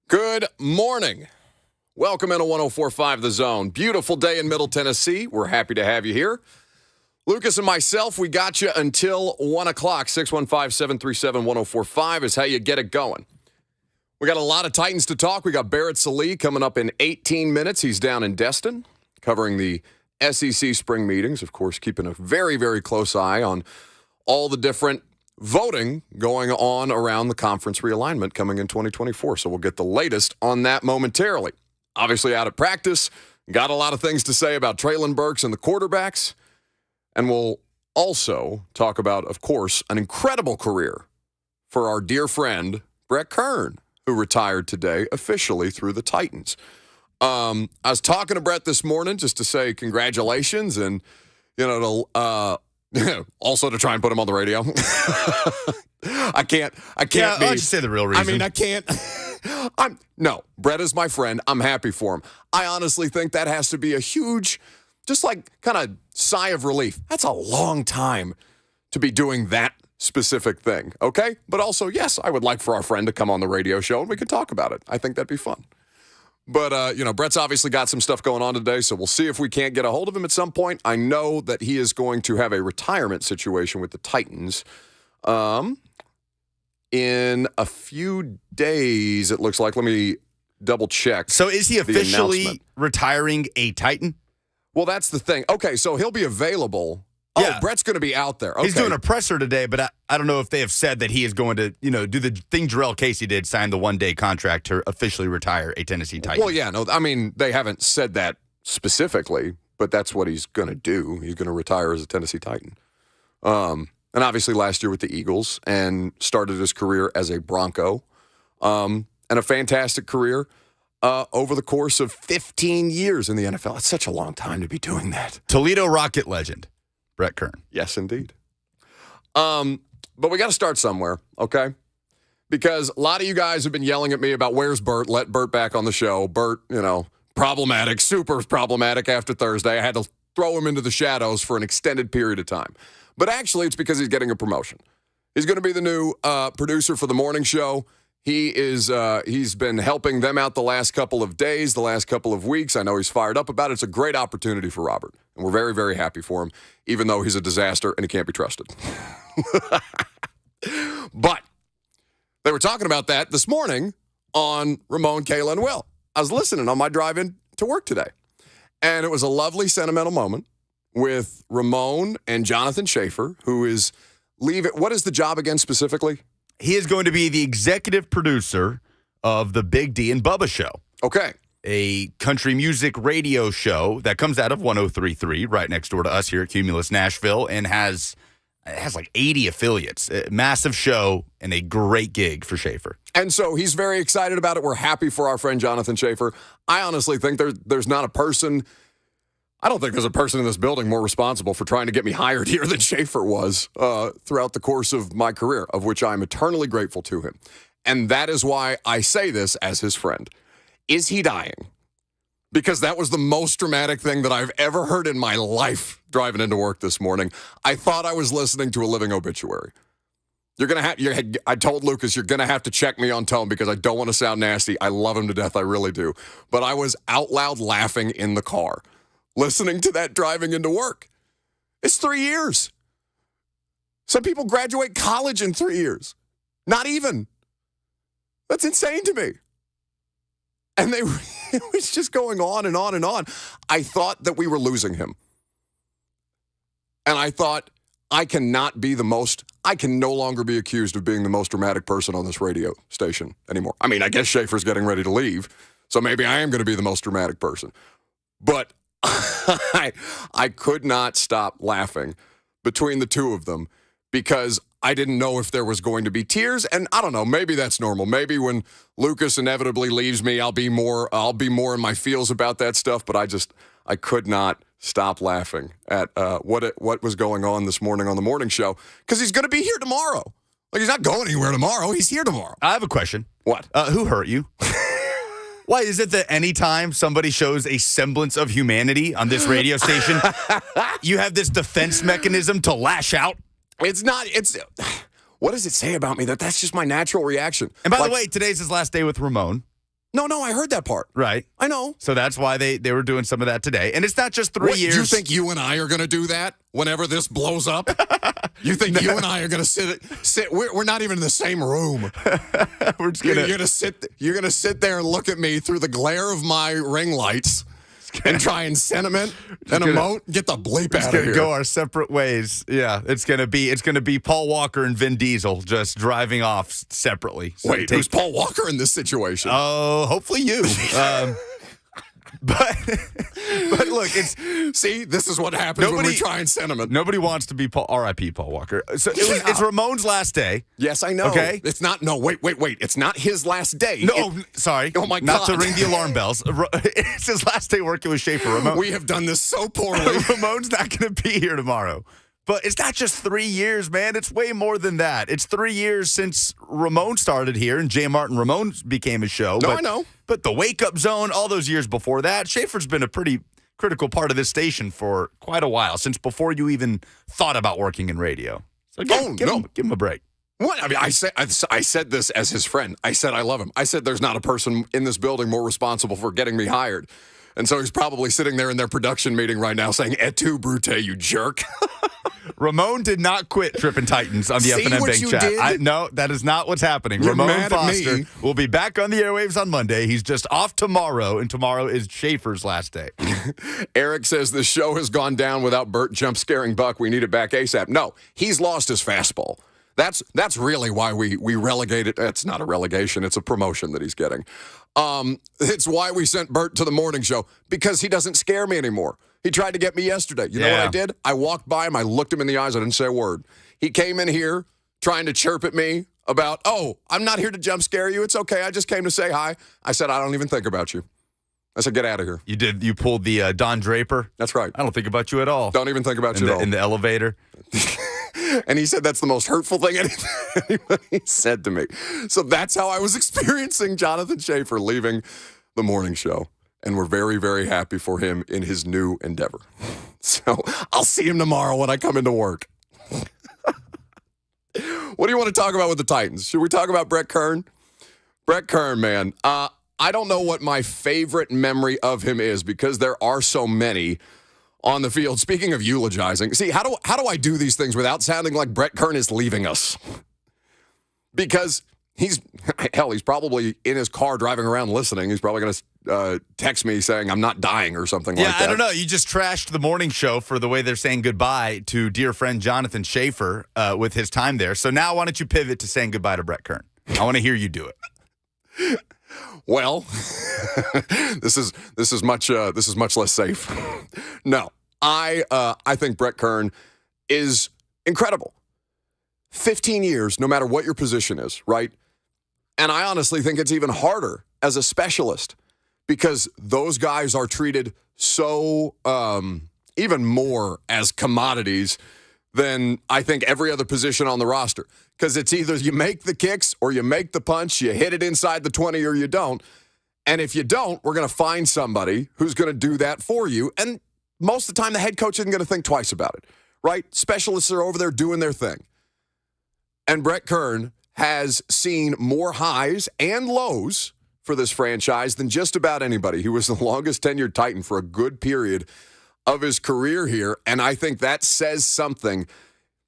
Good morning. Welcome into 104.5 The Zone. Beautiful day in Middle Tennessee. We're happy to have you here. Lucas and myself, we got you until 1 o'clock. 615-737-1045 is how you get it going. We got a lot of Titans to talk. We got Barrett Sallee coming up in 18 minutes. He's down in Destin covering the SEC spring meetings. Of course, keeping a very, very close eye on all the different voting going on around the conference realignment coming in 2024. So we'll get the latest on that momentarily. Obviously out of practice, got a lot of things to say about Treylon Burks and the quarterbacks. And we'll also talk about, of course, an incredible career for our dear friend, Brett Kern, who retired today officially through the Titans. I was talking to Brett this morning just to say congratulations and, also to try and put him on the radio. I can't Yeah, be. I'll just say the real reason. I mean, I can't. No, Brett is my friend. I'm happy for him. I honestly think that has to be a huge, just like kind of sigh of relief. That's a long time to be doing that specific thing, okay? But also, yes, I would like for our friend to come on the radio show and we could talk about it. I think that'd be fun. But, Brett's obviously got some stuff going on today, so we'll see if we can't get a hold of him at some point. I know that he is going to have a retirement situation with the Titans in a few days, it looks like. Let me double check. So is he officially retiring a Titan? Well, that's the thing. Okay, so he'll be available. Yeah. Oh, Brett's going to be out there. Okay. He's doing a presser today, but I don't know if they have said that he is going to, do the thing Jarrell Casey did, sign the one-day contract to officially retire a Tennessee Titan. Well, yeah, no, I mean, they haven't said that specifically, but that's what he's going to do. He's going to retire as a Tennessee Titan. And obviously last year with the Eagles and started his career as a Bronco. And a fantastic career over the course of 15 years in the NFL. It's such a long time to be doing that. Toledo Rocket legend, Brett Kern. Yes, indeed. But we got to start somewhere, okay? Because a lot of you guys have been yelling at me about where's Bert? Let Bert back on the show. Bert, problematic, super problematic after Thursday. I had to throw him into the shadows for an extended period of time. But actually, it's because he's getting a promotion. He's going to be the new producer for the morning show. He's been helping them out the last couple of days, the last couple of weeks. I know he's fired up about it. It's a great opportunity for Robert, and we're very, very happy for him, even though he's a disaster and he can't be trusted. But they were talking about that this morning on Ramon, Kayla, and Will. I was listening on my drive in to work today, and it was a lovely, sentimental moment with Ramon and Jonathan Schaefer, who is leaving. What is the job again specifically? He is going to be the executive producer of the Big D and Bubba Show. Okay. A country music radio show that comes out of 103.3 right next door to us here at Cumulus, Nashville, and has like 80 affiliates. A massive show and a great gig for Schaefer. And so he's very excited about it. We're happy for our friend Jonathan Schaefer. I honestly think there's not a person, I don't think there's a person in this building more responsible for trying to get me hired here than Schaefer was throughout the course of my career, of which I'm eternally grateful to him. And that is why I say this as his friend. Is he dying? Because that was the most dramatic thing that I've ever heard in my life driving into work this morning. I thought I was listening to a living obituary. I told Lucas, you're going to have to check me on tone because I don't want to sound nasty. I love him to death. I really do. But I was out loud laughing in the car, listening to that driving into work. It's 3 years. Some people graduate college in 3 years. Not even. That's insane to me. And it was just going on and on and on. I thought that we were losing him. And I thought, I can no longer be accused of being the most dramatic person on this radio station anymore. I mean, I guess Schaefer's getting ready to leave, so maybe I am going to be the most dramatic person. But I could not stop laughing between the two of them because I didn't know if there was going to be tears, and I don't know, maybe that's normal. Maybe when Lucas inevitably leaves me, I'll be more in my feels about that stuff, but I could not stop laughing at what was going on this morning on the morning show because he's going to be here tomorrow. Like, he's not going anywhere tomorrow. He's here tomorrow. I have a question. What? Who hurt you? Why is it that anytime somebody shows a semblance of humanity on this radio station, you have this defense mechanism to lash out? What does it say about me that's just my natural reaction? And by the way, today's his last day with Ramon. No, I heard that part. Right. I know. So that's why they were doing some of that today. And it's not just 3 years. You think you and I are going to do that whenever this blows up? You think you and I are going to sit? We're not even in the same room. We're just gonna, You're going to sit there and look at me through the glare of my ring lights and try and sentiment and emote. Get the bleep out of here. Go our separate ways. Yeah, it's gonna be Paul Walker and Vin Diesel just driving off separately. So Wait, who's Paul Walker in this situation? Oh, hopefully you. But look, this is what happens when we try and sentiment. Nobody wants to be R.I.P. Paul Walker. So it's Ramon's last day. Yes, I know. Okay, it's not. No, wait. It's not his last day. No, sorry. Oh my God! Not to ring the alarm bells. It's his last day working with Schaefer. We have done this so poorly. Ramon's not going to be here tomorrow. But it's not just 3 years, man. It's way more than that. It's 3 years since Ramon started here and J. Martin Ramon became a show. I know. But the Wake Up Zone, all those years before that, Schaefer's been a pretty critical part of this station for quite a while, since before you even thought about working in radio. So give him a break. What? I mean, I said this as his friend. I said I love him. I said there's not a person in this building more responsible for getting me hired. And so he's probably sitting there in their production meeting right now saying, "Et tu, Brute, you jerk." Ramon did not quit Trippin' Titans on the FNM Bank chat. No, that is not what's happening. You're Ramon mad Foster at me. will be back on the airwaves on Monday. He's just off tomorrow, and tomorrow is Schaefer's last day. Eric says the show has gone down without Bert jump scaring Buck. We need it back ASAP. No, he's lost his fastball. That's really why we relegated. It's not a relegation. It's a promotion that he's getting. It's why we sent Bert to the morning show, because he doesn't scare me anymore. He tried to get me yesterday. You know what I did? I walked by him. I looked him in the eyes. I didn't say a word. He came in here trying to chirp at me about, I'm not here to jump scare you. It's okay. I just came to say hi. I said, I don't even think about you. I said, get out of here. You did. You pulled the Don Draper. That's right. I don't think about you at all. Don't even think about you at all. In the elevator. And he said that's the most hurtful thing anybody said to me. So that's how I was experiencing Jonathan Schaefer leaving the morning show. And we're very, very happy for him in his new endeavor. So I'll see him tomorrow when I come into work. What do you want to talk about with the Titans? Should we talk about Brett Kern? Brett Kern, man. I don't know what my favorite memory of him is, because there are so many on the field. Speaking of eulogizing, see, how do I do these things without sounding like Brett Kern is leaving us? Because he's probably in his car driving around listening. He's probably going to text me saying I'm not dying or something like that. Yeah, I don't know. You just trashed the morning show for the way they're saying goodbye to dear friend Jonathan Schaefer with his time there. So now why don't you pivot to saying goodbye to Brett Kern? I want to hear you do it. Well, this is much less safe. No, I think Brett Kern is incredible. 15 years, no matter what your position is, right? And I honestly think it's even harder as a specialist, because those guys are treated so even more as commodities than I think every other position on the roster. Because it's either you make the kicks or you make the punch, you hit it inside the 20 or you don't. And if you don't, we're going to find somebody who's going to do that for you. And most of the time, the head coach isn't going to think twice about it, right? Specialists are over there doing their thing. And Brett Kern has seen more highs and lows for this franchise than just about anybody. He was the longest tenured Titan for a good period of his career here. And I think that says something.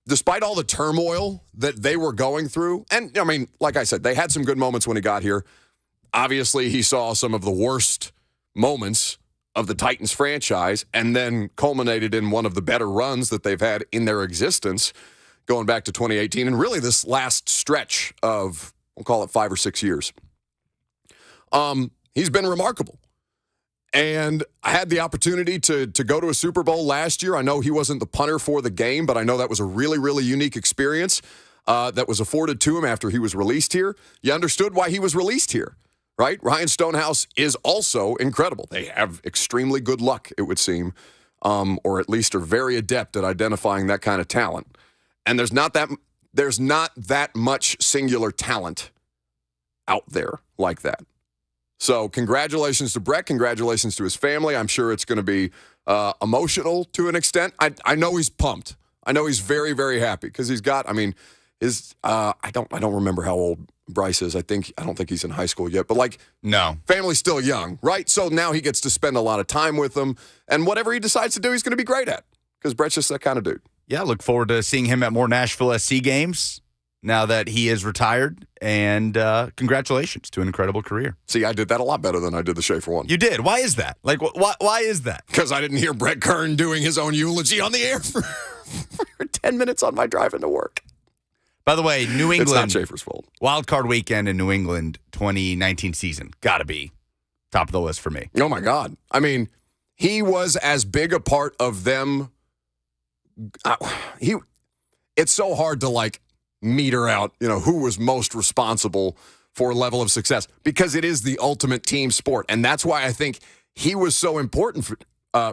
Despite all the turmoil that they were going through, and I mean, like I said, they had some good moments when he got here. Obviously, he saw some of the worst moments of the Titans franchise, and then culminated in one of the better runs that they've had in their existence, going back to 2018, and really this last stretch of, we'll call it 5 or 6 years. He's been remarkable. And I had the opportunity to go to a Super Bowl last year. I know he wasn't the punter for the game, but I know that was a really, really unique experience that was afforded to him after he was released here. You understood why he was released here, right? Ryan Stonehouse is also incredible. They have extremely good luck, it would seem, or at least are very adept at identifying that kind of talent. And there's not that much singular talent out there like that. So congratulations to Brett. Congratulations to his family. I'm sure it's going to be emotional to an extent. I know he's pumped. I know he's very, very happy because he's got, I don't remember how old Bryce is. I don't think he's in high school yet, but like No. family's still young, right? So now he gets to spend a lot of time with them, and whatever he decides to do, he's going to be great at because Brett's just that kind of dude. Yeah, look forward to seeing him at more Nashville SC games now that he is retired. And congratulations to an incredible career. See, I did that a lot better than I did the Schaefer one. You did. Why is that? Like, why is that? Because I didn't hear Brett Kern doing his own eulogy on the air for 10 minutes on my drive into work. By the way, New England. It's not Schaefer's fault. Wild card weekend in New England 2019 season. Got to be top of the list for me. Oh, my God. I mean, he was as big a part of them. It's so hard to, like, meter out, who was most responsible for a level of success because it is the ultimate team sport. And that's why I think he was so important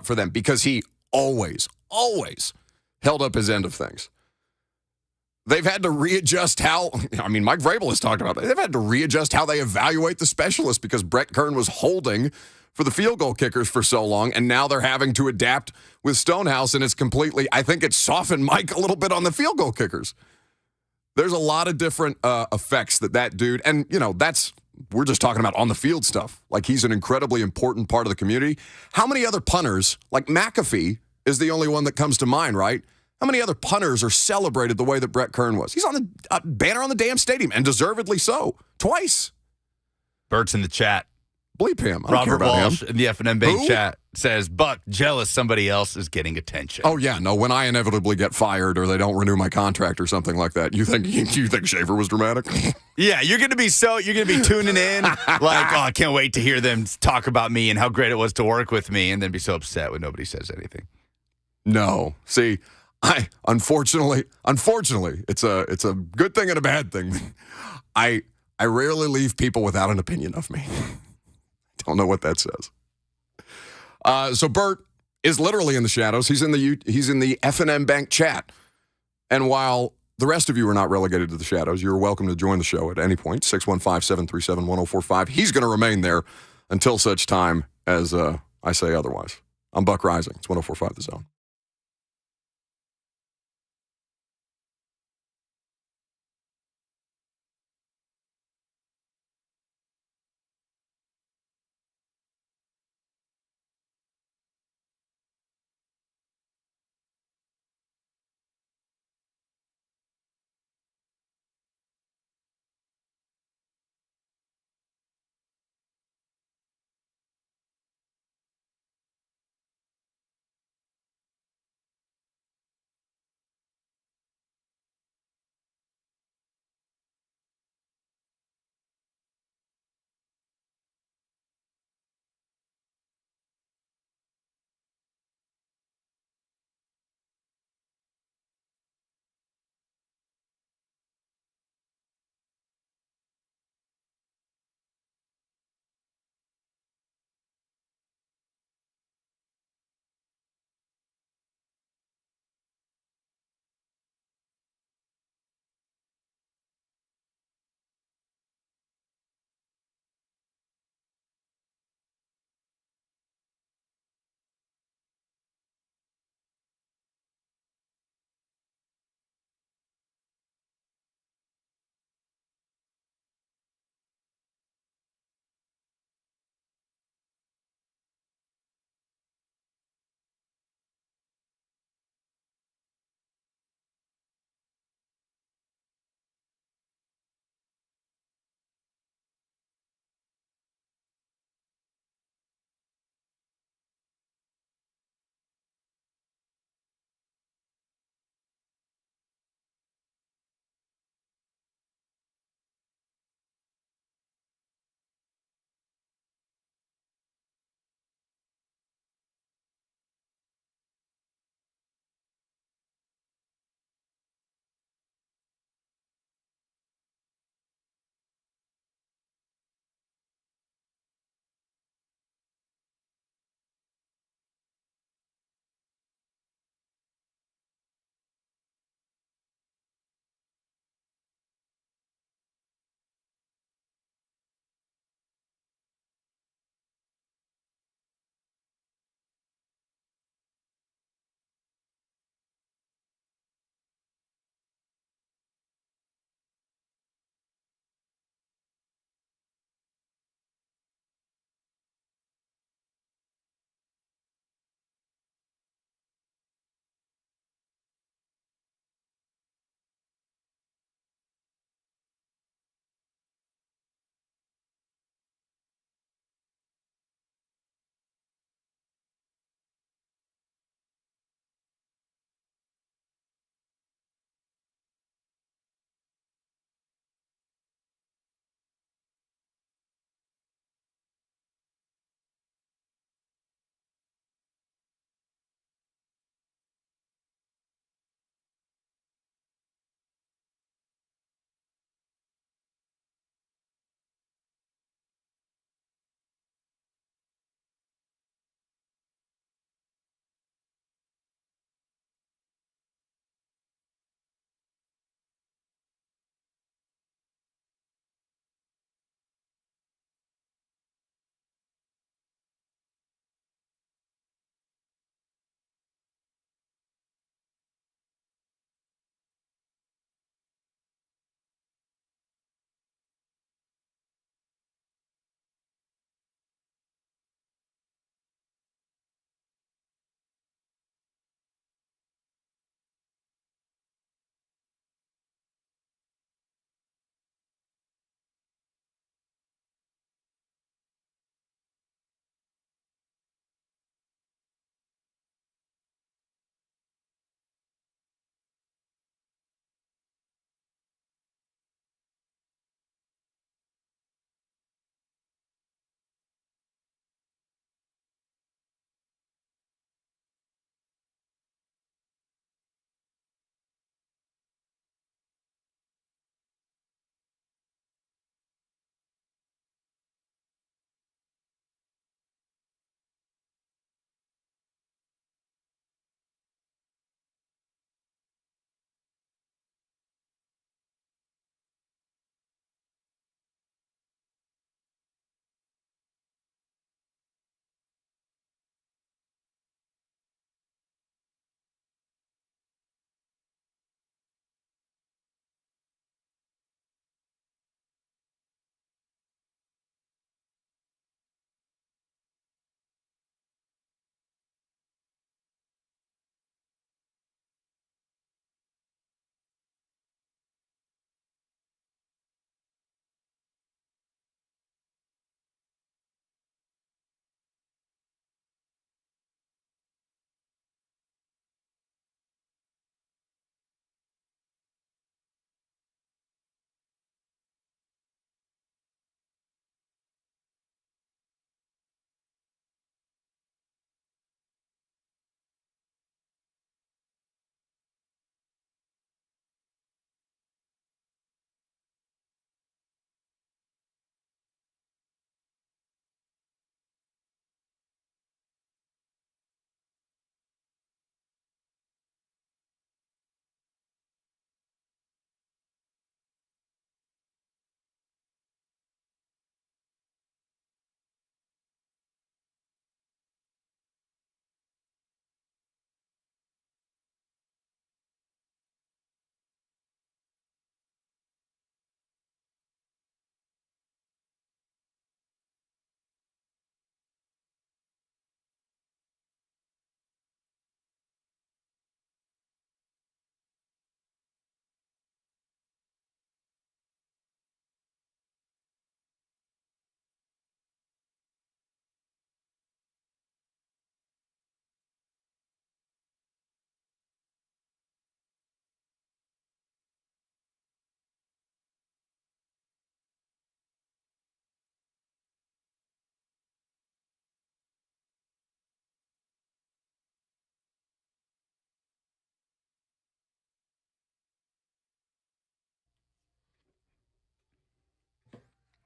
for them because he always held up his end of things. They've had to readjust Mike Vrabel has talked about that. They've had to readjust how they evaluate the specialists because Brett Kern was holding for the field goal kickers for so long, and now they're having to adapt with Stonehouse, and I think it's softened Mike a little bit on the field goal kickers. There's a lot of different effects that dude, and, we're just talking about on the field stuff. Like, he's an incredibly important part of the community. How many other punters, like McAfee is the only one that comes to mind, right? How many other punters are celebrated the way that Brett Kern was? He's on the banner on the damn stadium, and deservedly so. Twice. Bert's in the chat. Bleep him. I don't care Robert about Walsh him. in the F&M Bank chat says, Buck, jealous somebody else is getting attention. Oh, yeah. No, when I inevitably get fired or they don't renew my contract or something like that, you think Schaefer was dramatic? Yeah, you're going to be tuning in like, I can't wait to hear them talk about me and how great it was to work with me, and then be so upset when nobody says anything. No. See, unfortunately, it's a good thing and a bad thing. I rarely leave people without an opinion of me. Don't know what that says. So Bert is literally in the shadows. He's in the F&M Bank chat. And while the rest of you are not relegated to the shadows, you're welcome to join the show at any point. 615-737-1045. He's going to remain there until such time as I say otherwise. I'm Buck Rising. It's 1045 The Zone.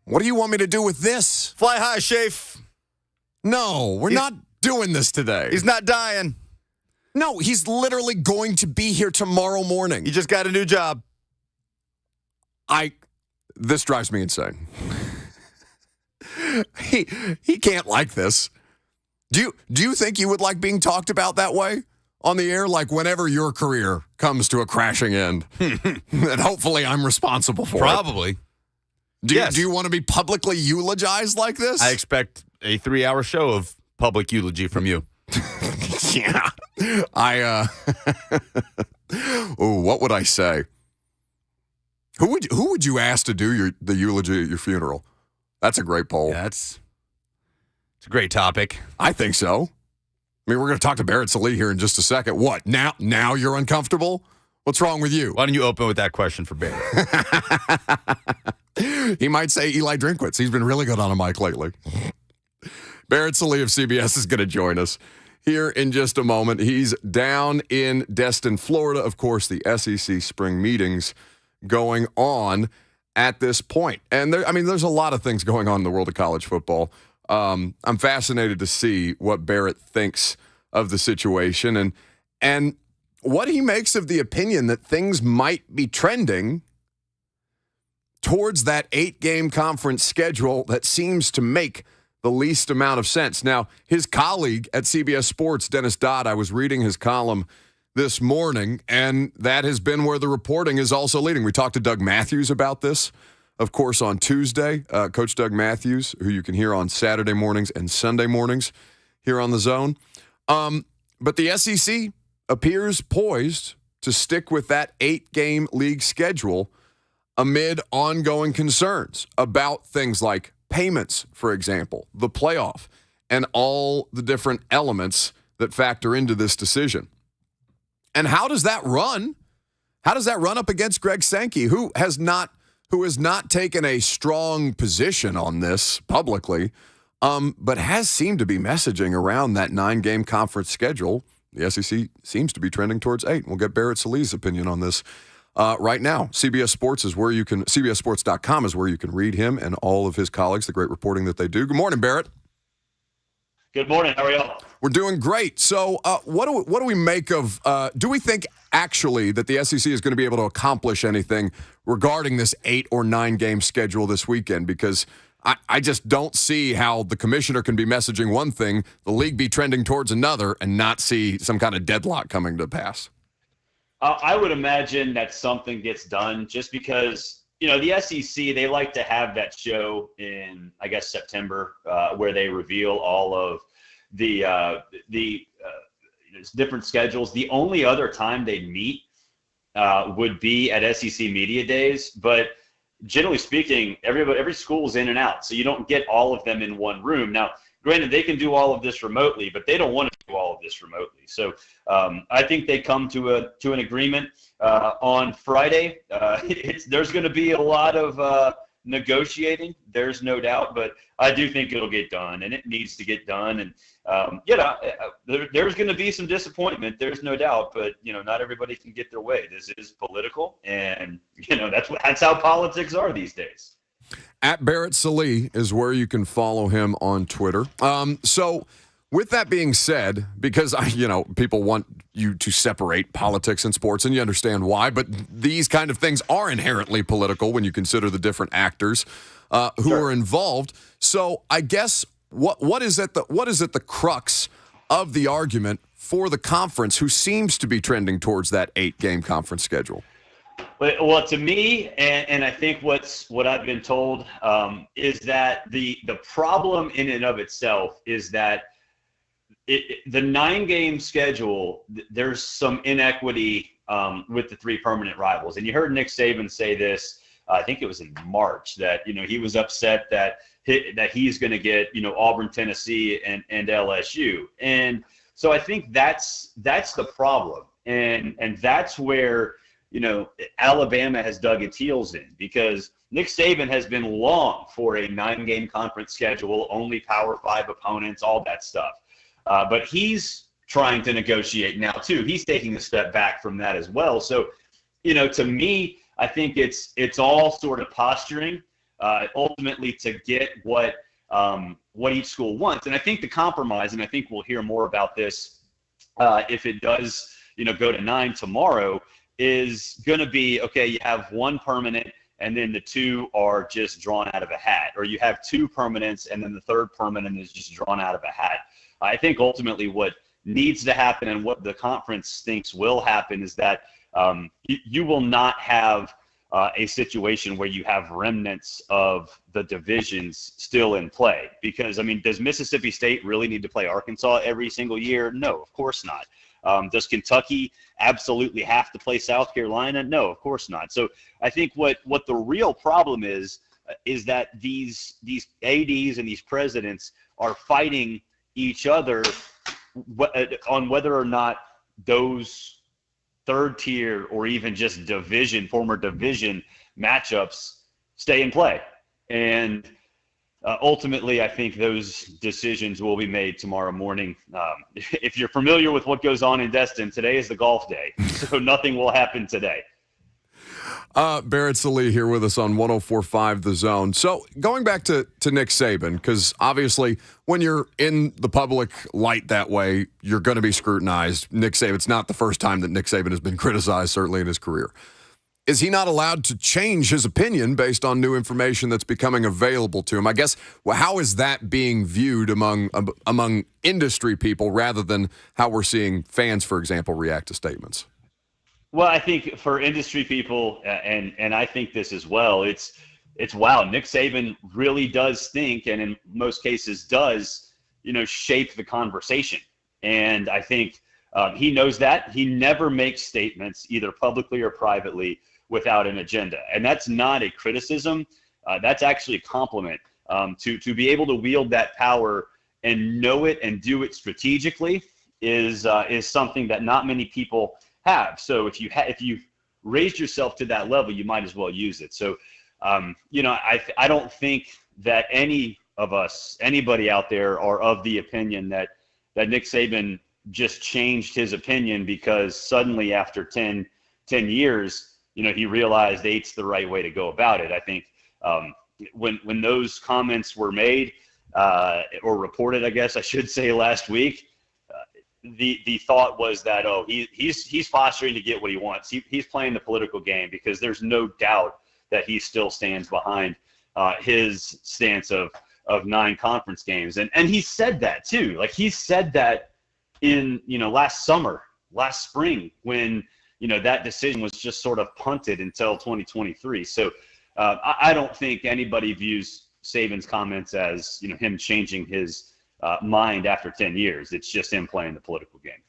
What do you want me to do with this? Fly high, Shafe. No, we're not doing this today. He's not dying. No, he's literally going to be here tomorrow morning. He just got a new job. This drives me insane. He can't like this. Do you think you would like being talked about that way on the air? Like whenever your career comes to a crashing end, and hopefully I'm responsible for it. Probably. Do you want to be publicly eulogized like this? I expect a 3-hour show of public eulogy from you. Yeah. What would I say? Who would you ask to do the eulogy at your funeral? That's a great poll. Yeah, it's a great topic. I think so. I mean, we're going to talk to Barrett Sallee here in just a second. What? Now you're uncomfortable? What's wrong with you? Why don't you open with that question for Barrett? He might say Eli Drinkwitz. He's been really good on a mic lately. Barrett Sallee of CBS is going to join us here in just a moment. He's down in Destin, Florida. Of course, the SEC spring meetings going on at this point. And there's a lot of things going on in the world of college football. I'm fascinated to see what Barrett thinks of the situation and what he makes of the opinion that things might be trending towards that 8-game conference schedule that seems to make the least amount of sense. Now, his colleague at CBS Sports, Dennis Dodd, I was reading his column this morning, and that has been where the reporting is also leading. We talked to Doug Matthews about this, of course, on Tuesday. Coach Doug Matthews, who you can hear on Saturday mornings and Sunday mornings here on The Zone. But the SEC appears poised to stick with that 8-game league schedule amid ongoing concerns about things like payments, for example, the playoff, and all the different elements that factor into this decision. And how does that run? How does that run up against Greg Sankey, who has not taken a strong position on this publicly, but has seemed to be messaging around that 9-game conference schedule? The SEC seems to be trending towards 8. We'll get Barrett Sallee's opinion on this right now. CBS Sports is where you can, CBSSports.com is where you can read him and all of his colleagues, the great reporting that they do. Good morning, Barrett. Good morning. How are y'all? We're doing great. So what do we make of, do we think actually that the SEC is going to be able to accomplish anything regarding this 8 or 9 game schedule this weekend? Because I just don't see how the commissioner can be messaging one thing, the league be trending towards another, and not see some kind of deadlock coming to pass. I would imagine that something gets done just because, the SEC, they like to have that show in, I guess, September, where they reveal all of the different schedules. The only other time they'd meet would be at SEC Media Days. But generally speaking, every school's in and out, so you don't get all of them in one room. Now, granted, they can do all of this remotely, but they don't want to do all of this remotely. So I think they come to an agreement on Friday. There's going to be a lot of negotiating, there's no doubt, but I do think it'll get done, and it needs to get done. And there's going to be some disappointment, there's no doubt, but not everybody can get their way. This is political, and that's how politics are these days. At Barrett Sallee is where you can follow him on Twitter. So with that being said, because people want you to separate politics and sports, and you understand why, but these kind of things are inherently political when you consider the different actors who are involved. So I guess what is at the crux of the argument for the conference, who seems to be trending towards that 8-game conference schedule? Well, to me, and I think what I've been told is that the problem in and of itself is that the 9-game schedule, there's some inequity with the 3 permanent rivals. And you heard Nick Saban say this, I think it was in March, that he was upset that he's going to get Auburn, Tennessee, and LSU. And so I think that's the problem, and that's where Alabama has dug its heels in, because Nick Saban has been long for a 9-game conference schedule, only Power 5 opponents, all that stuff. But he's trying to negotiate now too. He's taking a step back from that as well. So, to me, I think it's all sort of posturing. ultimately to get what each school wants. And I think the compromise, and I think we'll hear more about this if it does, go to 9 tomorrow, is going to be, okay, you have one permanent and then the two are just drawn out of a hat, or you have two permanents and then the third permanent is just drawn out of a hat. I think ultimately what needs to happen and what the conference thinks will happen is that you will not have a situation where you have remnants of the divisions still in play. Because, does Mississippi State really need to play Arkansas every single year? No, of course not. Does Kentucky absolutely have to play South Carolina? No, of course not. So I think what the real problem is that these ADs and these presidents are fighting each other on whether or not those third tier or even just former division matchups stay in play. And ultimately, I think those decisions will be made tomorrow morning. If you're familiar with what goes on in Destin, today is the golf day, so nothing will happen today. Barrett Sallee here with us on 104.5 The Zone. So going back to Nick Saban, because obviously when you're in the public light that way, you're going to be scrutinized. Nick Saban, it's not the first time that Nick Saban has been criticized, certainly in his career. Is he not allowed to change his opinion based on new information that's becoming available to him? I guess, how is that being viewed among industry people rather than how we're seeing fans, for example, react to statements? Well, I think for industry people, and I think this as well, it's wow, Nick Saban really does think, and in most cases does, shape the conversation. And I think he knows that. He never makes statements, either publicly or privately, without an agenda. And that's not a criticism. That's actually a compliment. To be able to wield that power and know it and do it strategically is something that not many people have. So if you've raised yourself to that level, you might as well use it. So, I don't think that any of us, anybody out there, are of the opinion that Nick Saban just changed his opinion because suddenly after 10 years, he realized 8's the right way to go about it. I think when those comments were made or reported, I guess I should say, last week, the thought was that, he's posturing to get what he wants. He's playing the political game, because there's no doubt that he still stands behind his stance of 9 conference games. And he said that too. Like, he said that in, last spring, when, that decision was just sort of punted until 2023. So I don't think anybody views Saban's comments as, him changing his mind after 10 years. It's just him playing the political game.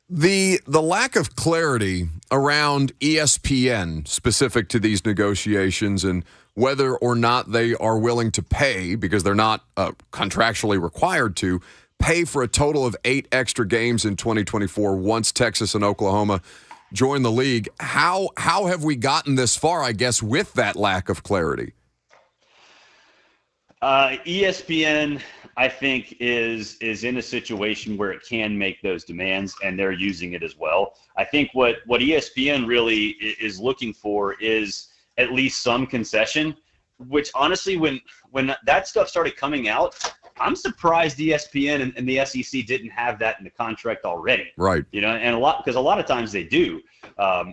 The lack of clarity around ESPN specific to these negotiations and whether or not they are willing to pay, because they're not contractually required to, pay for a total of 8 extra games in 2024 once Texas and Oklahoma join the league. How have we gotten this far, I guess, with that lack of clarity? ESPN, I think, is in a situation where it can make those demands, and they're using it as well. I think what ESPN really is looking for is at least some concession, which honestly, when that stuff started coming out, I'm surprised ESPN and the SEC didn't have that in the contract already. Right. And because a lot of times they do,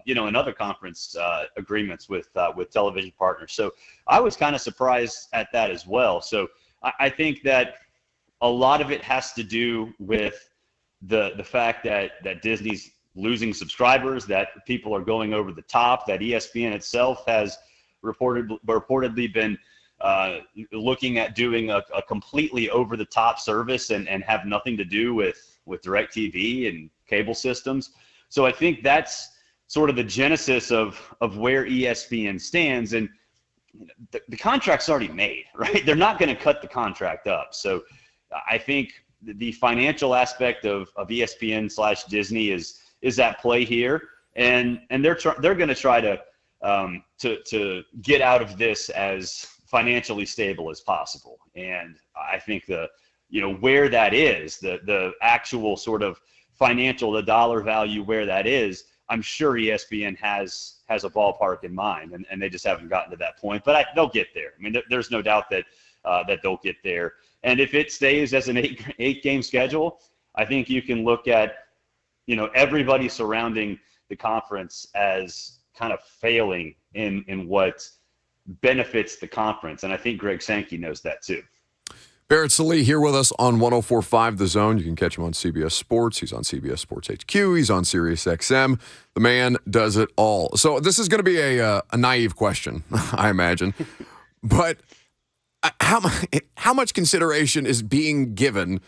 in other conference agreements with television partners. So I was kind of surprised at that as well. So I think that a lot of it has to do with the fact that Disney's losing subscribers, that people are going over the top, that ESPN itself has reportedly been looking at doing a completely over-the-top service and have nothing to do with DirecTV and cable systems. So I think that's sort of the genesis of where ESPN stands. And the contract's already made, right? They're not going to cut the contract up. So I think the financial aspect of ESPN/Disney is at play here, and they're going to try to get out of this as financially stable as possible. And I think where that is, the actual sort of financial, the dollar value where that is, I'm sure ESPN has a ballpark in mind, and they just haven't gotten to that point. But they'll get there. I mean, there's no doubt that they'll get there. And if it stays as an eight-game schedule, I think you can look at, everybody surrounding the conference as kind of failing in what benefits the conference. And I think Greg Sankey knows that too. Barrett Sallee here with us on 104.5 The Zone. You can catch him on CBS Sports. He's on CBS Sports HQ. He's on Sirius XM. The man does it all. So this is going to be a naive question, I imagine. But how much consideration is being given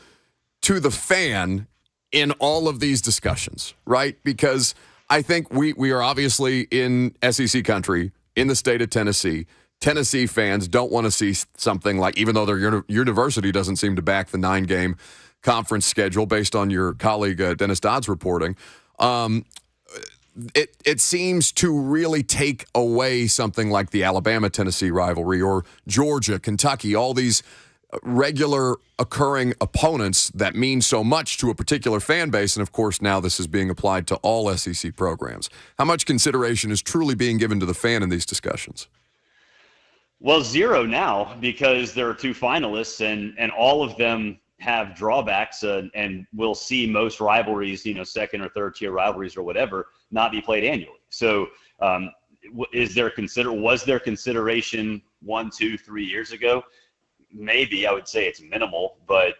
to the fan in all of these discussions, right? Because I think we are obviously in SEC country, in the state of Tennessee. Tennessee fans don't want to see something like, even though their university doesn't seem to back the 9-game conference schedule based on your colleague Dennis Dodd's reporting, it seems to really take away something like the Alabama-Tennessee rivalry or Georgia, Kentucky, all these regular occurring opponents that mean so much to a particular fan base. And, of course, now this is being applied to all SEC programs. How much consideration is truly being given to the fan in these discussions? Well, zero now, because there are 2 finalists, and all of them have drawbacks, and we'll see most rivalries, second or third tier rivalries or whatever, not be played annually. So was there consideration 1, 2, 3 years ago? Maybe. I would say it's minimal, but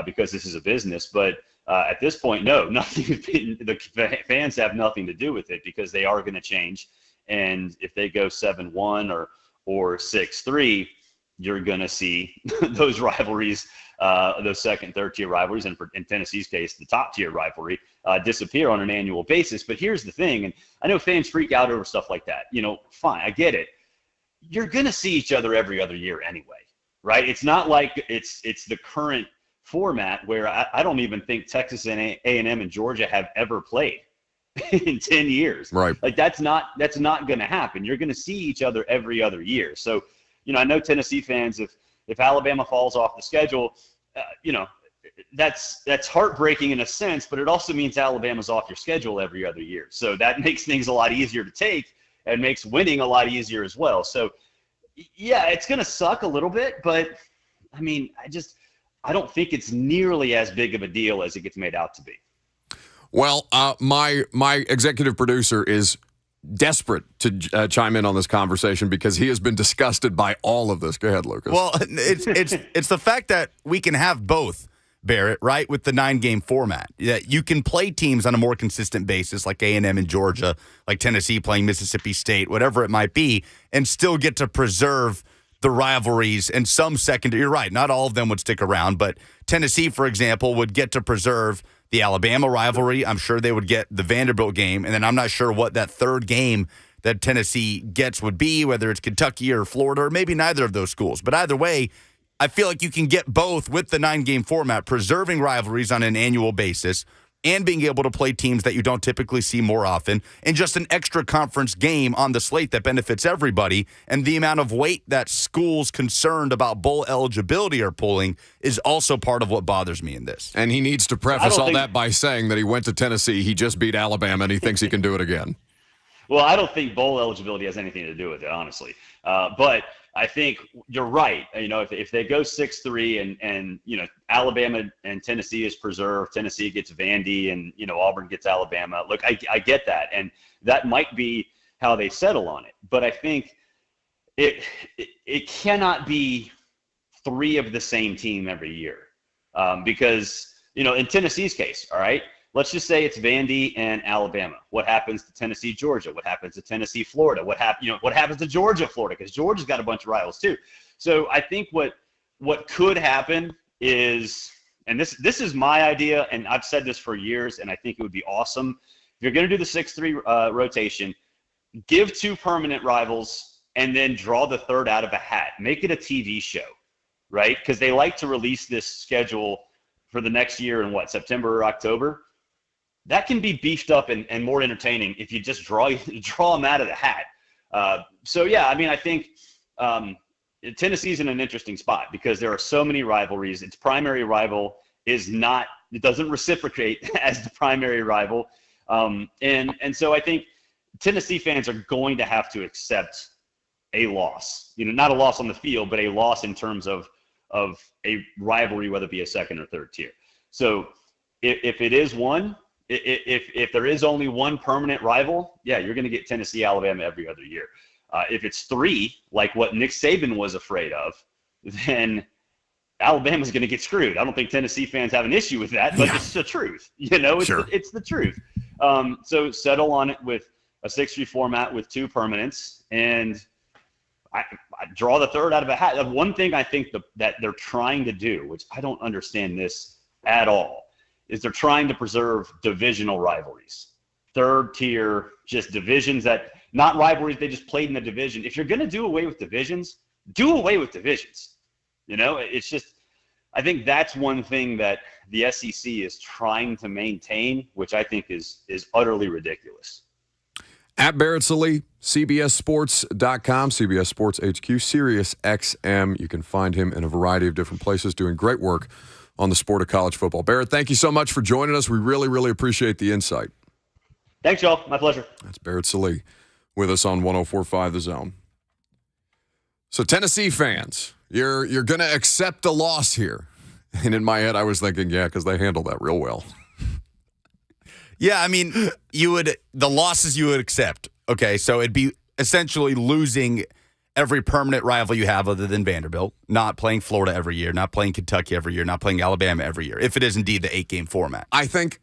because this is a business. But at this point, no, the fans have nothing to do with it, because they are going to change. And if they go 7-1 or 6-3, you're going to see those rivalries, those second, third tier rivalries, and in Tennessee's case, the top tier rivalry, disappear on an annual basis. But here's the thing, and I know fans freak out over stuff like that. Fine, I get it. You're going to see each other every other year anyway, right? It's not like it's the current format where I don't even think Texas and A&M and Georgia have ever played in 10 years. Right. Like that's not going to happen. You're going to see each other every other year. So, I know Tennessee fans, if Alabama falls off the schedule, that's heartbreaking in a sense, but it also means Alabama's off your schedule every other year. So that makes things a lot easier to take and makes winning a lot easier as well. So yeah, it's going to suck a little bit, but I mean, I don't think it's nearly as big of a deal as it gets made out to be. Well, my executive producer is desperate to chime in on this conversation because he has been disgusted by all of this. Go ahead, Lucas. Well, it's the fact that we can have both, Barrett, right, with the 9-game format. That you can play teams on a more consistent basis, like A&M in Georgia, like Tennessee playing Mississippi State, whatever it might be, and still get to preserve the rivalries and some secondary. You're right, not all of them would stick around, but Tennessee, for example, would get to preserve the Alabama rivalry. I'm sure they would get the Vanderbilt game, and then I'm not sure what that third game that Tennessee gets would be, whether it's Kentucky or Florida, or maybe neither of those schools. But either way, I feel like you can get both with the 9-game format, preserving rivalries on an annual basis and being able to play teams that you don't typically see more often, and just an extra conference game on the slate that benefits everybody. And the amount of weight that schools concerned about bowl eligibility are pulling is also part of what bothers me in this. And he needs to preface all that by saying that he went to Tennessee, he just beat Alabama, and he thinks he can do it again. Well, I don't think bowl eligibility has anything to do with it, honestly. But I think you're right. If they go 6-3 and Alabama and Tennessee is preserved, Tennessee gets Vandy, and Auburn gets Alabama. Look, I get that, and that might be how they settle on it. But I think it cannot be 3 of the same team every year, because in Tennessee's case, all right. Let's just say it's Vandy and Alabama. What happens to Tennessee, Georgia? What happens to Tennessee, Florida? What happens to Georgia, Florida? Because Georgia's got a bunch of rivals too. So I think what could happen is, and this is my idea, and I've said this for years, and I think it would be awesome. If you're going to do the 6-3 rotation, give 2 permanent rivals, and then draw the third out of a hat. Make it a TV show, right? Because they like to release this schedule for the next year in September or October. That can be beefed up and more entertaining if you just draw them out of the hat. So, yeah, I mean, I think Tennessee's in an interesting spot because there are so many rivalries. Its primary rival it doesn't reciprocate as the primary rival. And so I think Tennessee fans are going to have to accept a loss. Not a loss on the field, but a loss in terms of a rivalry, whether it be a second or third tier. So if it is one, if there is only one permanent rival, yeah, you're going to get Tennessee, Alabama every other year. If it's three, like what Nick Saban was afraid of, then Alabama's going to get screwed. I don't think Tennessee fans have an issue with that, but it's the truth. It's the truth. So settle on it with a 6-3 format with two permanents, and I draw the third out of a hat. One thing I think that they're trying to do, which I don't understand this at all, is they're trying to preserve divisional rivalries. Third tier, just divisions that, not rivalries, they just played in the division. If you're going to do away with divisions, do away with divisions. It's just, I think that's one thing that the SEC is trying to maintain, which I think is utterly ridiculous. At Barrett Sallee, CBSSports.com, CBS Sports HQ, Sirius XM. You can find him in a variety of different places doing great work on the sport of college football. Barrett, thank you so much for joining us. We really, really appreciate the insight. Thanks, y'all. My pleasure. That's Barrett Sallee with us on 104.5 The Zone. So Tennessee fans, you're going to accept a loss here. And in my head, I was thinking, yeah, because they handled that real well. Yeah, I mean, the losses you would accept. Okay, so it'd be essentially losing every permanent rival you have other than Vanderbilt, not playing Florida every year, not playing Kentucky every year, not playing Alabama every year, if it is indeed the 8-game format. I think,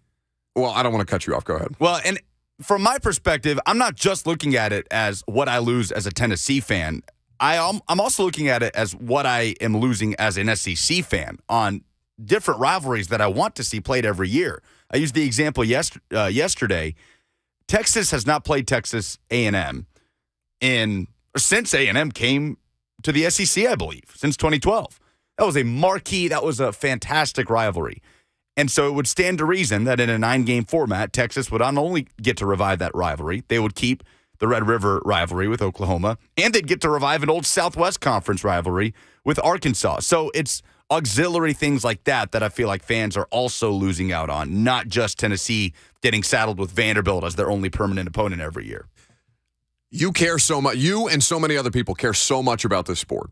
well, I don't want to cut you off. Go ahead. Well, and from my perspective, I'm not just looking at it as what I lose as a Tennessee fan. I'm also looking at it as what I am losing as an SEC fan on different rivalries that I want to see played every year. I used the example yesterday. Texas has not played Texas A&M since A&M came to the SEC, I believe, since 2012. That was a marquee. That was a fantastic rivalry. And so it would stand to reason that in a 9-game format, Texas would not only get to revive that rivalry, they would keep the Red River rivalry with Oklahoma, and they'd get to revive an old Southwest Conference rivalry with Arkansas. So it's auxiliary things like that I feel like fans are also losing out on, not just Tennessee getting saddled with Vanderbilt as their only permanent opponent every year. You care so much. You and so many other people care so much about this sport.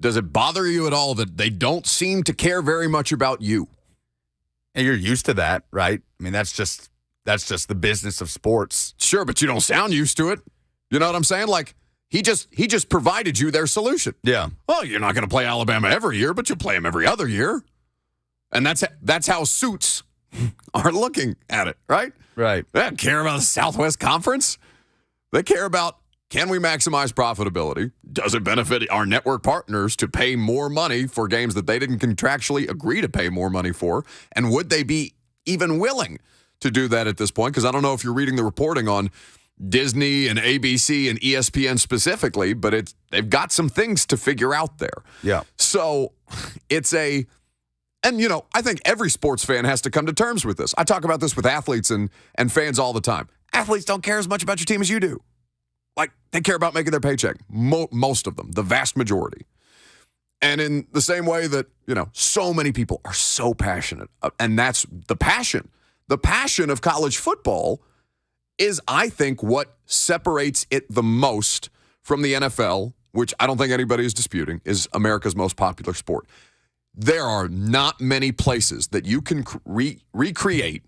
Does it bother you at all that they don't seem to care very much about you? And you're used to that, right? I mean, that's just the business of sports. Sure, but you don't sound used to it. You know what I'm saying? Like, he just provided you their solution. Yeah. Well, you're not going to play Alabama every year, but you'll play them every other year. And that's how suits are looking at it, right? Right. They don't care about the Southwest Conference. They care about, can we maximize profitability? Does it benefit our network partners to pay more money for games that they didn't contractually agree to pay more money for? And would they be even willing to do that at this point? Because I don't know if you're reading the reporting on Disney and ABC and ESPN specifically, but they've got some things to figure out there. Yeah. So and I think every sports fan has to come to terms with this. I talk about this with athletes and fans all the time. Athletes don't care as much about your team as you do. Like, they care about making their paycheck. Most of them, the vast majority. And in the same way that, so many people are so passionate, and that's the passion. The passion of college football is, I think, what separates it the most from the NFL, which I don't think anybody is disputing, is America's most popular sport. There are not many places that you can recreate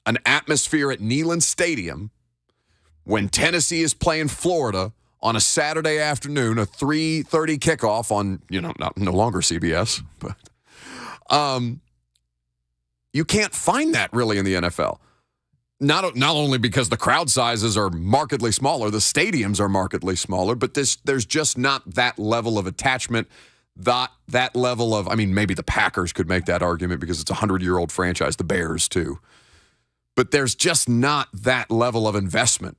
an atmosphere at Neyland Stadium when Tennessee is playing Florida on a Saturday afternoon, a 3:30 kickoff on, no longer CBS, but you can't find that really in the NFL. Not only because the crowd sizes are markedly smaller, the stadiums are markedly smaller, but there's just not that level of attachment, that level of, maybe the Packers could make that argument because it's a 100-year-old franchise, the Bears too. But there's just not that level of investment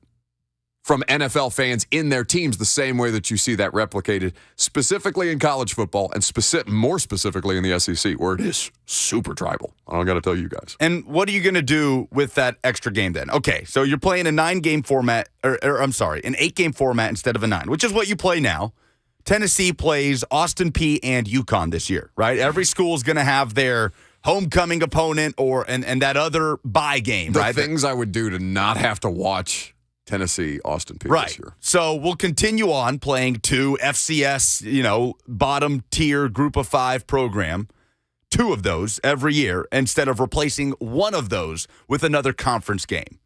from NFL fans in their teams the same way that you see that replicated specifically in college football and more specifically in the SEC, where it is super tribal. I don't got to tell you guys. And what are you going to do with that extra game then? Okay, so you're playing a 9-game format, an 8-game format instead of a 9, which is what you play now. Tennessee plays Austin Peay and UConn this year, right? Every school is going to have their homecoming opponent and that other bye game, The right? things I would do to not have to watch Tennessee, Austin Peay Right. this year. So we'll continue on playing 2 FCS, bottom tier group of 5 program, 2 of those every year instead of replacing one of those with another conference game.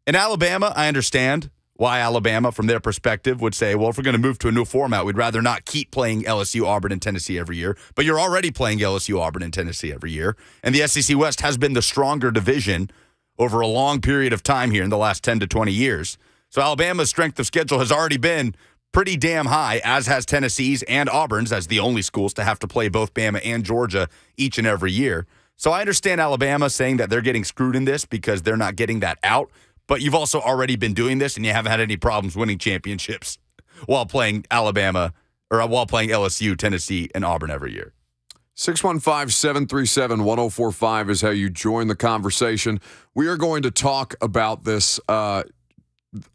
In Alabama, I understand why Alabama, from their perspective, would say, well, if we're going to move to a new format, we'd rather not keep playing LSU, Auburn, and Tennessee every year. But you're already playing LSU, Auburn, and Tennessee every year. And the SEC West has been the stronger division over a long period of time here in the last 10 to 20 years. So Alabama's strength of schedule has already been pretty damn high, as has Tennessee's and Auburn's as the only schools to have to play both Bama and Georgia each and every year. So I understand Alabama saying that they're getting screwed in this because they're not getting that out. But you've also already been doing this, and you haven't had any problems winning championships while playing Alabama or while playing LSU, Tennessee, and Auburn every year. 615-737-1045 is how you join the conversation. We are going to talk about this,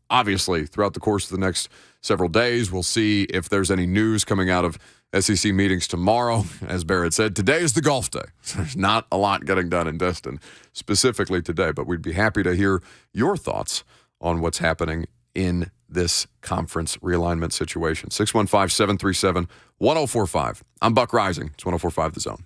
obviously, throughout the course of the next several days. We'll see if there's any news coming out of SEC meetings tomorrow. As Barrett said, today is the golf day. There's not a lot getting done in Destin specifically today, but we'd be happy to hear your thoughts on what's happening in this conference realignment situation. 615-737-1045. I'm Buck Rising. It's 1045 The Zone.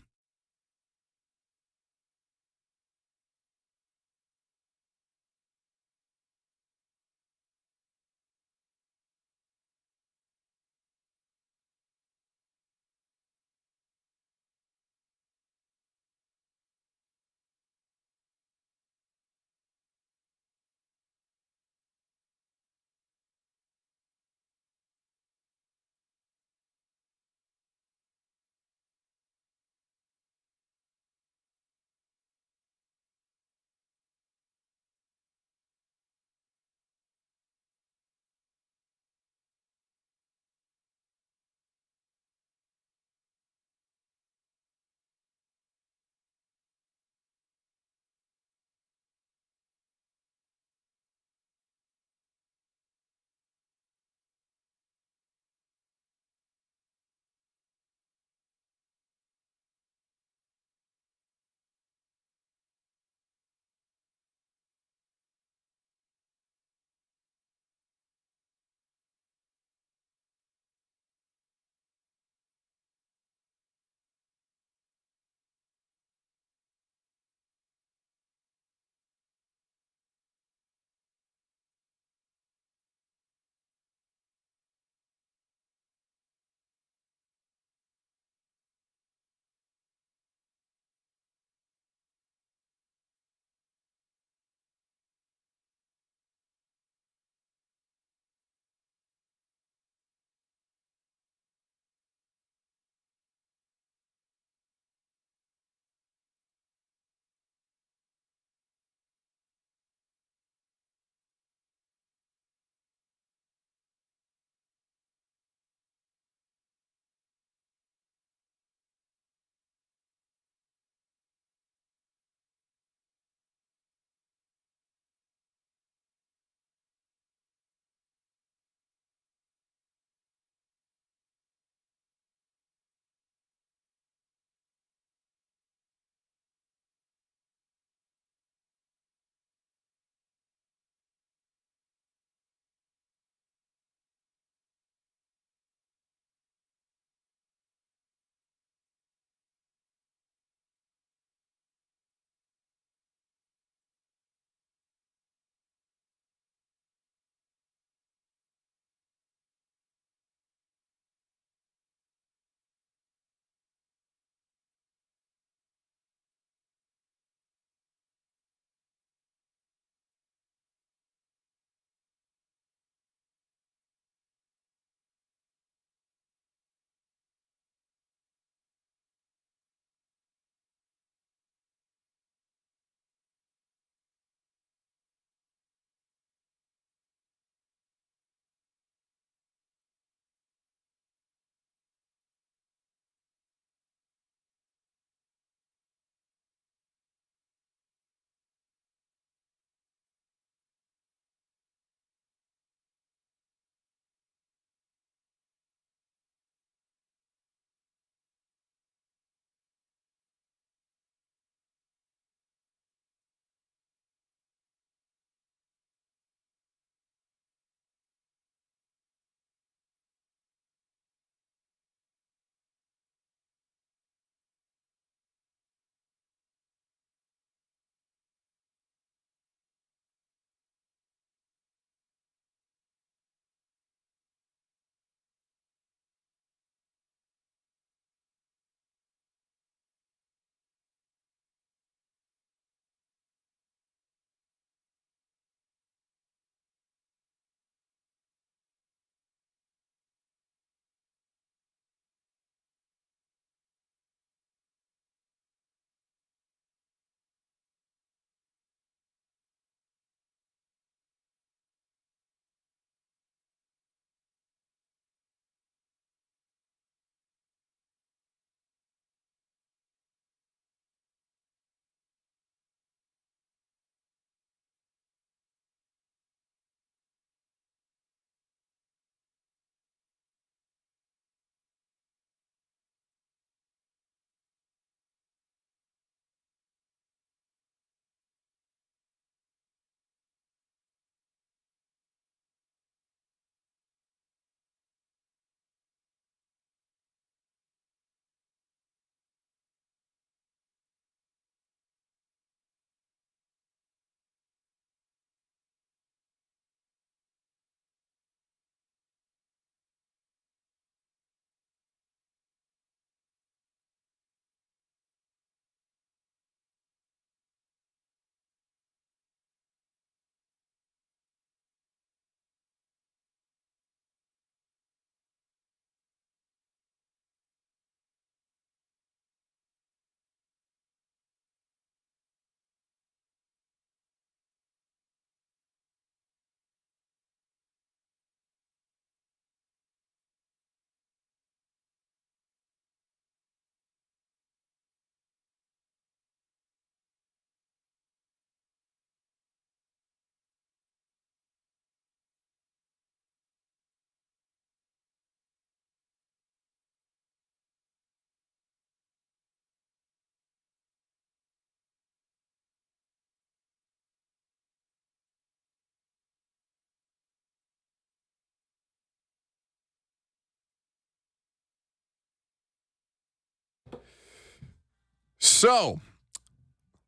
So,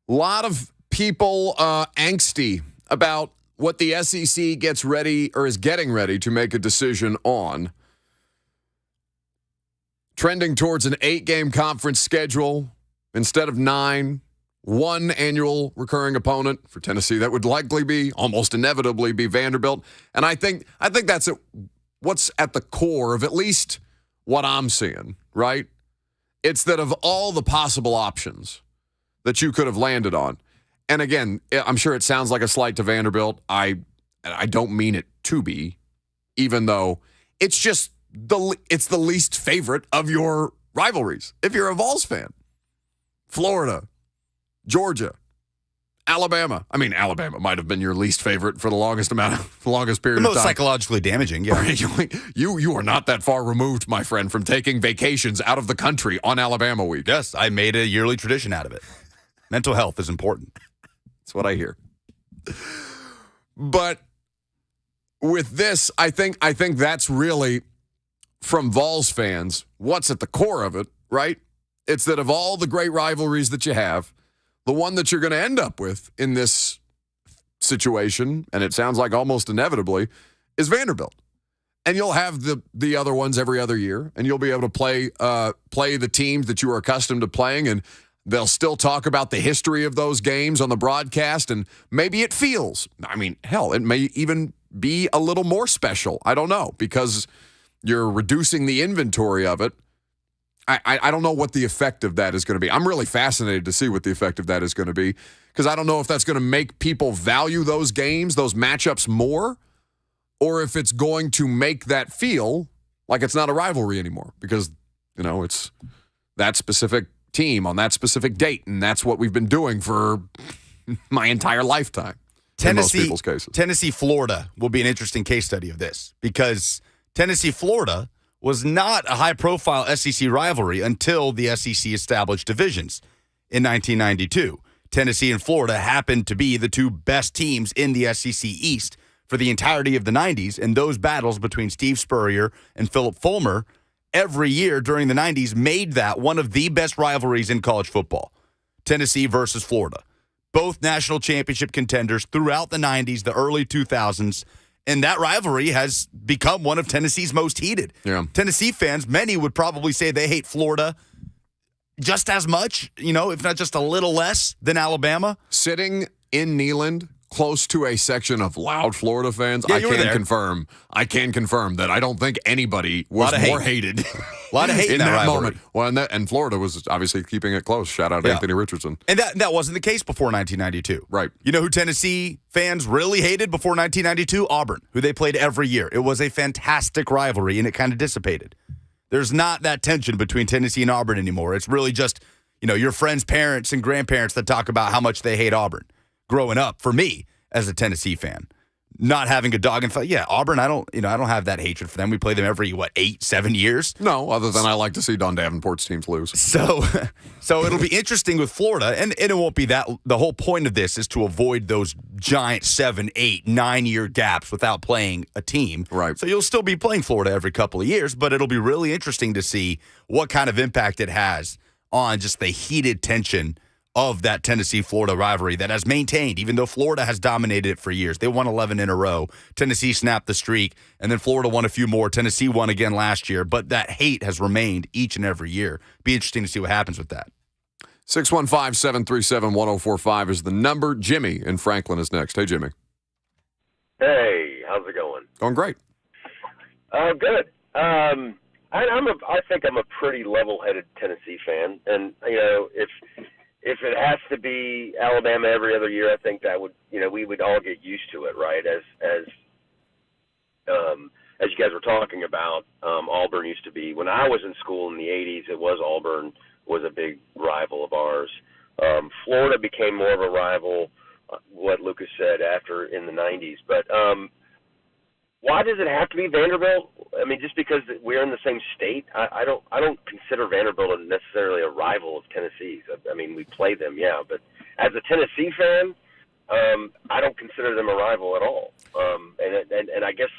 a lot of people angsty about what the SEC gets ready or is getting ready to make a decision on. Trending towards an 8-game conference schedule instead of 9. One annual recurring opponent for Tennessee. That would likely be, almost inevitably, be Vanderbilt. And I think that's what's at the core of at least what I'm seeing, right? It's that of all the possible options that you could have landed on, and again, I'm sure it sounds like a slight to Vanderbilt. I don't mean it to be, even though it's just it's the least favorite of your rivalries. If you're a Vols fan, Florida, Georgia, Alabama. I mean, Alabama might have been your least favorite for the longest period of time. Most psychologically damaging, yeah. You are not that far removed, my friend, from taking vacations out of the country on Alabama week. Yes, I made a yearly tradition out of it. Mental health is important. That's what I hear. But with this, I think that's really, from Vols fans, what's at the core of it, right? It's that of all the great rivalries that you have, the one that you're going to end up with in this situation, and it sounds like almost inevitably, is Vanderbilt. And you'll have the other ones every other year, and you'll be able to play the teams that you are accustomed to playing, and they'll still talk about the history of those games on the broadcast, and maybe it feels, I mean, hell, it may even be a little more special. I don't know, because you're reducing the inventory of it. I don't know what the effect of that is going to be. I'm really fascinated to see what the effect of that is going to be, because I don't know if that's going to make people value those games, those matchups more, or if it's going to make that feel like it's not a rivalry anymore, because, it's that specific team on that specific date, and that's what we've been doing for my entire lifetime. In most people's cases. Tennessee, Florida will be an interesting case study of this, because Tennessee, Florida was not a high-profile SEC rivalry until the SEC established divisions in 1992. Tennessee and Florida happened to be the two best teams in the SEC East for the entirety of the 90s, and those battles between Steve Spurrier and Philip Fulmer every year during the 90s made that one of the best rivalries in college football. Tennessee versus Florida. Both national championship contenders throughout the 90s, the early 2000s, and that rivalry has become one of Tennessee's most heated. Yeah. Tennessee fans, many would probably say they hate Florida just as much, if not just a little less than Alabama. Sitting in Neyland, close to a section of loud Florida fans, yeah, I can confirm that I don't think anybody was more hated. A lot of hate in that moment. Well, and Florida was obviously keeping it close. Shout out to Anthony Richardson. And that wasn't the case before 1992. Right. You know who Tennessee fans really hated before 1992? Auburn, who they played every year. It was a fantastic rivalry, and it kind of dissipated. There's not that tension between Tennessee and Auburn anymore. It's really just, your friends' parents and grandparents that talk about how much they hate Auburn. Growing up, for me, as a Tennessee fan, not having a dog in fight. Yeah, Auburn, I don't have that hatred for them. We play them every, 8-7 years? No, other than I like to see Don Davenport's teams lose. So it'll be interesting with Florida, and it won't be that. The whole point of this is to avoid those giant 7, 8, 9-year gaps without playing a team. Right. So you'll still be playing Florida every couple of years, but it'll be really interesting to see what kind of impact it has on just the heated tension of that Tennessee-Florida rivalry that has maintained, even though Florida has dominated it for years. They won 11 in a row. Tennessee snapped the streak, and then Florida won a few more. Tennessee won again last year, but that hate has remained each and every year. Be interesting to see what happens with that. 615-737-1045 is the number. Jimmy in Franklin is next. Hey, Jimmy. Hey, how's it going? Going great. Good. I think I'm a pretty level-headed Tennessee fan, and if it has to be Alabama every other year, I think that would, we would all get used to it, right? As you guys were talking about, Auburn used to be, when I was in school in the 80s, Auburn was a big rival of ours. Florida became more of a rival, what Lucas said, after in the 90s. But why does it have to be Vanderbilt? I mean, just because we're in the same state, I don't consider Vanderbilt necessarily a rival of Tennessee's. I mean, we play them, yeah, but as a Tennessee fan, I don't consider them a rival at all. And I guess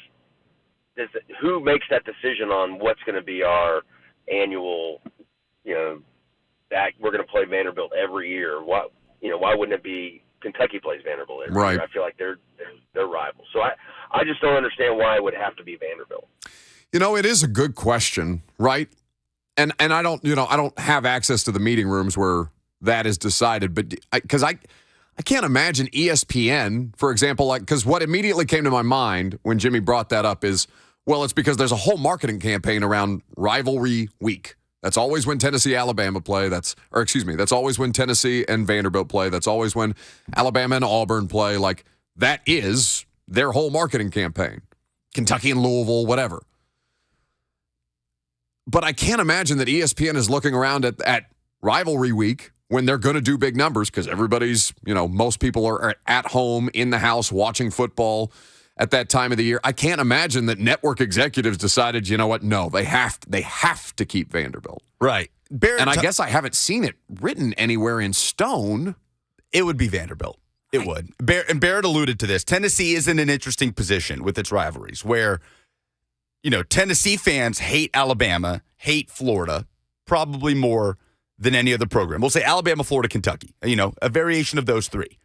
who makes that decision on what's going to be our annual, that we're going to play Vanderbilt every year. Why wouldn't it be Kentucky plays Vanderbilt every Right. year? I feel like they're rivals. So I just don't understand why it would have to be Vanderbilt. It is a good question, right? And I don't have access to the meeting rooms where that is decided, but because I can't imagine ESPN, for example, because what immediately came to my mind when Jimmy brought that up is, well, it's because there's a whole marketing campaign around rivalry week. That's always when Tennessee, Alabama play. That's always when Tennessee and Vanderbilt play. That's always when Alabama and Auburn play. Like, that is their whole marketing campaign. Kentucky and Louisville, whatever. But I can't imagine that ESPN is looking around at rivalry week when they're going to do big numbers because everybody's, most people are at home in the house watching football at that time of the year. I can't imagine that network executives decided, you know what? No, they have to keep Vanderbilt. Right. And I guess I haven't seen it written anywhere in stone. It would be Vanderbilt. It would. And Barrett alluded to this. Tennessee is in an interesting position with its rivalries where, Tennessee fans hate Alabama, hate Florida, probably more than any other program. We'll say Alabama, Florida, Kentucky, a variation of those three.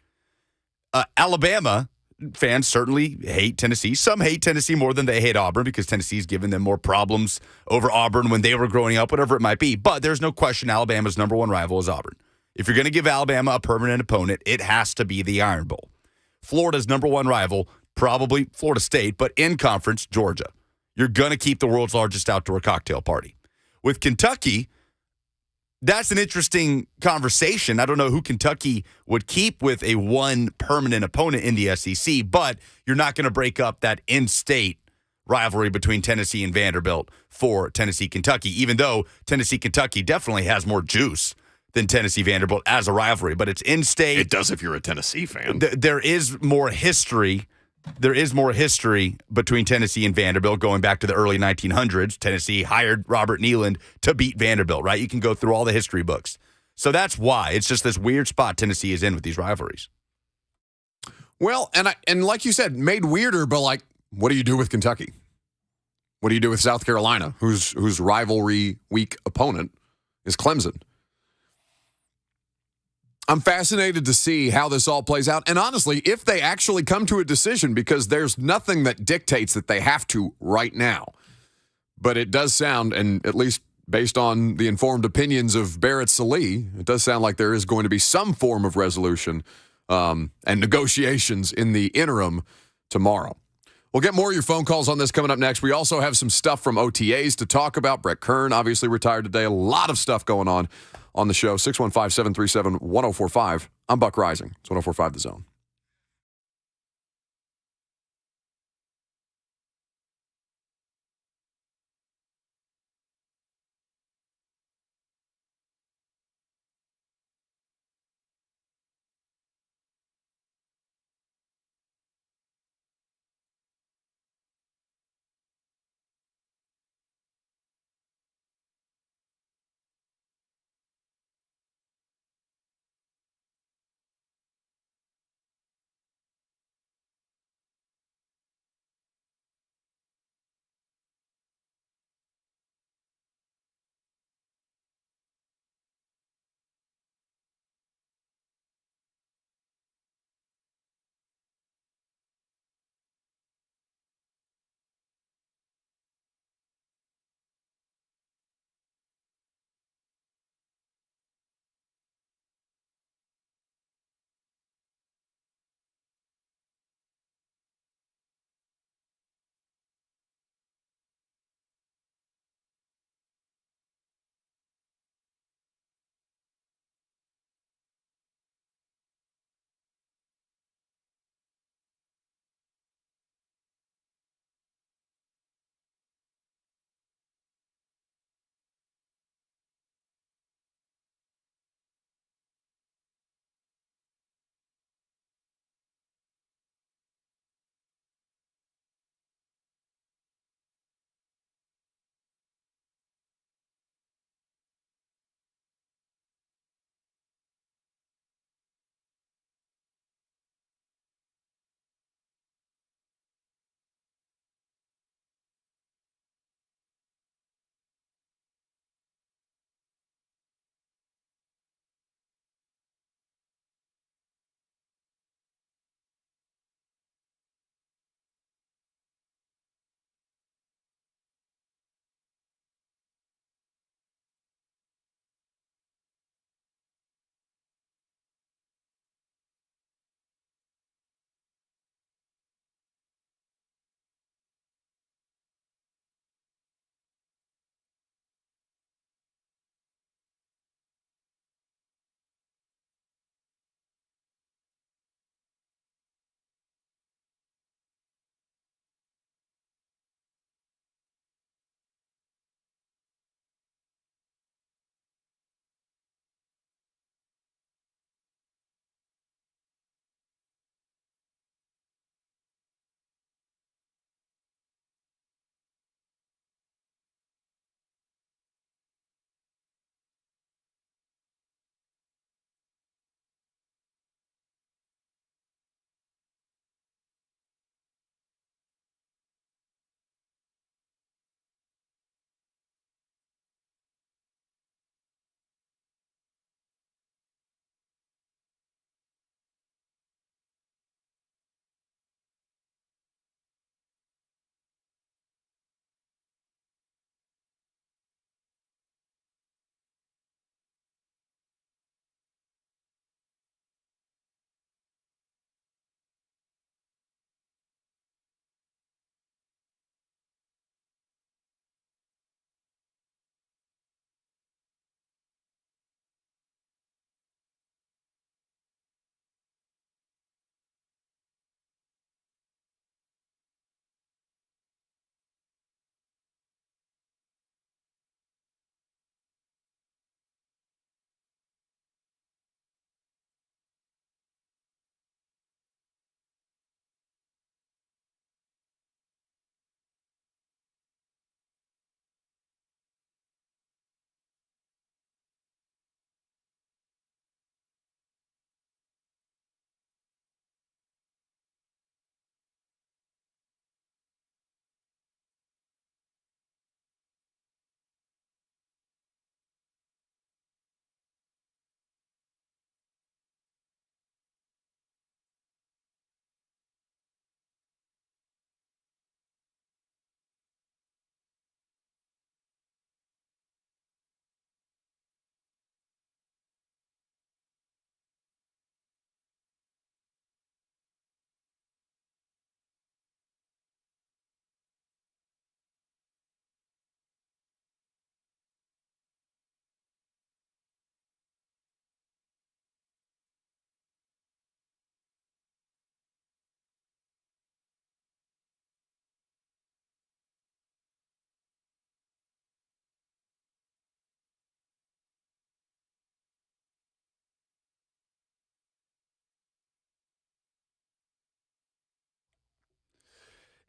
Alabama fans certainly hate Tennessee. Some hate Tennessee more than they hate Auburn because Tennessee's given them more problems over Auburn when they were growing up, whatever it might be. But there's no question Alabama's number one rival is Auburn. If you're going to give Alabama a permanent opponent, it has to be the Iron Bowl. Florida's number one rival, probably Florida State, but in conference, Georgia. You're going to keep the world's largest outdoor cocktail party. With Kentucky, that's an interesting conversation. I don't know who Kentucky would keep with a one permanent opponent in the SEC, but you're not going to break up that in-state rivalry between Tennessee and Vanderbilt for Tennessee-Kentucky, even though Tennessee-Kentucky definitely has more juice than Tennessee-Vanderbilt as a rivalry, but it's in-state. It does if you're a Tennessee fan. There is more history. There is more history between Tennessee and Vanderbilt going back to the early 1900s. Tennessee hired Robert Neyland to beat Vanderbilt, right? You can go through all the history books. So that's why. It's just this weird spot Tennessee is in with these rivalries. Well, and like you said, made weirder, but what do you do with Kentucky? What do you do with South Carolina, whose rivalry week opponent is Clemson? I'm fascinated to see how this all plays out. And honestly, if they actually come to a decision, because there's nothing that dictates that they have to right now. But it does sound, and at least based on the informed opinions of Barrett Sallee, it does sound like there is going to be some form of resolution and negotiations in the interim tomorrow. We'll get more of your phone calls on this coming up next. We also have some stuff from OTAs to talk about. Brett Kern obviously retired today. A lot of stuff going on the show. 615-737-1045. I'm Buck Rising. It's 1045 The Zone.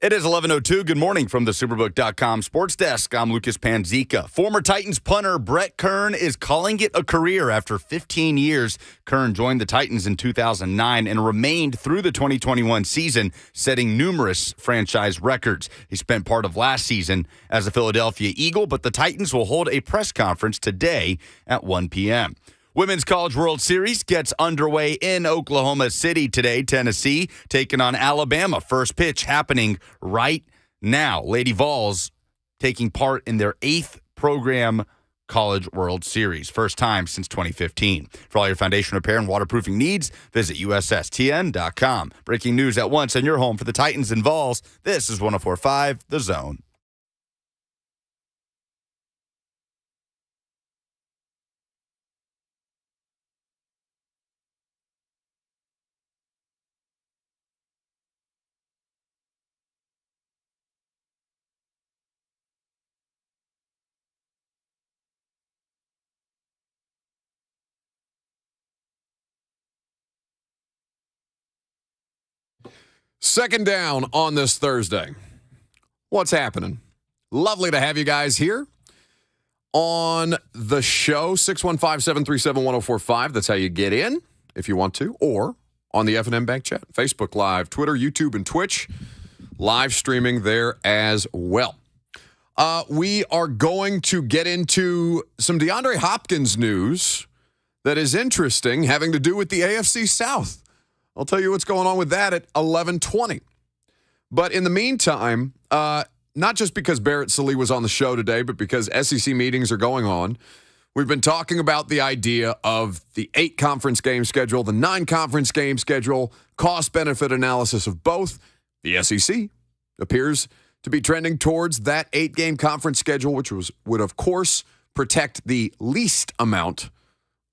It is 11:02. Good morning from the Superbook.com sports desk. I'm Lucas Panzica. Former Titans punter Brett Kern is calling it a career after 15 years. Kern joined the Titans in 2009 and remained through the 2021 season, setting numerous franchise records. He spent part of last season as a Philadelphia Eagle, but the Titans will hold a press conference today at 1 p.m. Women's College World Series gets underway in Oklahoma City today. Tennessee taking on Alabama. First pitch happening right now. Lady Vols taking part in their 8th program College World Series. First time since 2015. For all your foundation repair and waterproofing needs, visit USSTN.com. Breaking news at once and your home for the Titans and Vols. This is 104.5 The Zone. Second down on this Thursday. What's happening? Lovely to have you guys here on the show. 615-737-1045. That's how you get in if you want to. Or on the F&M Bank Chat. Facebook Live, Twitter, YouTube, and Twitch. Live streaming there as well. We are going to get into some DeAndre Hopkins news that is interesting, having to do with the AFC South. I'll tell you what's going on with that at 11:20. But in the meantime, not just because Barrett Sallee was on the show today, but because SEC meetings are going on, we've been talking about the idea of the 8-conference game schedule, the 9-conference game schedule, cost-benefit analysis of both. The SEC appears to be trending towards that 8-game conference schedule, which would, of course, protect the least amount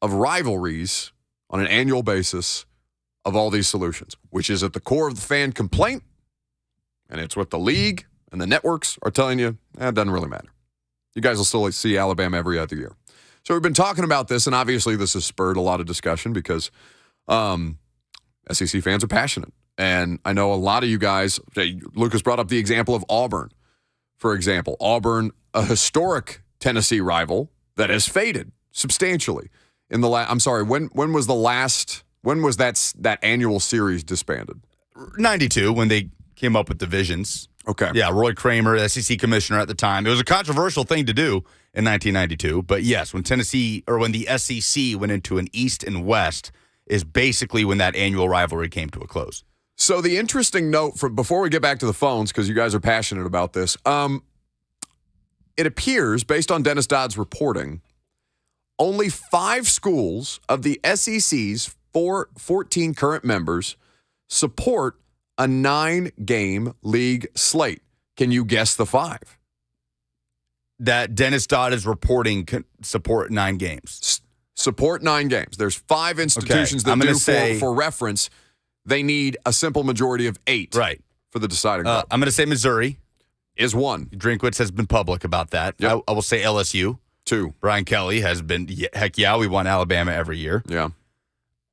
of rivalries on an annual basis of all these solutions, which is at the core of the fan complaint, and it's what the league and the networks are telling you, it doesn't really matter. You guys will still see Alabama every other year. So we've been talking about this, and obviously this has spurred a lot of discussion because SEC fans are passionate. And I know a lot of you guys, Lucas brought up the example of Auburn, for example. Auburn, a historic Tennessee rival that has faded substantially. In the when was the last... When was that annual series disbanded? 92, when they came up with divisions. Okay. Yeah, Roy Kramer, the SEC commissioner at the time. It was a controversial thing to do in 1992. But yes, when the SEC went into an East and West is basically when that annual rivalry came to a close. So the interesting note, before we get back to the phones, because you guys are passionate about this, it appears, based on Dennis Dodd's reporting, only 5 schools of the SEC's 14 current members support a 9-game league slate. Can you guess the 5? That Dennis Dodd is reporting support 9 games. Support 9 games. There's 5 institutions that do, for reference, they need a simple majority of 8 for the deciding vote. I'm going to say Missouri. Is 1. Drinkwitz has been public about that. Yep. I will say LSU. 2. Brian Kelly has been, heck yeah, we won Alabama every year. Yeah.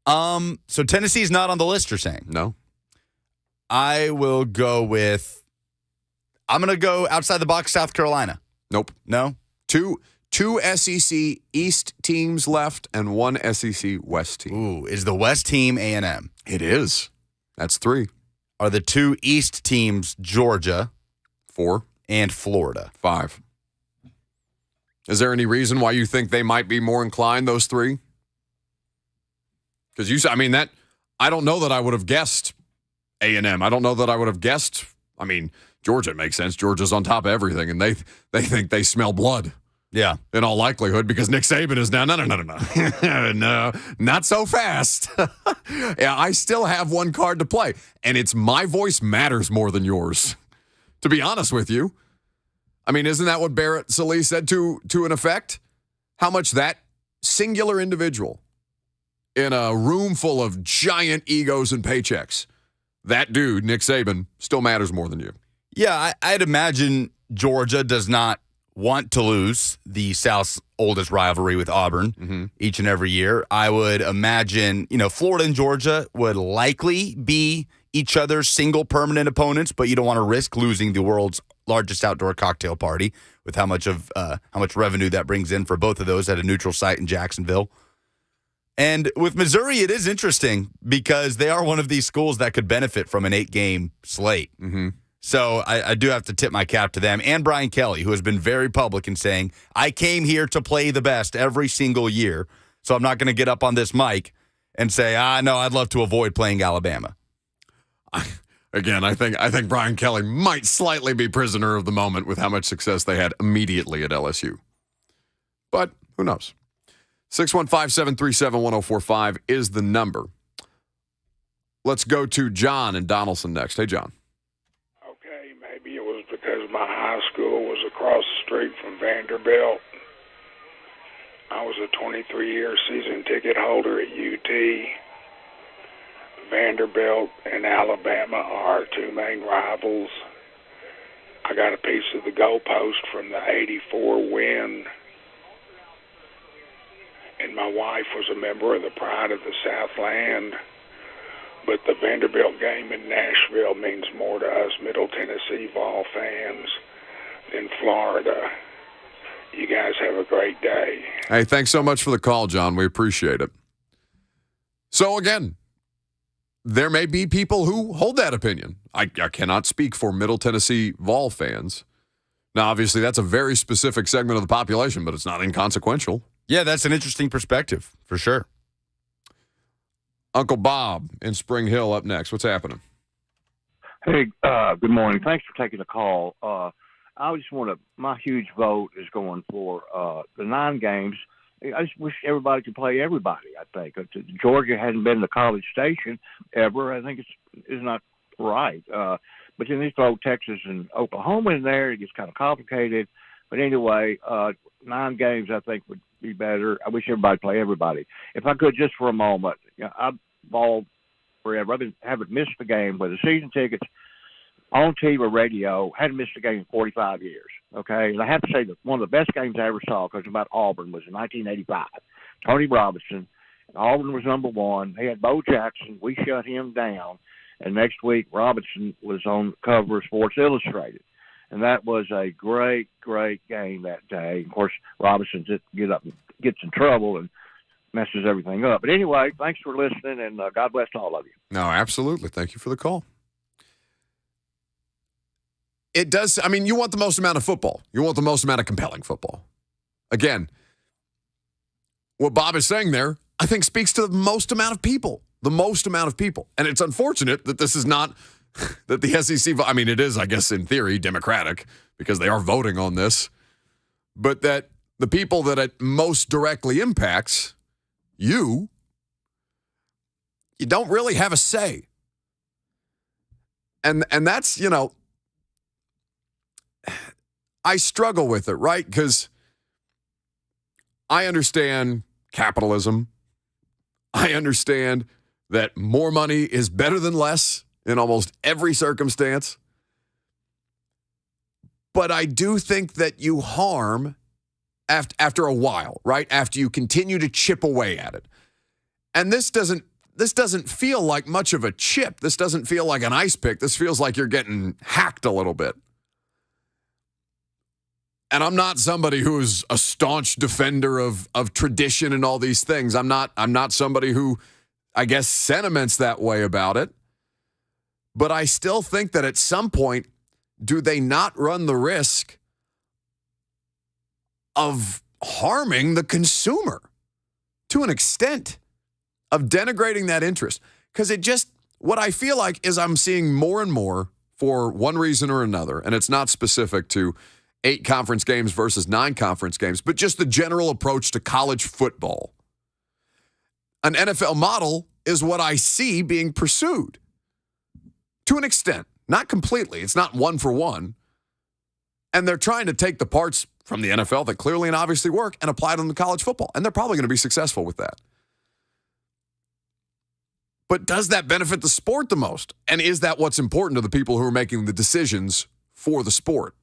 So Tennessee's not on the list, you're saying? No. I'm going to go outside the box, South Carolina. Nope. No? Two SEC East teams left and 1 SEC West team. Ooh, is the West team A&M? It is. That's 3. Are the 2 East teams Georgia? 4. And Florida? 5. Is there any reason why you think they might be more inclined, those 3? Because I don't know that I would have guessed A&M. I don't know that I would have guessed. Georgia makes sense. Georgia's on top of everything, and they think they smell blood. Yeah, in all likelihood, because Nick Saban is now no, no, not so fast. Yeah, I still have one card to play, and it's my voice matters more than yours. To be honest with you, isn't that what Barrett Sallee said to an effect? How much that singular individual in a room full of giant egos and paychecks, that dude, Nick Saban, still matters more than you. Yeah, I'd imagine Georgia does not want to lose the South's oldest rivalry with Auburn each and every year. I would imagine, Florida and Georgia would likely be each other's single permanent opponents, but you don't want to risk losing the world's largest outdoor cocktail party with how much revenue that brings in for both of those at a neutral site in Jacksonville. And with Missouri, it is interesting because they are one of these schools that could benefit from an 8-game slate. Mm-hmm. So I do have to tip my cap to them and Brian Kelly, who has been very public in saying, I came here to play the best every single year, so I'm not going to get up on this mic and say, no, I'd love to avoid playing Alabama. Again, I think Brian Kelly might slightly be prisoner of the moment with how much success they had immediately at LSU. But who knows? 615-737-1045 is the number. Let's go to John in Donaldson next. Hey, John. Okay, maybe it was because my high school was across the street from Vanderbilt. I was a 23-year season ticket holder at UT. Vanderbilt and Alabama are our two main rivals. I got a piece of the goalpost from the '84 win. And my wife was a member of the Pride of the Southland. But the Vanderbilt game in Nashville means more to us Middle Tennessee Vol fans than Florida. You guys have a great day. Hey, thanks so much for the call, John. We appreciate it. So again, there may be people who hold that opinion. I cannot speak for Middle Tennessee Vol fans. Now, obviously, that's a very specific segment of the population, but it's not inconsequential. Yeah, that's an interesting perspective, for sure. Uncle Bob in Spring Hill up next. What's happening? Hey, good morning. Thanks for taking the call. I just want to, my huge vote is going for the 9 games. I just wish everybody could play everybody, I think. Georgia hasn't been to College Station ever. I think it's not right. But then they throw Texas and Oklahoma in there. It gets kind of complicated. But anyway, 9 games I think would be better. I wish everybody play everybody. If I could, just for a moment, I've balled forever. Haven't missed a game with the season tickets on TV or radio. Hadn't missed a game in 45 years. Okay, and I have to say that one of the best games I ever saw, because about Auburn, was in 1985. Tony Robinson. Auburn was number 1. They had Bo Jackson. We shut him down. And next week, Robinson was on the cover of Sports Illustrated. And that was a great, great game that day. Of course, Robinson gets in trouble and messes everything up. But anyway, thanks for listening, and God bless all of you. No, absolutely. Thank you for the call. It does. I mean, you want the most amount of football. You want the most amount of compelling football. Again, what Bob is saying there, I think, speaks to the most amount of people. The most amount of people. And it's unfortunate that this is not, that the SEC, I mean, it is, I guess, in theory, Democratic, because they are voting on this, but that the people that it most directly impacts, you don't really have a say. And that's, I struggle with it, right? Because I understand capitalism. I understand that more money is better than less in almost every circumstance. But I do think that you harm after a while, right? After you continue to chip away at it. And this doesn't feel like much of a chip. This doesn't feel like an ice pick. This feels like you're getting hacked a little bit. And I'm not somebody who's a staunch defender of tradition and all these things. I'm not somebody who, I guess, sentiments that way about it. But I still think that at some point, do they not run the risk of harming the consumer to an extent, of denigrating that interest? Because what I feel like is I'm seeing more and more, for one reason or another, and it's not specific to 8 conference games versus 9 conference games, but just the general approach to college football. An NFL model is what I see being pursued to an extent, not completely. It's not one for one. And they're trying to take the parts from the NFL that clearly and obviously work and apply them to college football. And they're probably going to be successful with that. But does that benefit the sport the most? And is that what's important to the people who are making the decisions for the sport?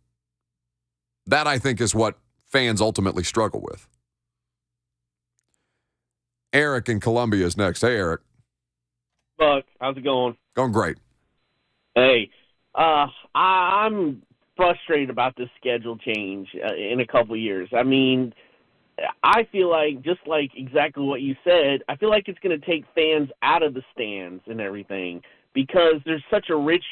That, I think, is what fans ultimately struggle with. Eric in Columbia is next. Hey, Eric. Buck, how's it going? Going great. Hey, I'm frustrated about this schedule change in a couple of years. I mean, I feel like, just like exactly what you said, I feel like it's going to take fans out of the stands and everything because there's such a rich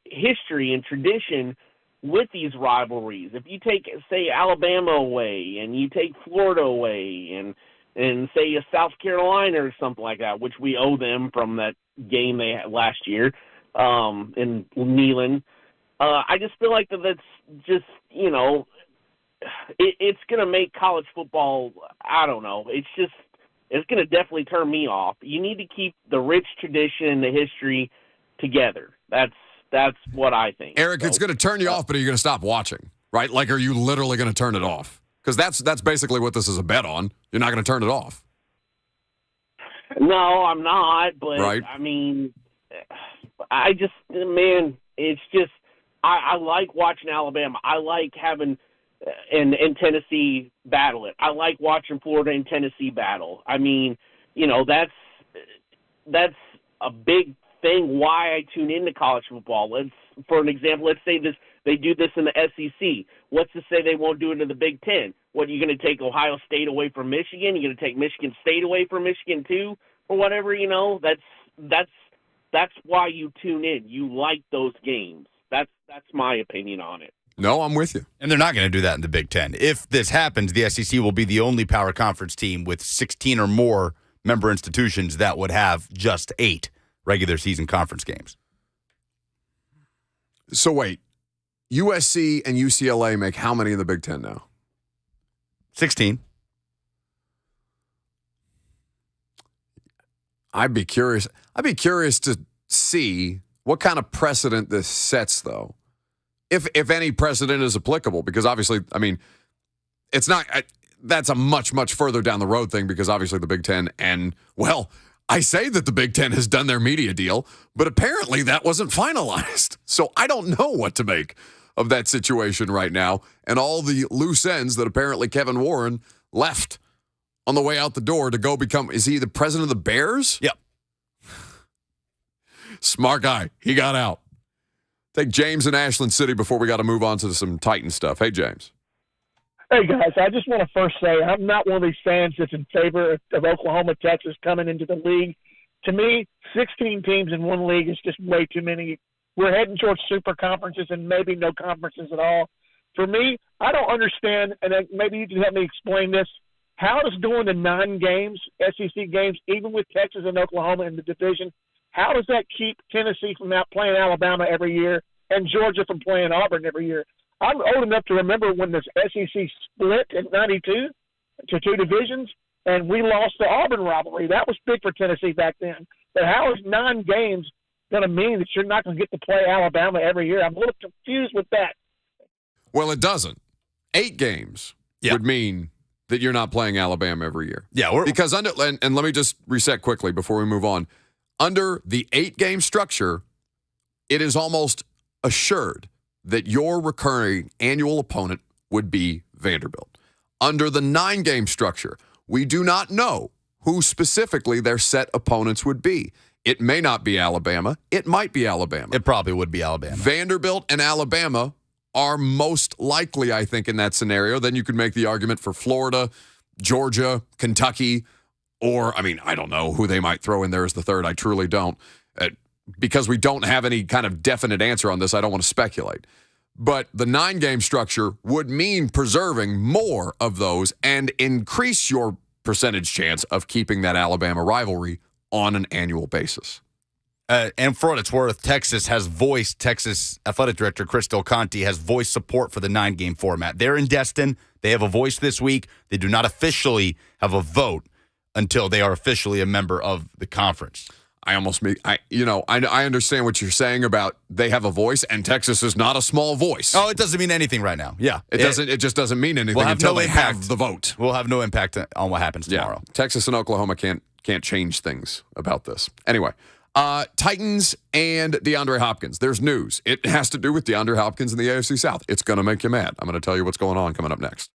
history and tradition with these rivalries. If you take, say, Alabama away and you take Florida away and say a South Carolina or something like that, which we owe them from that game they had last year in Neyland, I just feel like that's just, it's going to make college football, I don't know, it's going to definitely turn me off. You need to keep the rich tradition and the history together. That's what I think. Eric, it's going to turn you off, but are you going to stop watching, right? Like, are you literally going to turn it off? Because that's basically what this is a bet on. You're not going to turn it off. No, I'm not, but, right. I mean, it's just, I like watching Alabama. I like having and Tennessee battle it. I like watching Florida and Tennessee battle. I mean, that's a big thing why I tune into college football. For an example, let's say they do this in the SEC. What's to say they won't do it in the Big Ten? What, are you going to take Ohio State away from Michigan? You're going to take Michigan State away from Michigan too, or whatever? That's why you tune in. You like those games. That's my opinion on it. No, I'm with you. And they're not going to do that in the Big Ten. If this happens, the SEC will be the only power conference team with 16 or more member institutions that would have just 8 regular season conference games. So wait, USC and UCLA make how many in the Big Ten now? 16. I'd be curious to see what kind of precedent this sets, though. If any precedent is applicable, because obviously, I mean, it's not, that's a much, much further down the road thing, because obviously the Big Ten and, well, I say that the Big Ten has done their media deal, but apparently that wasn't finalized. So I don't know what to make of that situation right now and all the loose ends that apparently Kevin Warren left on the way out the door to go become, is he the president of the Bears? Yep. Smart guy. He got out. Take James in Ashland City before we got to move on to some Titan stuff. Hey, James. Hey, guys, I just want to first say I'm not one of these fans that's in favor of Oklahoma, Texas coming into the league. To me, 16 teams in one league is just way too many. We're heading towards super conferences and maybe no conferences at all. For me, I don't understand, and maybe you can help me explain this. How does going to 9 games, SEC games, even with Texas and Oklahoma in the division, how does that keep Tennessee from not playing Alabama every year and Georgia from playing Auburn every year? I'm old enough to remember when the SEC split in '92 to 2 divisions, and we lost the Auburn rivalry. That was big for Tennessee back then. But how is 9 games going to mean that you're not going to get to play Alabama every year? I'm a little confused with that. Well, it doesn't. 8 games would mean that you're not playing Alabama every year. Yeah, because and let me just reset quickly before we move on. Under the 8-game structure, it is almost assured that your recurring annual opponent would be Vanderbilt. Under the 9-game structure, we do not know who specifically their set opponents would be. It may not be Alabama. It might be Alabama. It probably would be Alabama. Vanderbilt and Alabama are most likely, I think, in that scenario. Then you could make the argument for Florida, Georgia, Kentucky, or, I mean, I don't know who they might throw in there as the third. I truly don't. Because we don't have any kind of definite answer on this, I don't want to speculate. But the 9-game structure would mean preserving more of those and increase your percentage chance of keeping that Alabama rivalry on an annual basis. And for what it's worth, Texas Athletic Director Chris Del Conte has voiced support for the 9-game format. They're in Destin. They have a voice this week. They do not officially have a vote until they are officially a member of the conference. I understand what you're saying about they have a voice, and Texas is not a small voice. Oh, it doesn't mean anything right now. Yeah. It just doesn't mean anything until they have the vote. We'll have no impact on what happens tomorrow. Yeah. Texas and Oklahoma can't change things about this. Anyway, Titans and DeAndre Hopkins. There's news. It has to do with DeAndre Hopkins in the AFC South. It's going to make you mad. I'm going to tell you what's going on coming up next.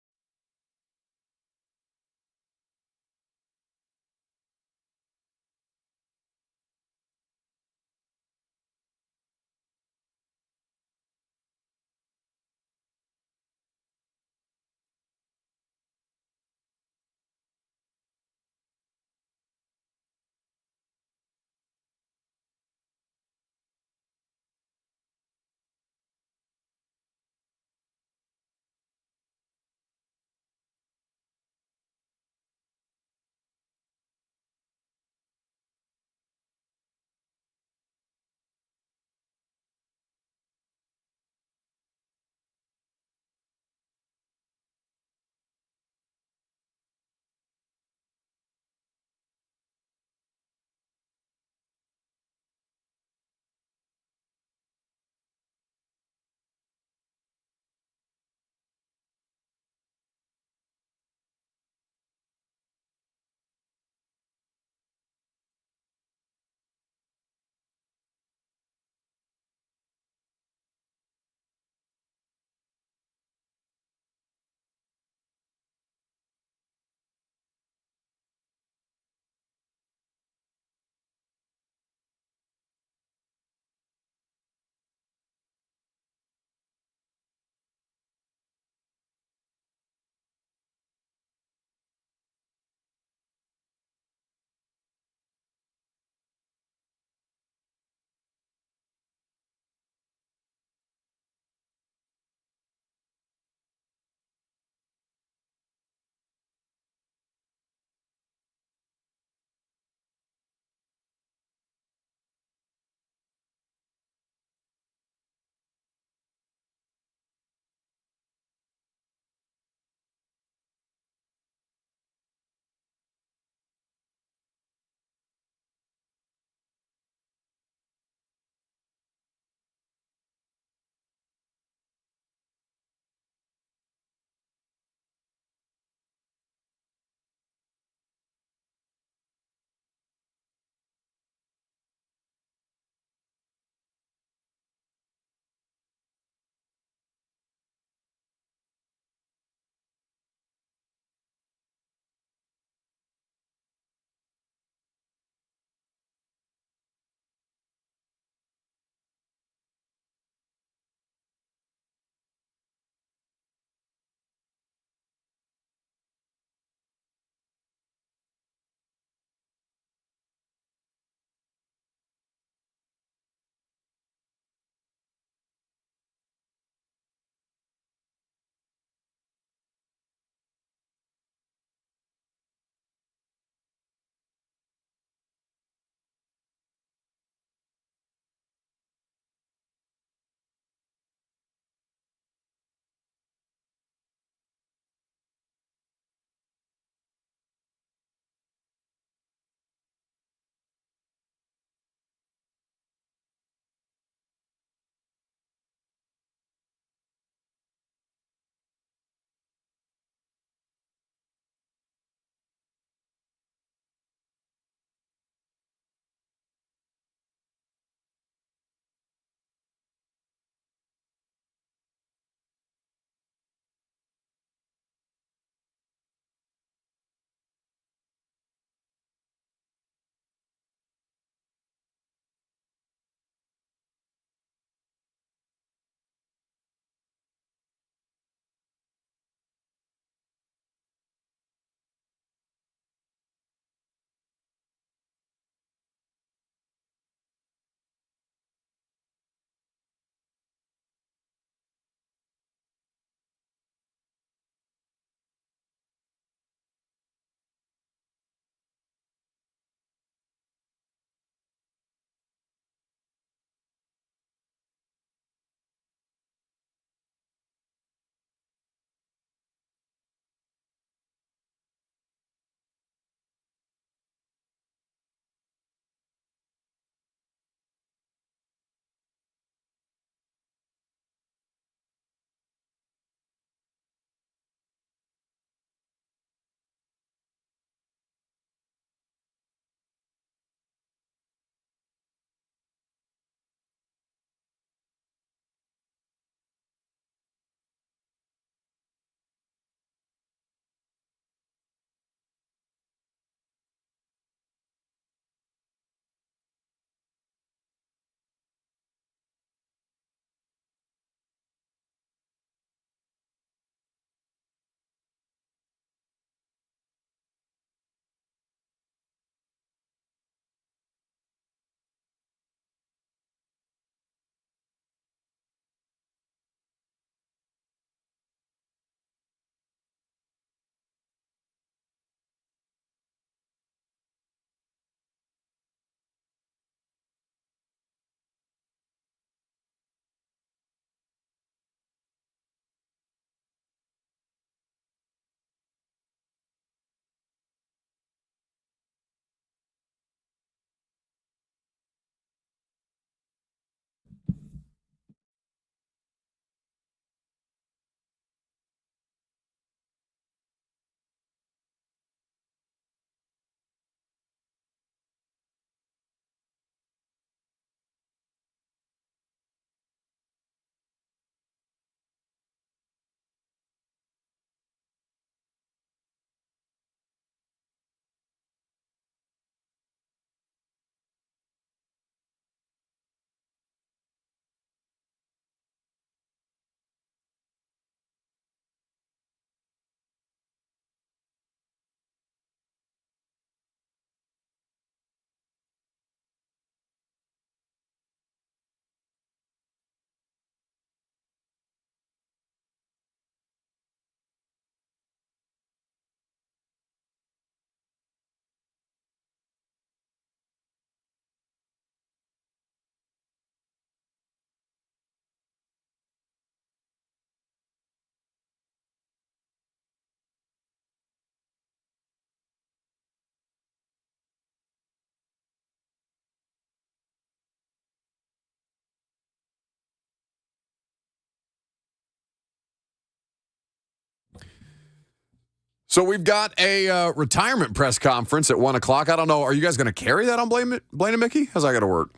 So we've got a retirement press conference at 1 o'clock. I don't know. Are you guys going to carry that on Blaine and Mickey? How's that going to work?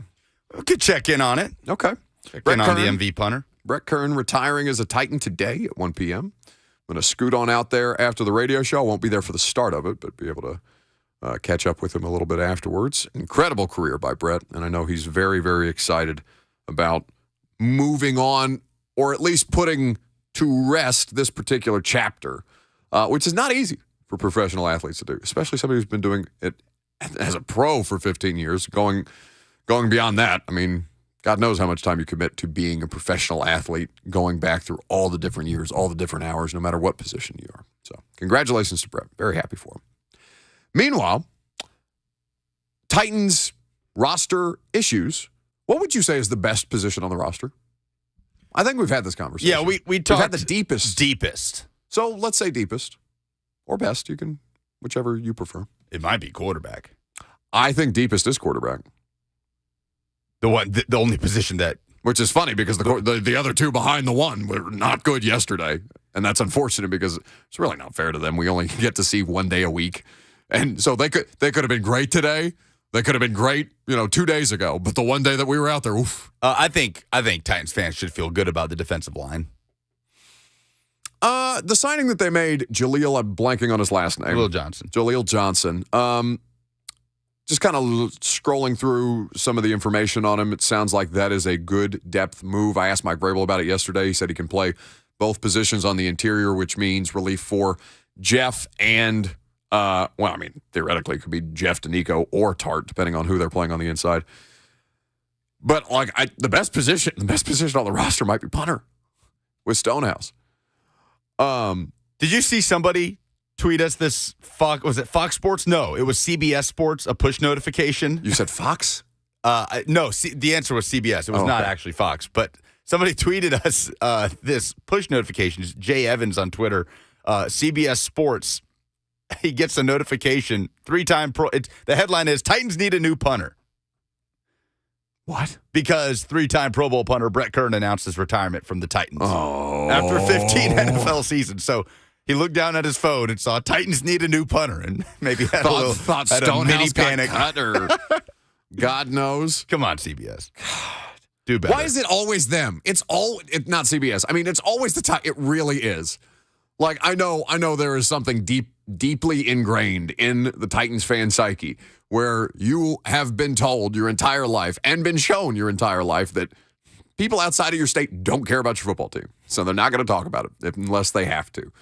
We could check in on it. Okay. Check in on the MV punter. Brett Kern retiring as a Titan today at 1 p.m. I'm going to scoot on out there after the radio show. I won't be there for the start of it, but be able to catch up with him a little bit afterwards. Incredible career by Brett, and I know he's very, very excited about moving on, or at least putting to rest this particular chapter, which is not easy for professional athletes to do, especially somebody who's been doing it as a pro for 15 years, going beyond that. I mean, God knows how much time you commit to being a professional athlete, going back through all the different years, all the different hours, no matter what position you are. So congratulations to Brett. Very happy for him. Meanwhile, Titans roster issues. What would you say is the best position on the roster? I think we've had this conversation. Yeah, we've talked had the deepest. Deepest. So let's say deepest or best. You can, whichever you prefer. It might be quarterback. I think deepest is quarterback. The only position that, which is funny because the other two behind the one were not good yesterday, and that's unfortunate because it's really not fair to them. We only get to see 1 day a week, and so they could have been great today. They could have been great, 2 days ago, but the 1 day that we were out there, oof. I think Titans fans should feel good about the defensive line. The signing that they made, Jaleel, I'm blanking on his last name. Jaleel Johnson. Just kind of scrolling through some of the information on him, it sounds like that is a good depth move. I asked Mike Vrabel about it yesterday. He said he can play both positions on the interior, which means relief for Jeff and, theoretically it could be Jeff, Danico, or Tart, depending on who they're playing on the inside. But the best position on the roster might be punter with Stonehouse. Did you see somebody tweet us this? Was it Fox Sports? No, it was CBS Sports, a push notification. You said Fox? No, the answer was CBS. It was not actually Fox. But somebody tweeted us this push notification. Jay Evans on Twitter. CBS Sports, he gets a notification. 3-time pro. The headline is, Titans need a new punter. What? Because 3-time Pro Bowl punter Brett Kern announced his retirement from the Titans after 15 NFL seasons. So he looked down at his phone and saw Titans need a new punter, and maybe had a mini panic. Or God knows. Come on, CBS. Do better. Why is it always them? It's not CBS. I mean, it's always the time. It really is. Like, I know there is something deeply ingrained in the Titans fan psyche where you have been told your entire life and been shown your entire life that people outside of your state don't care about your football team. So they're not going to talk about it unless they have to.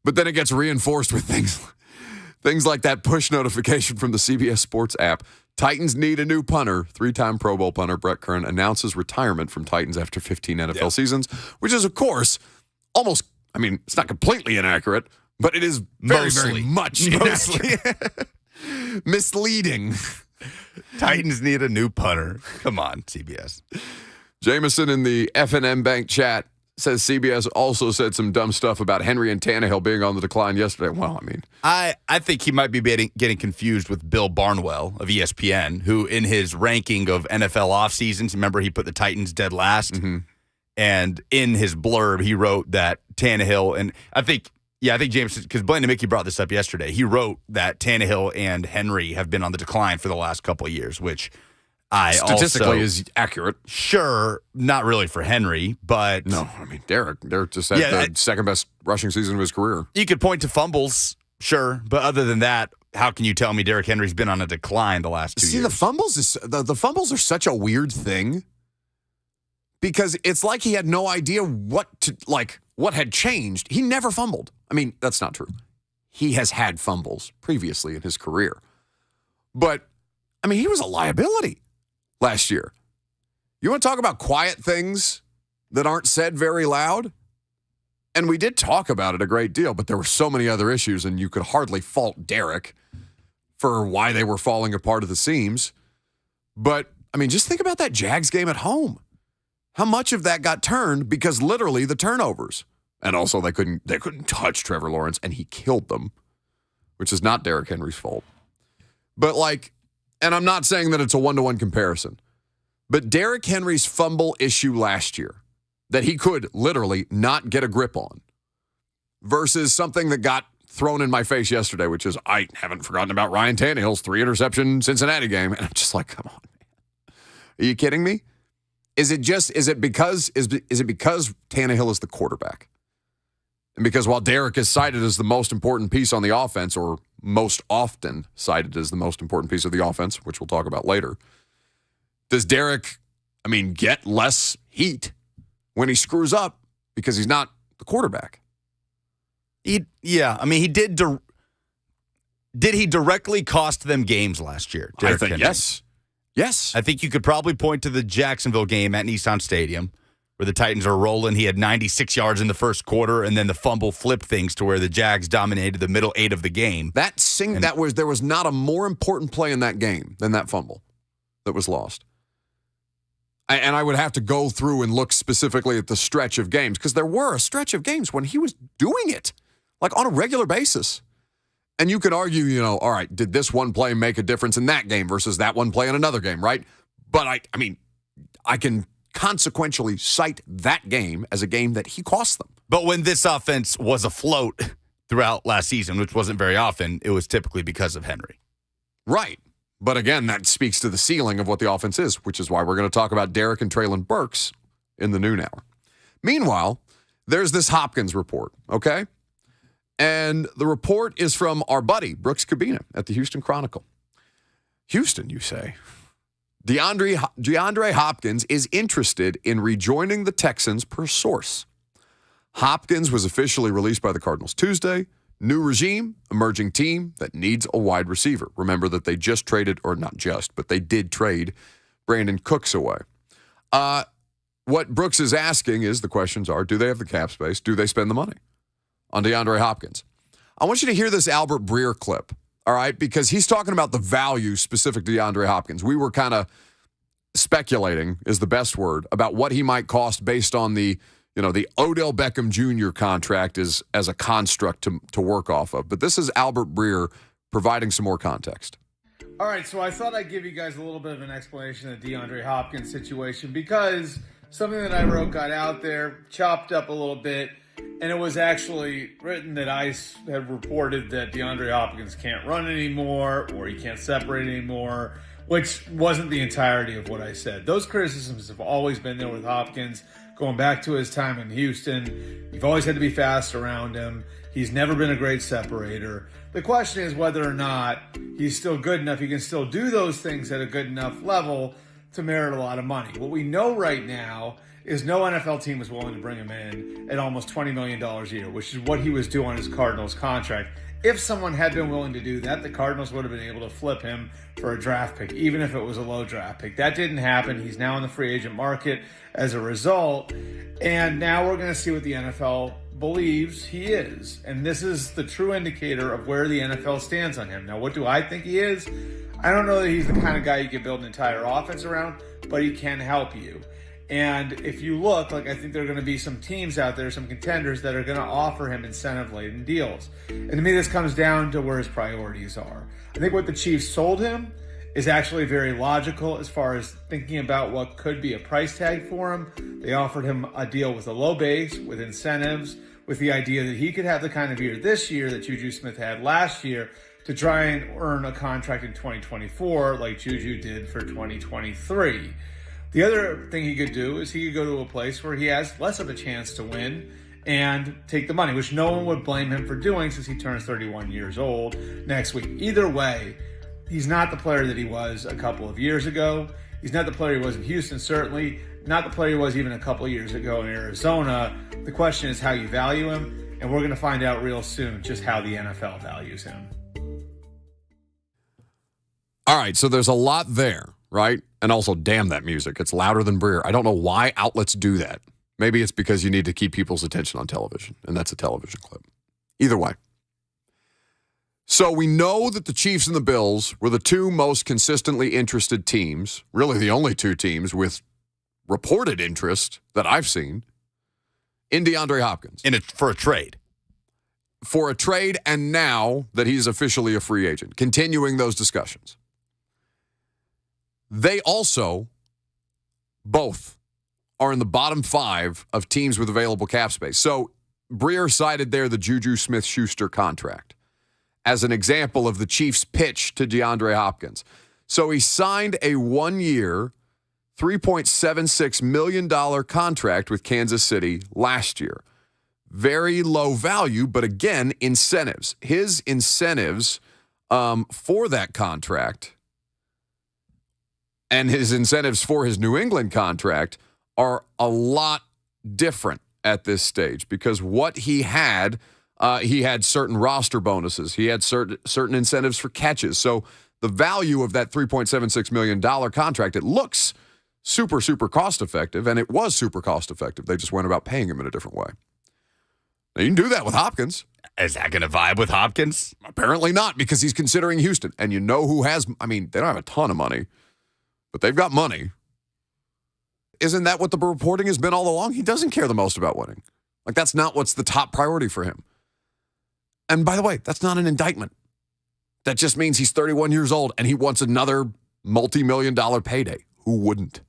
But then it gets reinforced with things like that push notification from the CBS Sports app. Titans need a new punter. 3-time Pro Bowl punter Brett Kern announces retirement from Titans after 15 NFL seasons, which is, of course, almost, it's not completely inaccurate, but it is very much inaccurate. Misleading. Titans need a new punter. Come on, CBS. Jameson in the FNM Bank chat says CBS also said some dumb stuff about Henry and Tannehill being on the decline yesterday. Well, I think he might be getting confused with Bill Barnwell of ESPN, who in his ranking of NFL off seasons, remember he put the Titans dead last? Mm-hmm. And in his blurb, he wrote that Tannehill, and I think James, because Blaine and Mickey brought this up yesterday, he wrote that Tannehill and Henry have been on the decline for the last couple of years, which statistically is accurate. Sure, not really for Henry, but... No, Derrick just had the second best rushing season of his career. You could point to fumbles, sure, but other than that, how can you tell me Derrick Henry's been on a decline the last 2 years? See, the fumbles are such a weird thing because it's like he had no idea what had changed. He never fumbled. That's not true. He has had fumbles previously in his career. But, he was a liability last year. You want to talk about quiet things that aren't said very loud? And we did talk about it a great deal, but there were so many other issues, and you could hardly fault Derrick for why they were falling apart at the seams. But, just think about that Jags game at home. How much of that got turned because literally the turnovers. And also they couldn't touch Trevor Lawrence, and he killed them, which is not Derrick Henry's fault. But and I'm not saying that it's a one-to-one comparison, but Derrick Henry's fumble issue last year that he could literally not get a grip on versus something that got thrown in my face yesterday, which is I haven't forgotten about Ryan Tannehill's 3-interception Cincinnati game. And I'm just like, come on, man. Are you kidding me? Is it because Tannehill is the quarterback? And because while Derrick is cited as the most important piece on the offense, or most often cited as the most important piece of the offense, which we'll talk about later, does Derrick, get less heat when he screws up because he's not the quarterback? He did. Did he directly cost them games last year? Derrick Henry? Yes. I think you could probably point to the Jacksonville game at Nissan Stadium where the Titans are rolling. He had 96 yards in the first quarter, and then the fumble flipped things to where the Jags dominated the middle 8 of the game. There was not a more important play in that game than that fumble that was lost. And I would have to go through and look specifically at the stretch of games, because there were a stretch of games when he was doing it, like on a regular basis. And you could argue, all right, did this one play make a difference in that game versus that one play in another game, right? But I can consequentially cite that game as a game that he cost them. But when this offense was afloat throughout last season, which wasn't very often, it was typically because of Henry. Right. But again, that speaks to the ceiling of what the offense is, which is why we're going to talk about Derrick and Treylon Burks in the noon hour. Meanwhile, there's this Hopkins report, okay? And the report is from our buddy, Brooks Cabina at the Houston Chronicle. Houston, you say? DeAndre Hopkins is interested in rejoining the Texans per source. Hopkins was officially released by the Cardinals Tuesday. New regime, emerging team that needs a wide receiver. Remember that they just traded, or not just, but they did trade Brandon Cooks away. What Brooks is asking is, the questions are, do they have the cap space? Do they spend the money on DeAndre Hopkins? I want you to hear this Albert Breer clip, all right? Because he's talking about the value specific to DeAndre Hopkins. We were kind of speculating, is the best word, about what he might cost based on the Odell Beckham Jr. contract as a construct to work off of. But this is Albert Breer providing some more context. All right, so I thought I'd give you guys a little bit of an explanation of the DeAndre Hopkins situation, because something that I wrote got out there, chopped up a little bit, and it was actually written that I had reported that DeAndre Hopkins can't run anymore or he can't separate anymore, which wasn't the entirety of what I said. Those criticisms have always been there with Hopkins. Going back to his time in Houston, you've always had to be fast around him. He's never been a great separator. The question is whether or not he's still good enough. He can still do those things at a good enough level to merit a lot of money. What we know right now is no NFL team is willing to bring him in at almost $20 million a year, which is what he was due on his Cardinals contract. If someone had been willing to do that, the Cardinals would have been able to flip him for a draft pick, even if it was a low draft pick. That didn't happen. He's now in the free agent market as a result. And now we're going to see what the NFL believes he is. And this is the true indicator of where the NFL stands on him. Now, what do I think he is? I don't know that he's the kind of guy you can build an entire offense around, but he can help you. And if you look, I think there are going to be some teams out there, some contenders that are going to offer him incentive-laden deals. And to me, this comes down to where his priorities are. I think what the Chiefs sold him is actually very logical as far as thinking about what could be a price tag for him. They offered him a deal with a low base, with incentives, with the idea that he could have the kind of year this year that Juju Smith had last year to try and earn a contract in 2024 like Juju did for 2023. The other thing he could do is he could go to a place where he has less of a chance to win and take the money, which no one would blame him for doing since he turns 31 years old next week. Either way, he's not the player that he was a couple of years ago. He's not the player he was in Houston, certainly. Not the player he was even a couple of years ago in Arizona. The question is how you value him, and we're going to find out real soon just how the NFL values him. All right, so there's a lot there, right? And also, damn that music. It's louder than Breer. I don't know why outlets do that. Maybe it's because you need to keep people's attention on television, and that's a television clip. Either way. So we know that the Chiefs and the Bills were the two most consistently interested teams, really the only two teams with reported interest that I've seen in DeAndre Hopkins. For a trade. For a trade, and now that he's officially a free agent, continuing those discussions. They also, both, are in the bottom 5 of teams with available cap space. So Breer cited there the Juju Smith-Schuster contract as an example of the Chiefs' pitch to DeAndre Hopkins. So he signed a 1-year, $3.76 million contract with Kansas City last year. Very low value, but again, incentives. His incentives for that contract and his incentives for his New England contract are a lot different at this stage because what he had certain roster bonuses. He had certain incentives for catches. So the value of that $3.76 million contract, it looks super, super cost effective, and it was super cost effective. They just went about paying him in a different way. Now, you can do that with Hopkins. Is that going to vibe with Hopkins? Apparently not, because he's considering Houston. And you know who has, I mean, they don't have a ton of money, but they've got money. Isn't that what the reporting has been all along? He doesn't care the most about winning. Like, that's not what's the top priority for him. And by the way, that's not an indictment. That just means he's 31 years old and he wants another multi-million-dollar payday. Who wouldn't?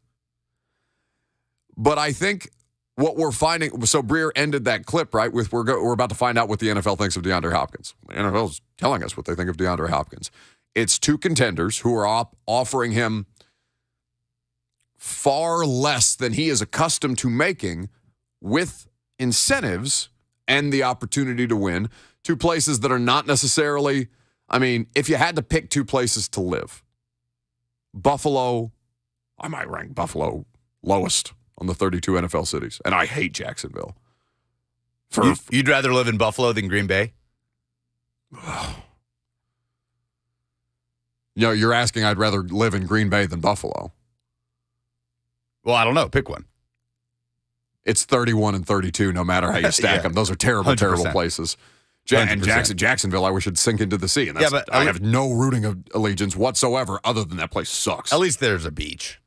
But I think what we're finding, so Breer ended that clip, right, with we're about to find out what the NFL thinks of DeAndre Hopkins. The NFL's telling us what they think of DeAndre Hopkins. It's two contenders who are offering him far less than he is accustomed to making with incentives and the opportunity to win. Two places that are not necessarily, I mean, if you had to pick two places to live, Buffalo, I might rank Buffalo lowest on the 32 NFL cities. And I hate Jacksonville. You'd rather live in Buffalo than Green Bay? You're asking I'd rather live in Green Bay than Buffalo. Well, I don't know. Pick one. It's 31 and 32, no matter how you stack them. Those are terrible, 100%. Terrible places. And Jacksonville, I wish it'd sink into the sea. And that's, I have no rooting allegiance whatsoever other than that place sucks. At least there's a beach.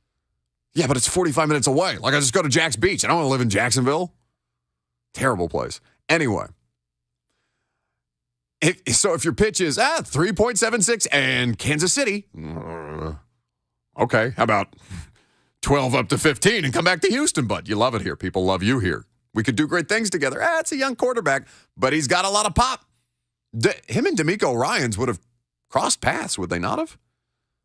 Yeah, but it's 45 minutes away. Like, I just go to Jack's Beach. I don't want to live in Jacksonville. Terrible place. Anyway. So if your pitch is 3.76 and Kansas City, okay, how about 12 up to 15 and come back to Houston, bud? You love it here. People love you here. We could do great things together. It's a young quarterback, but he's got a lot of pop. Him and D'Amico Ryans would have crossed paths, would they not have?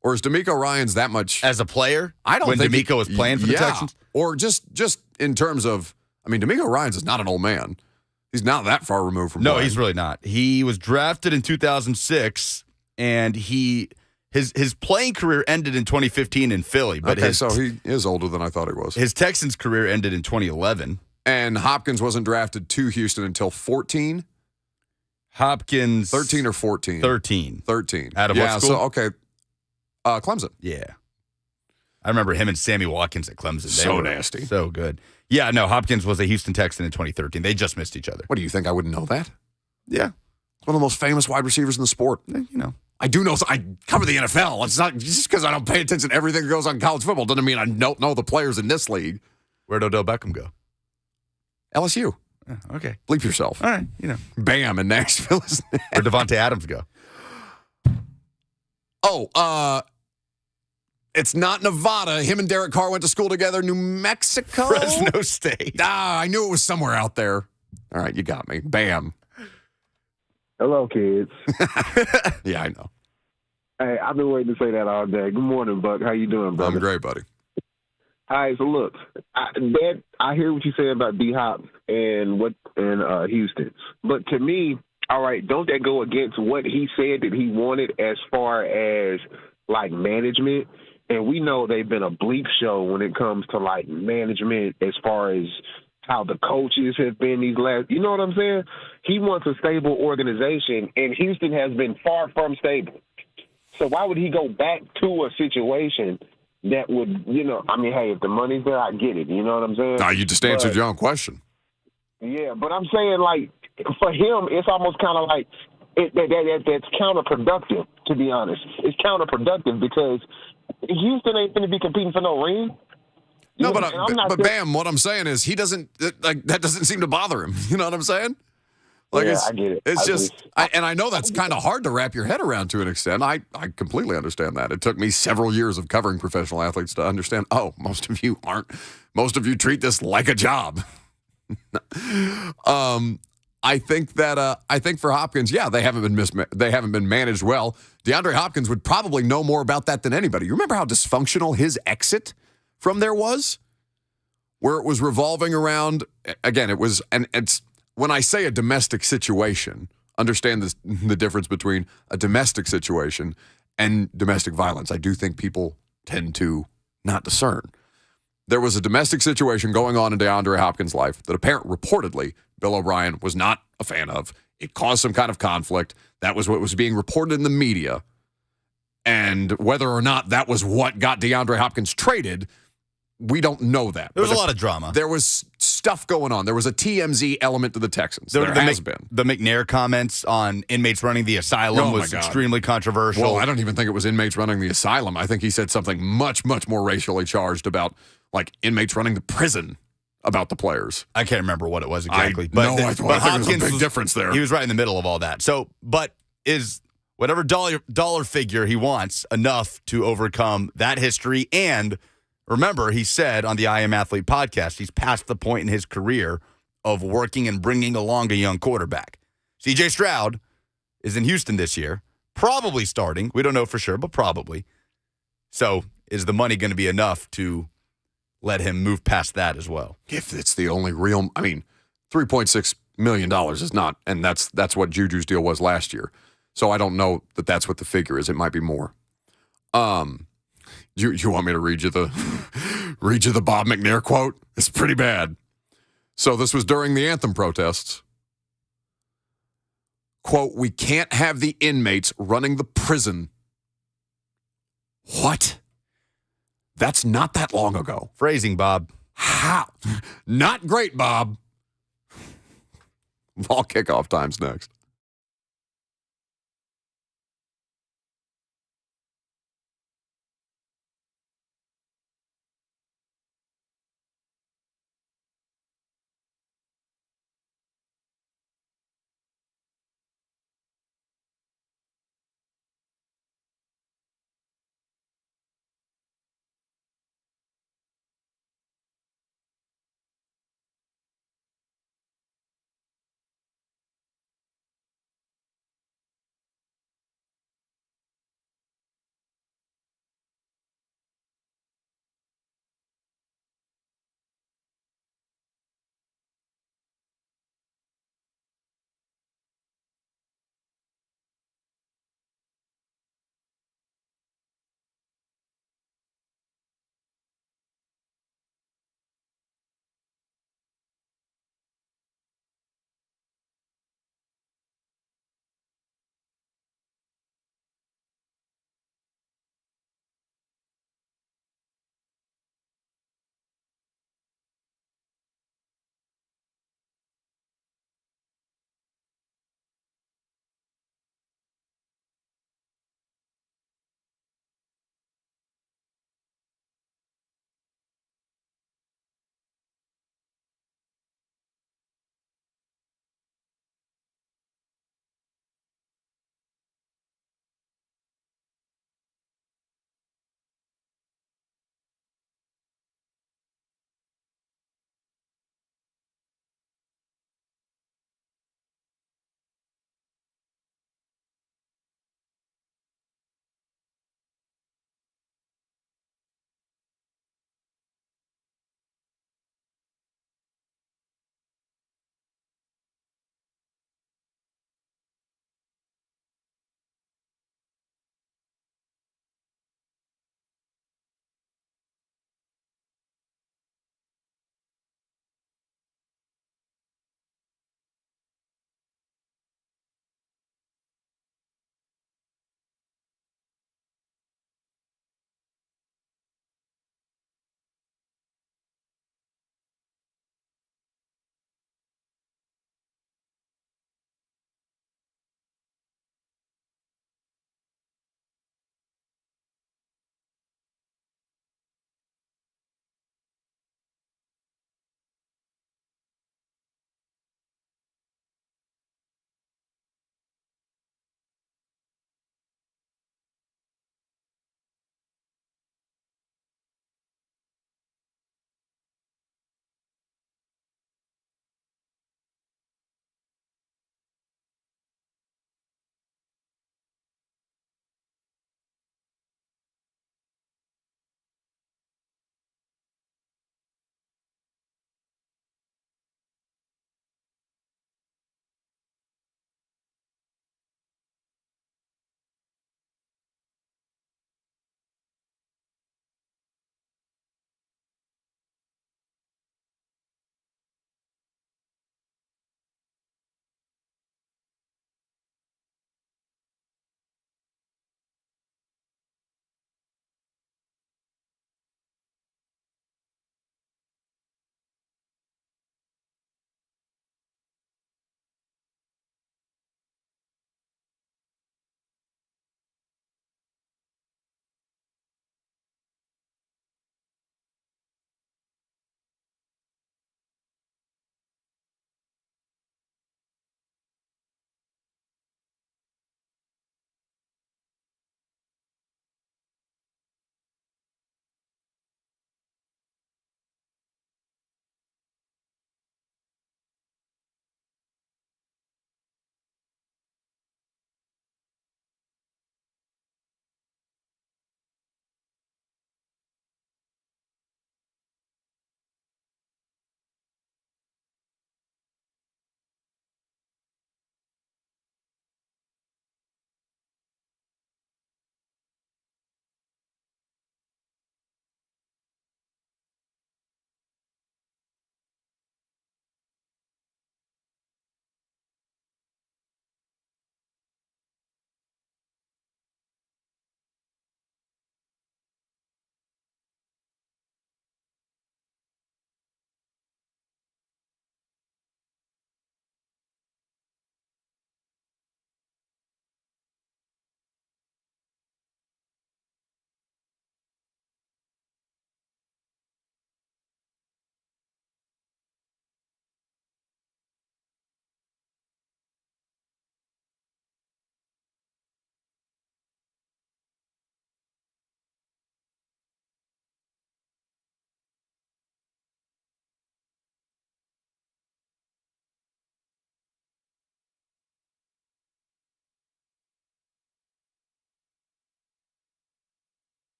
Or is D'Amico Ryans that much? As a player? I don't think when D'Amico was playing for the Texans? Or just in terms of, I mean, D'Amico Ryans is not an old man. He's not that far removed from playing. He's really not. He was drafted in 2006, and his playing career ended in 2015 in Philly. But so he is older than I thought he was. His Texans career ended in 2011. And Hopkins wasn't drafted to Houston until 14? Hopkins. 13 or 14? 13. 13. Out of what school? So, okay. Clemson. Yeah. I remember him and Sammy Watkins at Clemson. They were nasty. So good. Yeah, no, Hopkins was a Houston Texan in 2013. They just missed each other. What, do you think I wouldn't know that? Yeah. It's one of the most famous wide receivers in the sport. I do know. I cover the NFL. It's not just because I don't pay attention to everything that goes on in college football doesn't mean I don't know the players in this league. Where'd Odell Beckham go? LSU. Okay. Bleep yourself. All right. Bam in Nashville. Where'd Devontae Adams go? It's not Nevada. Him and Derek Carr went to school together. New Mexico? Fresno State. I knew it was somewhere out there. All right, you got me. Bam. Hello, kids. Yeah, I know. Hey, I've been waiting to say that all day. Good morning, Buck. How you doing, brother? I'm great, buddy. All right, so look, I hear what you say about D-Hop and Houston. But to me, all right, don't that go against what he said that he wanted as far as, like, management? And we know they've been a bleep show when it comes to, like, management as far as how the coaches have been these last – you know what I'm saying? He wants a stable organization, and Houston has been far from stable. So why would he go back to a situation that would, hey, if the money's there, I get it. You know what I'm saying? No, you just answered your own question. Yeah, but I'm saying, like, for him, it's almost kind of like that's counterproductive, to be honest. It's counterproductive because Houston ain't going to be competing for no ring. No, but Bam, what I'm saying is he doesn't, like, that doesn't seem to bother him. You know what I'm saying? Like, yeah, I get it. It's I know that's kind of hard to wrap your head around to an extent. I completely understand that. It took me several years of covering professional athletes to understand, most of you treat this like a job. I think for Hopkins, yeah, they haven't been managed well. DeAndre Hopkins would probably know more about that than anybody. You remember how dysfunctional his exit from there was? Where it was revolving around, again, it was, and it's, when I say a domestic situation, understand the difference between a domestic situation and domestic violence. I do think people tend to not discern. There was a domestic situation going on in DeAndre Hopkins' life that reportedly Bill O'Brien was not a fan of. It caused some kind of conflict. That was what was being reported in the media. And whether or not that was what got DeAndre Hopkins traded, we don't know that. There was a lot of drama. There was stuff going on. There was a TMZ element to the Texans. There has been. The McNair comments on inmates running the asylum was extremely controversial. Well, I don't even think it was inmates running the asylum. I think he said something much, much more racially charged about, like, inmates running the prison about the players. I can't remember what it was exactly. I think there's a big difference there. He was right in the middle of all that. So, but is whatever dollar figure he wants enough to overcome that history? And remember, he said on the I Am Athlete podcast, he's past the point in his career of working and bringing along a young quarterback. C.J. Stroud is in Houston this year, probably starting. We don't know for sure, but probably. So is the money going to be enough to let him move past that as well? If it's the only real, I mean, $3.6 million is not, and that's what Juju's deal was last year. So I don't know that that's what the figure is. It might be more. You want me to read you the Bob McNair quote? It's pretty bad. So this was during the anthem protests. Quote, "We can't have the inmates running the prison." What? That's not that long ago. Phrasing, Bob. How? Not great, Bob. All kickoff time's next.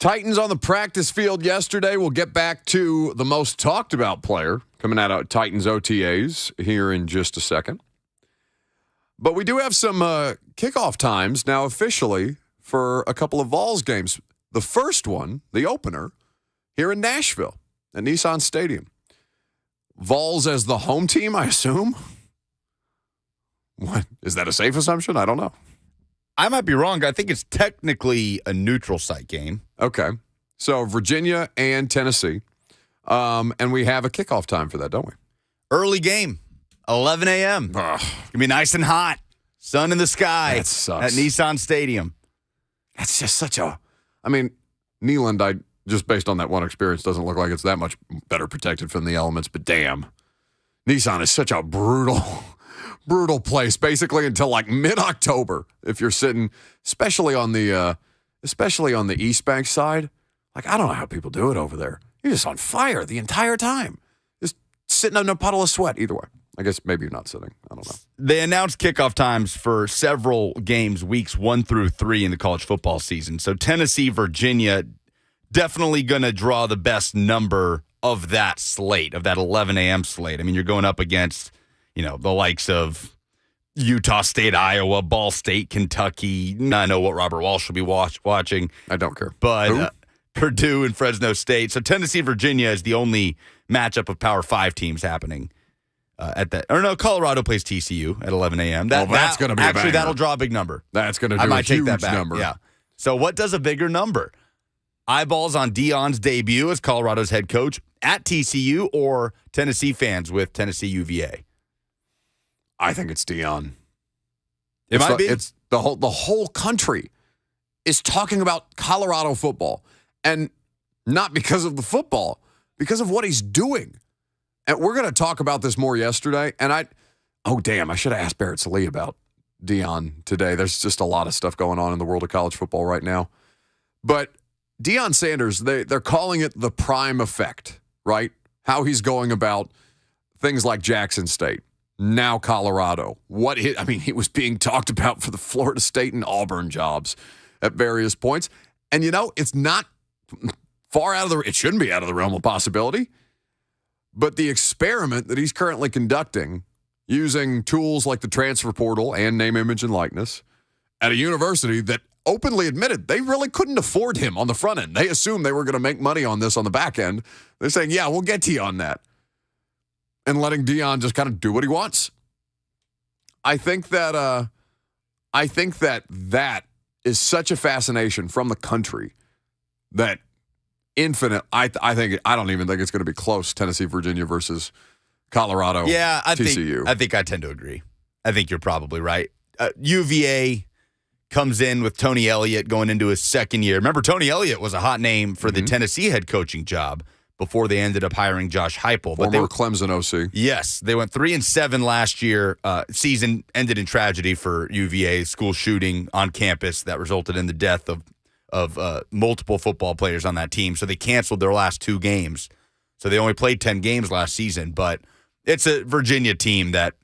Titans on the practice field yesterday. We'll get back to the most talked about player coming out of Titans OTAs here in just a second. But we do have some kickoff times now officially for a couple of Vols games. The first one, the opener, here in Nashville at Nissan Stadium. Vols as the home team, I assume? What? Is that a safe assumption? I don't know. I might be wrong. I think it's technically a neutral site game. Okay. So Virginia and Tennessee. And we have a kickoff time for that, don't we? Early game, 11 a.m. It's going to be nice and hot. Sun in the sky That sucks. at Nissan Stadium. That's just such a... I mean, Neyland, just based on that one experience, doesn't look like it's that much better protected from the elements, but damn. Nissan is such a brutal place, basically until like mid-October. If you're sitting, especially on the East Bank side, like I don't know how people do it over there. You're just on fire the entire time, just sitting in a puddle of sweat. Either way, I guess maybe you're not sitting. I don't know. They announced kickoff times for several games, weeks 1 through 3 in the college football season. So Tennessee, Virginia, definitely going to draw the best number of that slate, of that 11 a.m. slate. I mean, you're going up against, the likes of Utah State, Iowa, Ball State, Kentucky. I know what Robert Walsh will be watching. I don't care. But Purdue and Fresno State. So Tennessee, Virginia is the only matchup of Power 5 teams happening at that. Or no, Colorado plays TCU at 11 a.m. That's going to be a banger. That'll draw a big number. That's going to do I might a huge take that back. number. Yeah. So what does a bigger number? Eyeballs on Deion's debut as Colorado's head coach at TCU, or Tennessee fans with Tennessee UVA? I think it's Deion. It might be. It's the whole country is talking about Colorado football, and not because of the football, because of what he's doing. And we're going to talk about this more yesterday. And I should have asked Barrett Sallee about Deion today. There's just a lot of stuff going on in the world of college football right now. But Deion Sanders, they're calling it the prime effect, right? How he's going about things like Jackson State, now Colorado. He was being talked about for the Florida State and Auburn jobs at various points. And, it's not far it shouldn't be out of the realm of possibility. But the experiment that he's currently conducting using tools like the transfer portal and name, image, and likeness at a university that openly admitted they really couldn't afford him on the front end. They assumed they were going to make money on this on the back end. They're saying, yeah, we'll get to you on that. And letting Deion just kind of do what he wants. I think that is such a fascination from the country that infinite. I don't even think it's going to be close. Tennessee, Virginia versus Colorado. Yeah, TCU. I think I tend to agree. I think you're probably right. UVA comes in with Tony Elliott going into his second year. Remember, Tony Elliott was a hot name for the Tennessee head coaching job before they ended up hiring Josh Heupel. Former Clemson OC. Yes, they went 3-7 last year. Season ended in tragedy for UVA, school shooting on campus that resulted in the death of multiple football players on that team. So they canceled their last 2 games. So they only played 10 games last season. But it's a Virginia team that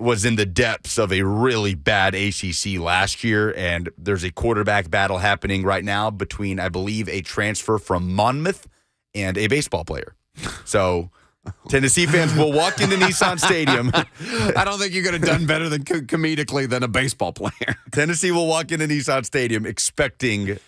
was in the depths of a really bad ACC last year, and there's a quarterback battle happening right now between, I believe, a transfer from Monmouth and a baseball player. So Tennessee fans will walk into Nissan Stadium. I don't think you could have done better than comedically than a baseball player. Tennessee will walk into Nissan Stadium expecting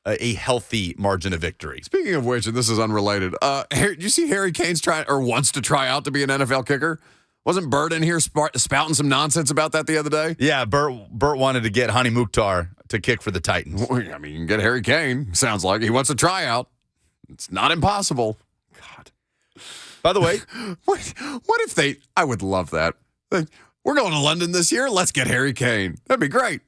a healthy margin of victory. Speaking of which, and this is unrelated, did you see Harry Kane's wants to try out to be an NFL kicker? Wasn't Bert in here spouting some nonsense about that the other day? Yeah, Bert wanted to get Hani Mukhtar to kick for the Titans. Well, I mean, you can get Harry Kane. Sounds like he wants to try out. It's not impossible. God. By the way, what if I would love that. We're going to London this year. Let's get Harry Kane. That'd be great.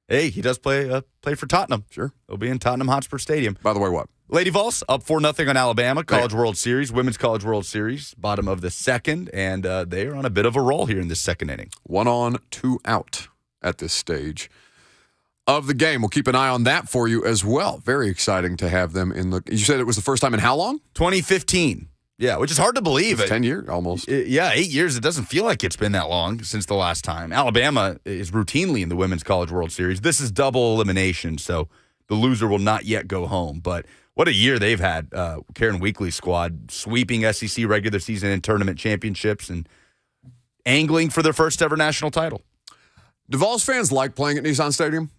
Hey, he does play for Tottenham. Sure. He'll be in Tottenham Hotspur Stadium. By the way, what? Lady Vols up 4-0 on Alabama. College World Series, Women's College World Series, bottom of the second, and they are on a bit of a roll here in this second inning. 1 on, 2 out at this stage of the game. We'll keep an eye on that for you as well. Very exciting to have them in the. You said it was the first time in how long? 2015. Yeah, which is hard to believe. 10 years almost. 8 years. It doesn't feel like it's been that long since the last time. Alabama is routinely in the Women's College World Series. This is double elimination, so The loser will not yet go home. But what a year they've had. Karen Weekly's squad sweeping SEC regular season and tournament championships and angling for their first ever national title. Do Vols fans like playing at Nissan Stadium?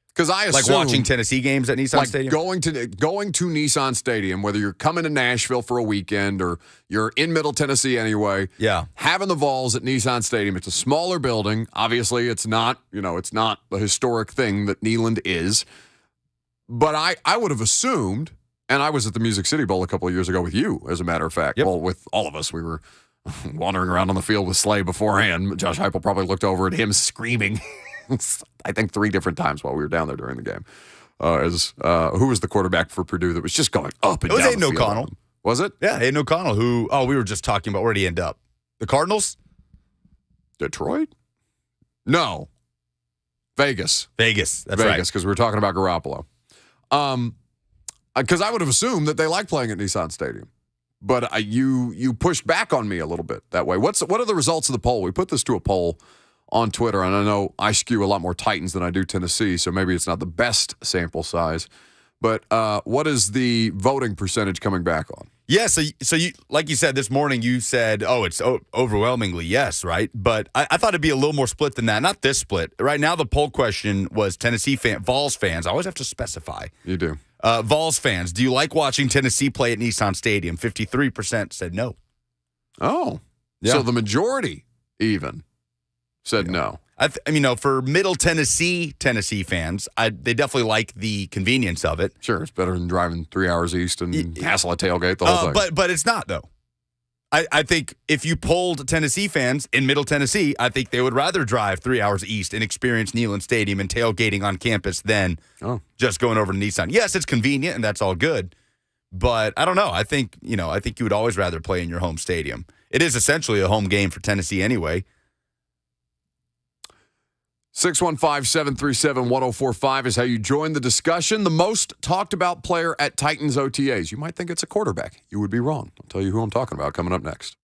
Because I assume, like watching Tennessee games at Nissan Stadium? Going to Nissan Stadium, whether you're coming to Nashville for a weekend or you're in Middle Tennessee anyway, having the Vols at Nissan Stadium, it's a smaller building. Obviously, it's not the historic thing that Neyland is. But I would have assumed, and I was at the Music City Bowl a couple of years ago with you, as a matter of fact. Well, with all of us, we were wandering around on the field with Slay beforehand. Josh Heupel probably looked over at him screaming, I think 3 different times while we were down there during the game. Who was the quarterback for Purdue that was just going up and down the field? It was Aiden O'Connell. Was it? Yeah, Aiden O'Connell, who, we were just talking about, where did he end up? The Cardinals? Detroit? No. Vegas. That's right. Vegas, because we were talking about Garoppolo. Because I would have assumed that they like playing at Nissan Stadium. But you pushed back on me a little bit that way. What are the results of the poll? We put this to a poll on Twitter, and I know I skew a lot more Titans than I do Tennessee, so maybe it's not the best sample size. But what is the voting percentage coming back on? Yeah, so you, like you said this morning, you said, it's overwhelmingly yes, right? But I thought it'd be a little more split than that. Not this split. Right now, the poll question was Vols fans. I always have to specify. You do. Vols fans, do you like watching Tennessee play at Nissan Stadium? 53% said no. Oh. Yeah. So the majority even said no. For Middle Tennessee fans, they definitely like the convenience of it. Sure, it's better than driving 3 hours east and hassle a tailgate, the whole thing. But it's not, though. I think if you polled Tennessee fans in Middle Tennessee, I think they would rather drive 3 hours east and experience Neyland Stadium and tailgating on campus than just going over to Nissan. Yes, it's convenient, and that's all good. But I don't know. I think you would always rather play in your home stadium. It is essentially a home game for Tennessee anyway. 615-737-1045 is how you join the discussion. The most talked about player at Titans OTAs. You might think it's a quarterback. You would be wrong. I'll tell you who I'm talking about coming up next.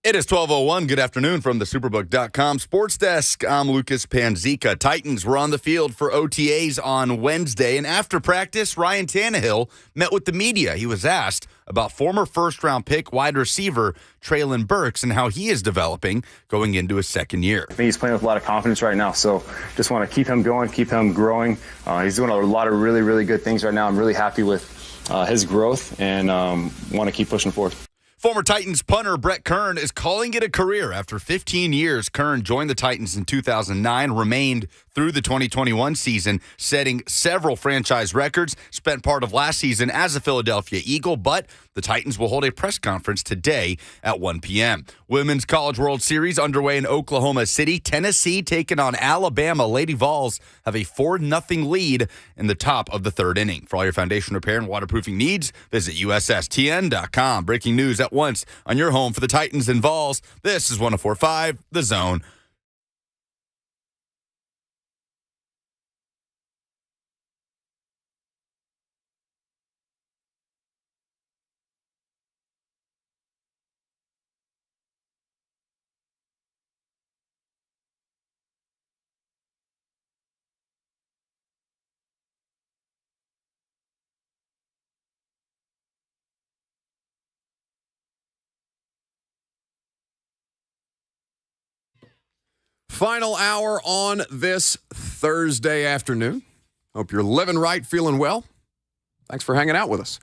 It is 12:01. Good afternoon from the Superbook.com Sports Desk. I'm Lucas Panzica. Titans were on the field for OTAs on Wednesday, and after practice, Ryan Tannehill met with the media. He was asked about former first-round pick wide receiver Treylon Burks and how he is developing going into his second year. I think he's playing with a lot of confidence right now, so just want to keep him going, keep him growing. He's doing a lot of really, really good things right now. I'm really happy with his growth and want to keep pushing forward. Former Titans punter Brett Kern is calling it a career. After 15 years, Kern joined the Titans in 2009, remained through the 2021 season, setting several franchise records, spent part of last season as a Philadelphia Eagle, but the Titans will hold a press conference today at 1 p.m. Women's College World Series underway in Oklahoma City. Tennessee taking on Alabama. Lady Vols have a 4-0 lead in the top of the third inning. For all your foundation repair and waterproofing needs, visit USSTN.com. Breaking news at once on your home for the Titans and Vols. This is 104.5 The Zone. Final hour on this Thursday afternoon. Hope you're living right, feeling well. Thanks for hanging out with us.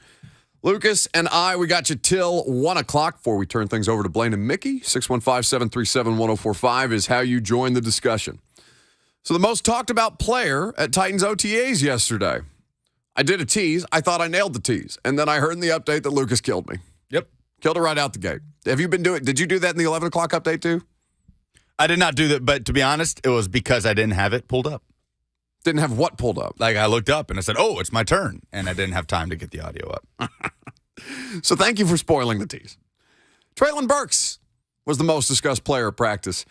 Lucas and we got you till 1 o'clock before we turn things over to Blaine and Mickey. 615-737-1045 is how you join the discussion. So the most talked about player at Titans OTAs yesterday. I did a tease. I thought I nailed the tease. And then I heard in the update that Lucas killed me. Yep. Killed it right out the gate. Did you do that in the 11 o'clock update too? I did not do that, but to be honest, it was because I didn't have it pulled up. Didn't have what pulled up? Like I looked up and I said, oh, it's my turn. And I didn't have time to get the audio up. So thank you for spoiling the tease. Treylon Burks was the most discussed player at practice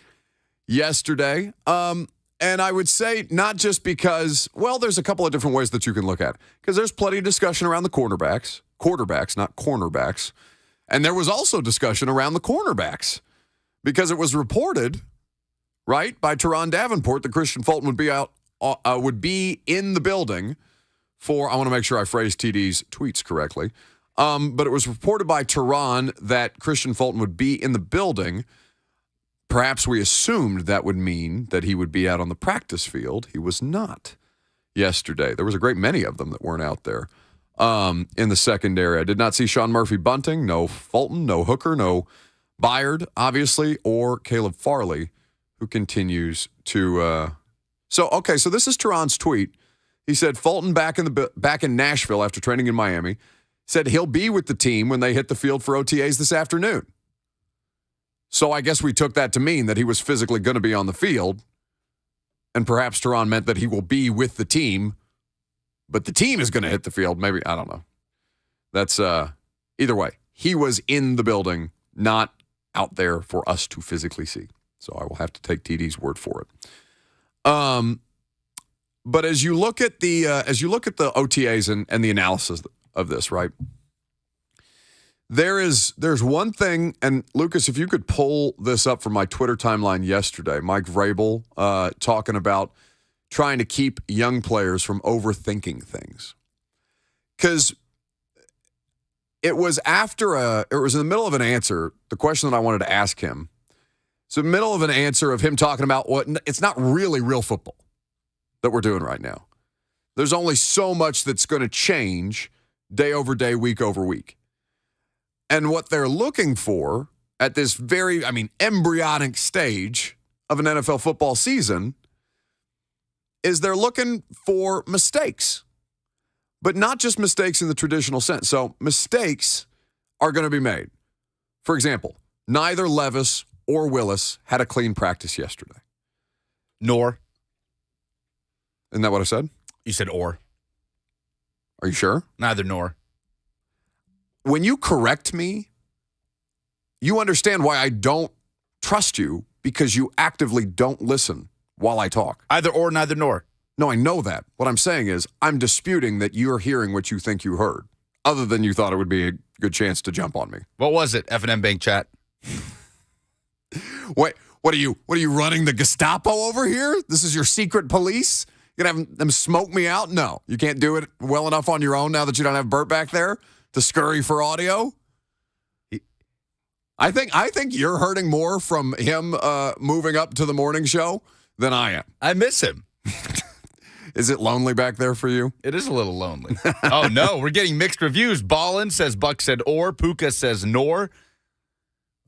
yesterday. And I would say not just because, well, there's a couple of different ways that you can look at it. Because there's plenty of discussion around the quarterbacks, not cornerbacks. And there was also discussion around the cornerbacks because it was reported, right, by Teron Davenport that Christian Fulton would be in the building for, I want to make sure I phrase TD's tweets correctly, but it was reported by Teron that Christian Fulton would be in the building. Perhaps we assumed that would mean that he would be out on the practice field. He was not yesterday. There was a great many of them that weren't out there in the secondary. I did not see Sean Murphy-Bunting, no Fulton, no Hooker, no Byard, obviously, or Caleb Farley, who continues to So this is Teron's tweet. He said Fulton back in Nashville after training in Miami, said he'll be with the team when they hit the field for OTAs this afternoon. So I guess we took that to mean that he was physically going to be on the field, and perhaps Teron meant that he will be with the team, but the team is going to hit the field. Maybe, I don't know. That's either way. He was in the building, not out there for us to physically see. So I will have to take TD's word for it. But as you look at the OTAs and the analysis of this, right? There's one thing, and Lucas, if you could pull this up from my Twitter timeline yesterday, Mike Vrabel talking about trying to keep young players from overthinking things. Because it was in the middle of an answer, the question that I wanted to ask him. So middle of an answer of him talking about it's not really real football that we're doing right now. There's only so much that's going to change day over day, week over week. And what they're looking for at this very, embryonic stage of an NFL football season is they're looking for mistakes. But not just mistakes in the traditional sense. So mistakes are going to be made. For example, neither Levis or Willis had a clean practice yesterday. Nor. Isn't that what I said? You said or. Are you sure? Neither nor. When you correct me, you understand why I don't trust you because you actively don't listen while I talk. Either or, neither nor. No, I know that. What I'm saying is I'm disputing that you're hearing what you think you heard, other than you thought it would be a good chance to jump on me. What was it, F&M Bank chat? What are you running the Gestapo over here? This is your secret police? You're going to have them smoke me out? No. You can't do it well enough on your own now that you don't have Bert back there to scurry for audio? I think you're hurting more from him moving up to the morning show than I am. I miss him. Is it lonely back there for you? It is a little lonely. Oh, no. We're getting mixed reviews. Ballin says Buck said or. Puka says nor.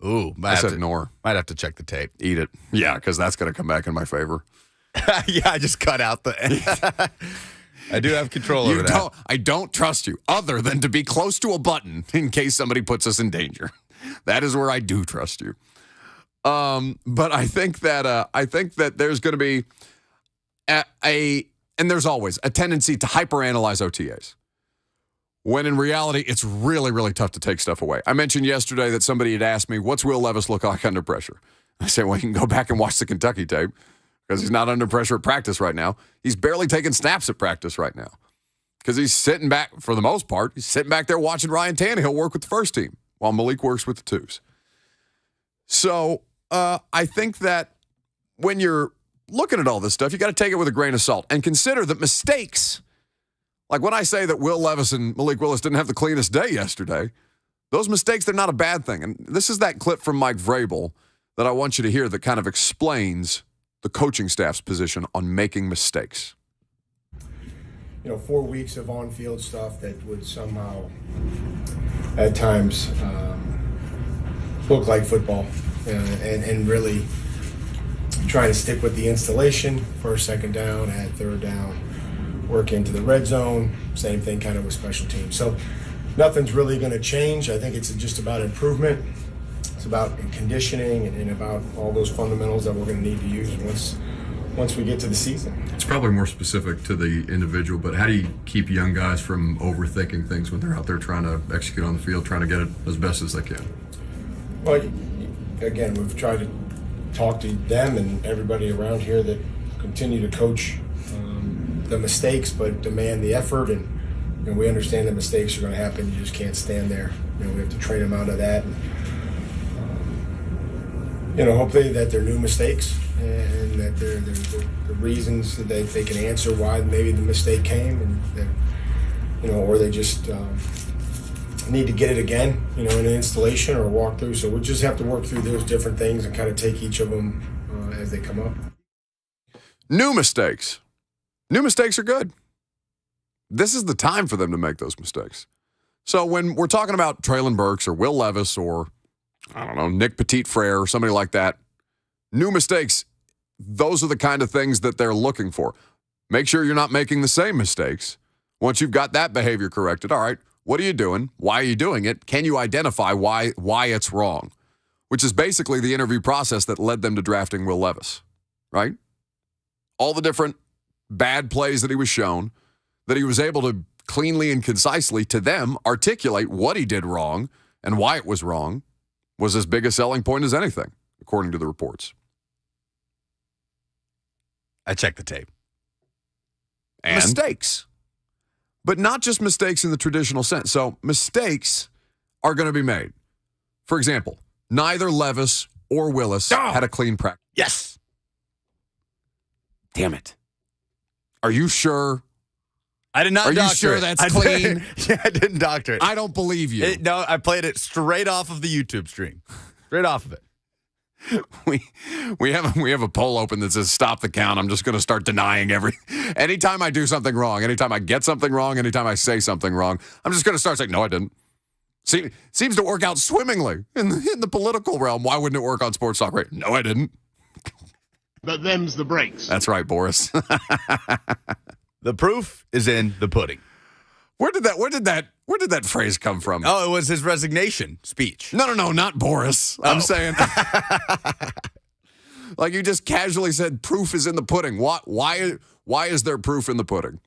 Ooh. I said nor. Might have to check the tape. Eat it. Yeah, because that's going to come back in my favor. Yeah, I just cut out the... I do have control over that. I don't trust you other than to be close to a button in case somebody puts us in danger. That is where I do trust you. But I think that there's going to be and there's always a tendency to hyperanalyze OTAs. When in reality, it's really, really tough to take stuff away. I mentioned yesterday that somebody had asked me, what's Will Levis look like under pressure? I said, well, you can go back and watch the Kentucky tape because he's not under pressure at practice right now. He's barely taking snaps at practice right now because he's sitting back, for the most part, he's sitting back there watching Ryan Tannehill work with the first team while Malik works with the twos. So I think that when you're looking at all this stuff, you got to take it with a grain of salt and consider that mistakes, like when I say that Will Levis and Malik Willis didn't have the cleanest day yesterday, those mistakes, they're not a bad thing. And this is that clip from Mike Vrabel that I want you to hear that kind of explains the coaching staff's position on making mistakes. 4 weeks of on-field stuff that would somehow, at times, look like football, and really trying to stick with the installation, first, second down, add third down, work into the red zone, same thing kind of with special teams. So nothing's really going to change. I think it's just about improvement. It's about conditioning and about all those fundamentals that we're going to need to use once we get to the season. It's probably more specific to the individual, but how do you keep young guys from overthinking things when they're out there trying to execute on the field, trying to get it as best as they can? Well, again, we've tried to talk to them and everybody around here that continue to coach the mistakes but demand the effort, and we understand that mistakes are going to happen. You just can't stand there. We have to train them out of that, and hopefully that they're new mistakes and that they're the reasons that they can answer why maybe the mistake came, and that, or they just need to get it again, in an installation or a walkthrough. So we'll just have to work through those different things and kind of take each of them as they come up. New mistakes. New mistakes are good. This is the time for them to make those mistakes. So when we're talking about Treylon Burks or Will Levis or, I don't know, Nick Petit-Frere or somebody like that, new mistakes, those are the kind of things that they're looking for. Make sure you're not making the same mistakes. Once you've got that behavior corrected, all right, what are you doing? Why are you doing it? Can you identify why it's wrong? Which is basically the interview process that led them to drafting Will Levis, right? All the different bad plays that he was shown, that he was able to cleanly and concisely to them articulate what he did wrong and why it was wrong, was as big a selling point as anything, according to the reports. I checked the tape. And mistakes. But not just mistakes in the traditional sense. So mistakes are going to be made. For example, neither Levis or Willis had a clean practice. Yes. Damn it. Are you sure? I did not doctor it. Are you sure it. that's clean? Yeah, I didn't doctor it. I don't believe you. No, I played it straight off of the YouTube stream. Straight off of it. We have a poll open that says stop the count. I'm just going to start denying anytime I do something wrong, anytime I get something wrong, anytime I say something wrong, I'm just going to start saying, no, I didn't. Seems to work out swimmingly in the political realm. Why wouldn't it work on Sports Talk Radio? No, I didn't. But them's the breaks. That's right, Boris. The proof is in the pudding. Where did that phrase come from? Oh, it was his resignation speech. No, not Boris. I'm saying, like you just casually said, proof is in the pudding. Why is there proof in the pudding?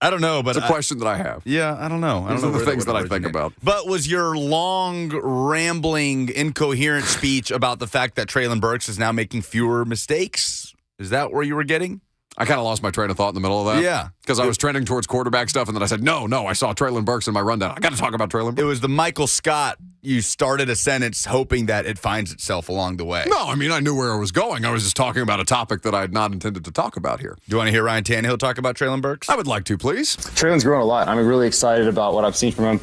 I don't know, but it's a question that I have. Yeah, I don't know. These are the things that I think about. But was your long, rambling, incoherent speech about the fact that Treylon Burks is now making fewer mistakes? Is that where you were getting? I kind of lost my train of thought in the middle of that. Yeah. Because I was trending towards quarterback stuff, and then I said, no, I saw Treylon Burks in my rundown. I got to talk about Treylon Burks. It was the Michael Scott. You started a sentence hoping that it finds itself along the way. No, I mean, I knew where I was going. I was just talking about a topic that I had not intended to talk about here. Do you want to hear Ryan Tannehill talk about Treylon Burks? I would like to, please. Treylon's grown a lot. I'm really excited about what I've seen from him.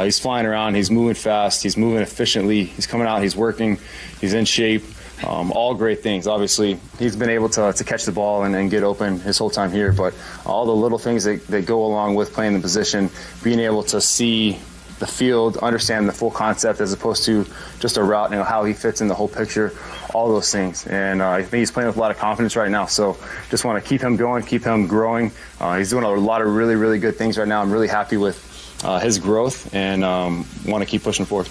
He's flying around. He's moving fast. He's moving efficiently. He's coming out. He's working. He's in shape. All great things. Obviously, he's been able to catch the ball and get open his whole time here, but all the little things that go along with playing the position, being able to see the field, understand the full concept as opposed to just a route, how he fits in the whole picture, all those things. And I think he's playing with a lot of confidence right now, so just want to keep him going, keep him growing. He's doing a lot of really, really good things right now. I'm really happy with his growth and want to keep pushing forward.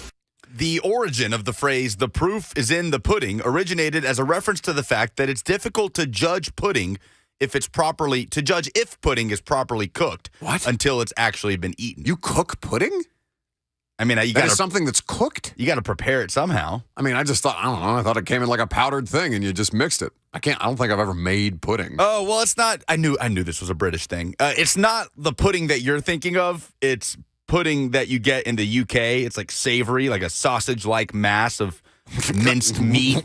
The origin of the phrase, the proof is in the pudding, originated as a reference to the fact that it's difficult to judge pudding if pudding is properly cooked. What? Until it's actually been eaten. You cook pudding? I mean, That is something that's cooked? You got to prepare it somehow. I mean, I just thought, I don't know, I thought it came in like a powdered thing and you just mixed it. I don't think I've ever made pudding. Oh, well, it's not. I knew this was a British thing. It's not the pudding that you're thinking of. It's pudding that you get in the UK. It's like savory, like a sausage-like mass of minced meat.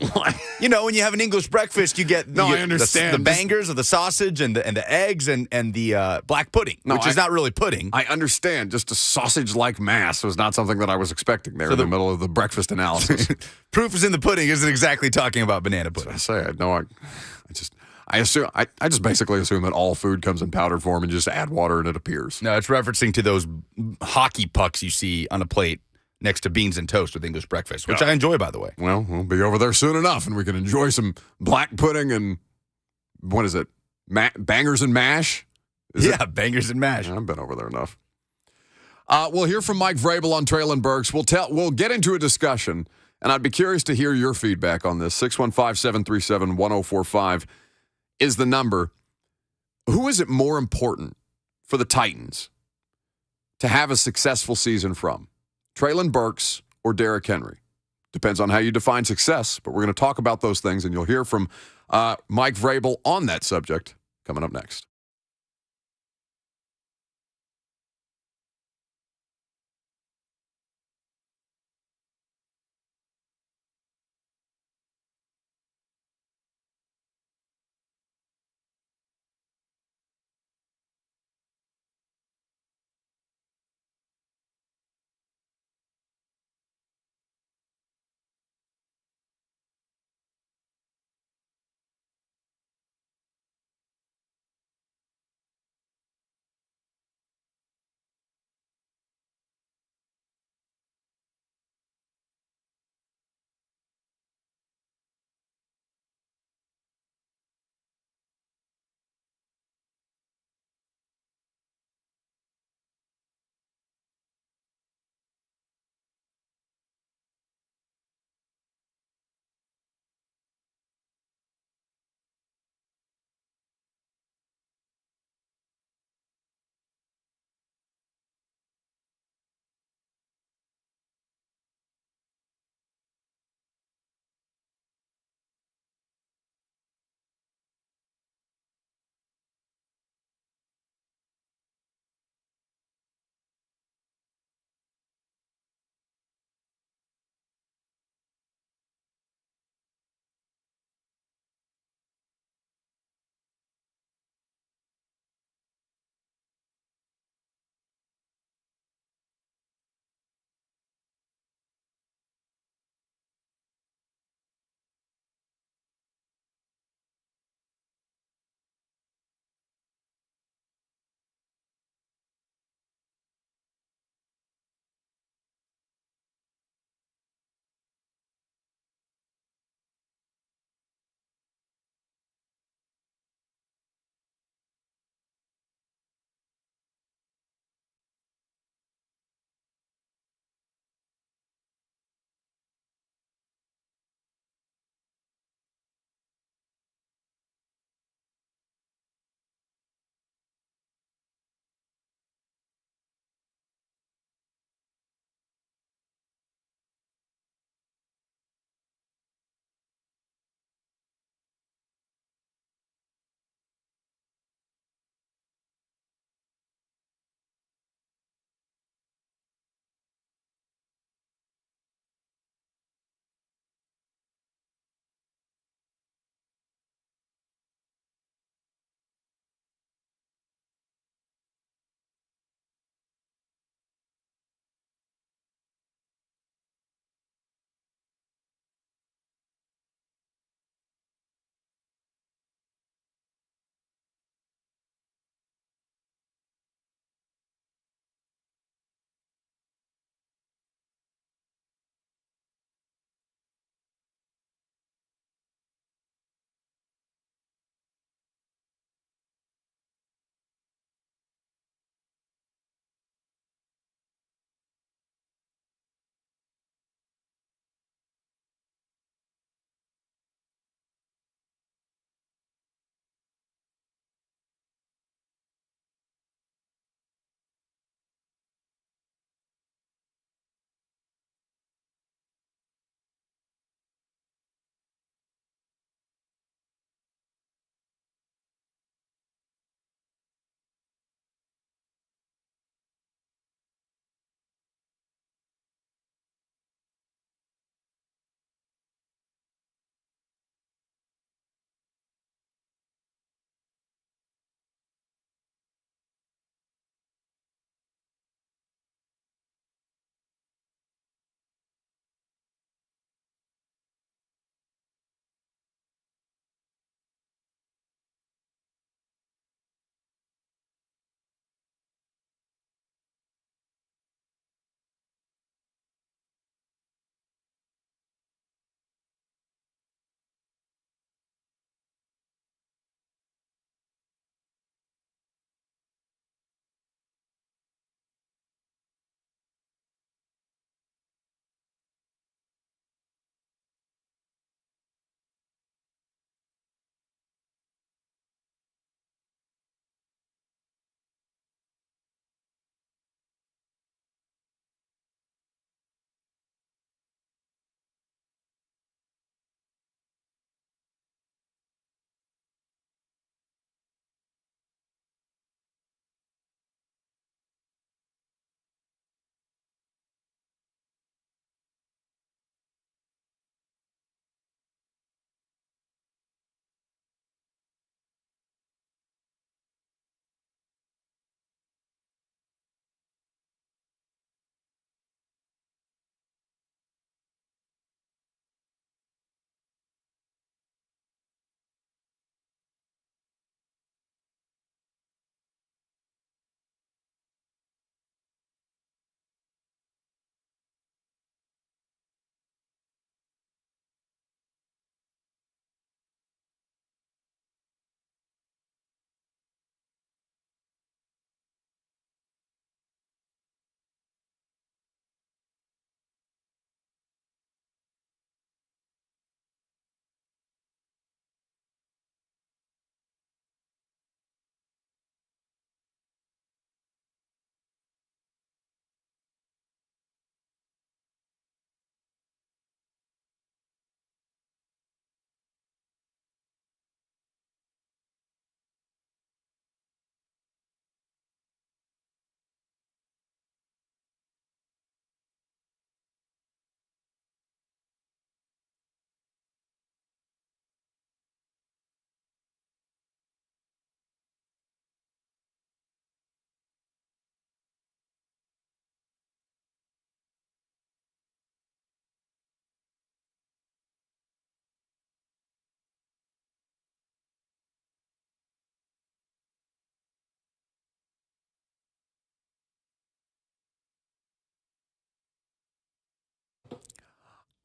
When you have an English breakfast, you get I understand. the bangers of the sausage and the eggs and the black pudding, which is not really pudding. I understand. Just a sausage-like mass was not something that I was expecting there in the middle of the breakfast analysis. Proof is in the pudding isn't exactly talking about banana pudding. I just basically assume that all food comes in powdered form and just add water and it appears. No, it's referencing to those hockey pucks you see on a plate next to beans and toast with English breakfast, which I enjoy, by the way. Well, we'll be over there soon enough, and we can enjoy some black pudding and, what is it, bangers and mash? Bangers and mash. I've been over there enough. We'll hear from Mike Vrabel on Treylon Burks. We'll get into a discussion, and I'd be curious to hear your feedback on this. 615-737-1045 is the number. Who is it more important for the Titans to have a successful season from? Treylon Burks or Derrick Henry? Depends on how you define success, but we're going to talk about those things, and you'll hear from Mike Vrabel on that subject coming up next.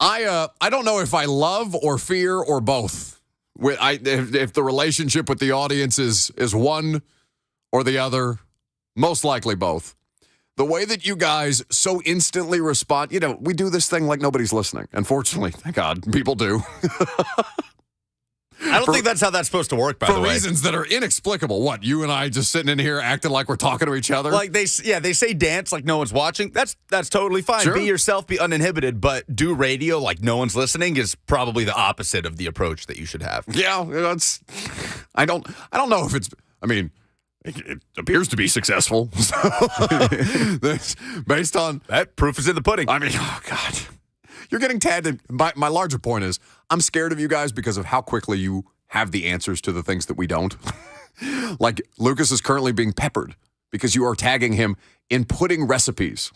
I don't know if I love or fear or both. If the relationship with the audience is one or the other, most likely both. The way that you guys so instantly respond, we do this thing like nobody's listening. Unfortunately, thank God, people do. I don't think that's how that's supposed to work, by the way. For reasons that are inexplicable. What, you and I just sitting in here acting like we're talking to each other? Like they say dance like no one's watching. That's totally fine. Sure. Be yourself, be uninhibited, but do radio like no one's listening is probably the opposite of the approach that you should have. Yeah, I don't know if it's, it appears to be successful. Based on that, proof is in the pudding. Oh God. You're getting tagged. My larger point is, I'm scared of you guys because of how quickly you have the answers to the things that we don't. Like, Lucas is currently being peppered because you are tagging him in pudding recipes,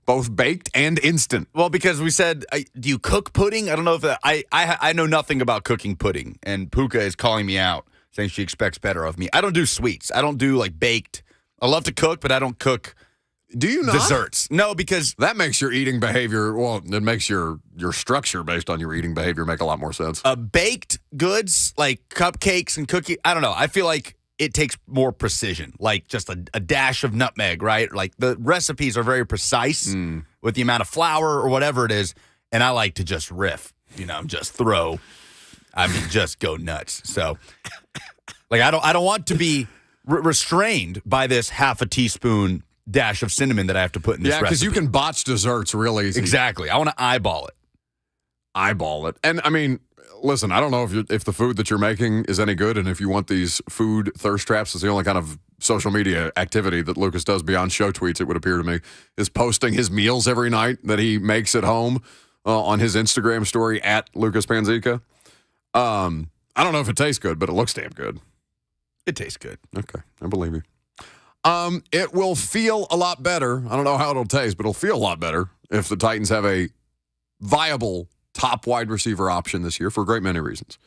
both baked and instant. Well, because we said, do you cook pudding? I don't know if I know nothing about cooking pudding, and Puka is calling me out, saying she expects better of me. I don't do sweets. I don't do, baked. I love to cook, but I don't cook. Do you not? Desserts. No, because that makes your eating behavior, it makes your structure based on your eating behavior make a lot more sense. Baked goods, like cupcakes and cookies, I don't know. I feel like it takes more precision, like just a dash of nutmeg, right? Like the recipes are very precise with the amount of flour or whatever it is, and I like to just riff, just just go nuts. So, I don't want to be restrained by this half a teaspoon dash of cinnamon that I have to put in this recipe. Yeah, because you can botch desserts real easy. Exactly. I want to eyeball it. And listen, I don't know if the food that you're making is any good, and if you want these food thirst traps, it's the only kind of social media activity that Lucas does beyond show tweets, it would appear to me, is posting his meals every night that he makes at home on his Instagram story at Lucas Panzica. I don't know if it tastes good, but it looks damn good. It tastes good. Okay, I believe you. It will feel a lot better. I don't know how it'll taste, but it'll feel a lot better if the Titans have a viable top wide receiver option this year for a great many reasons.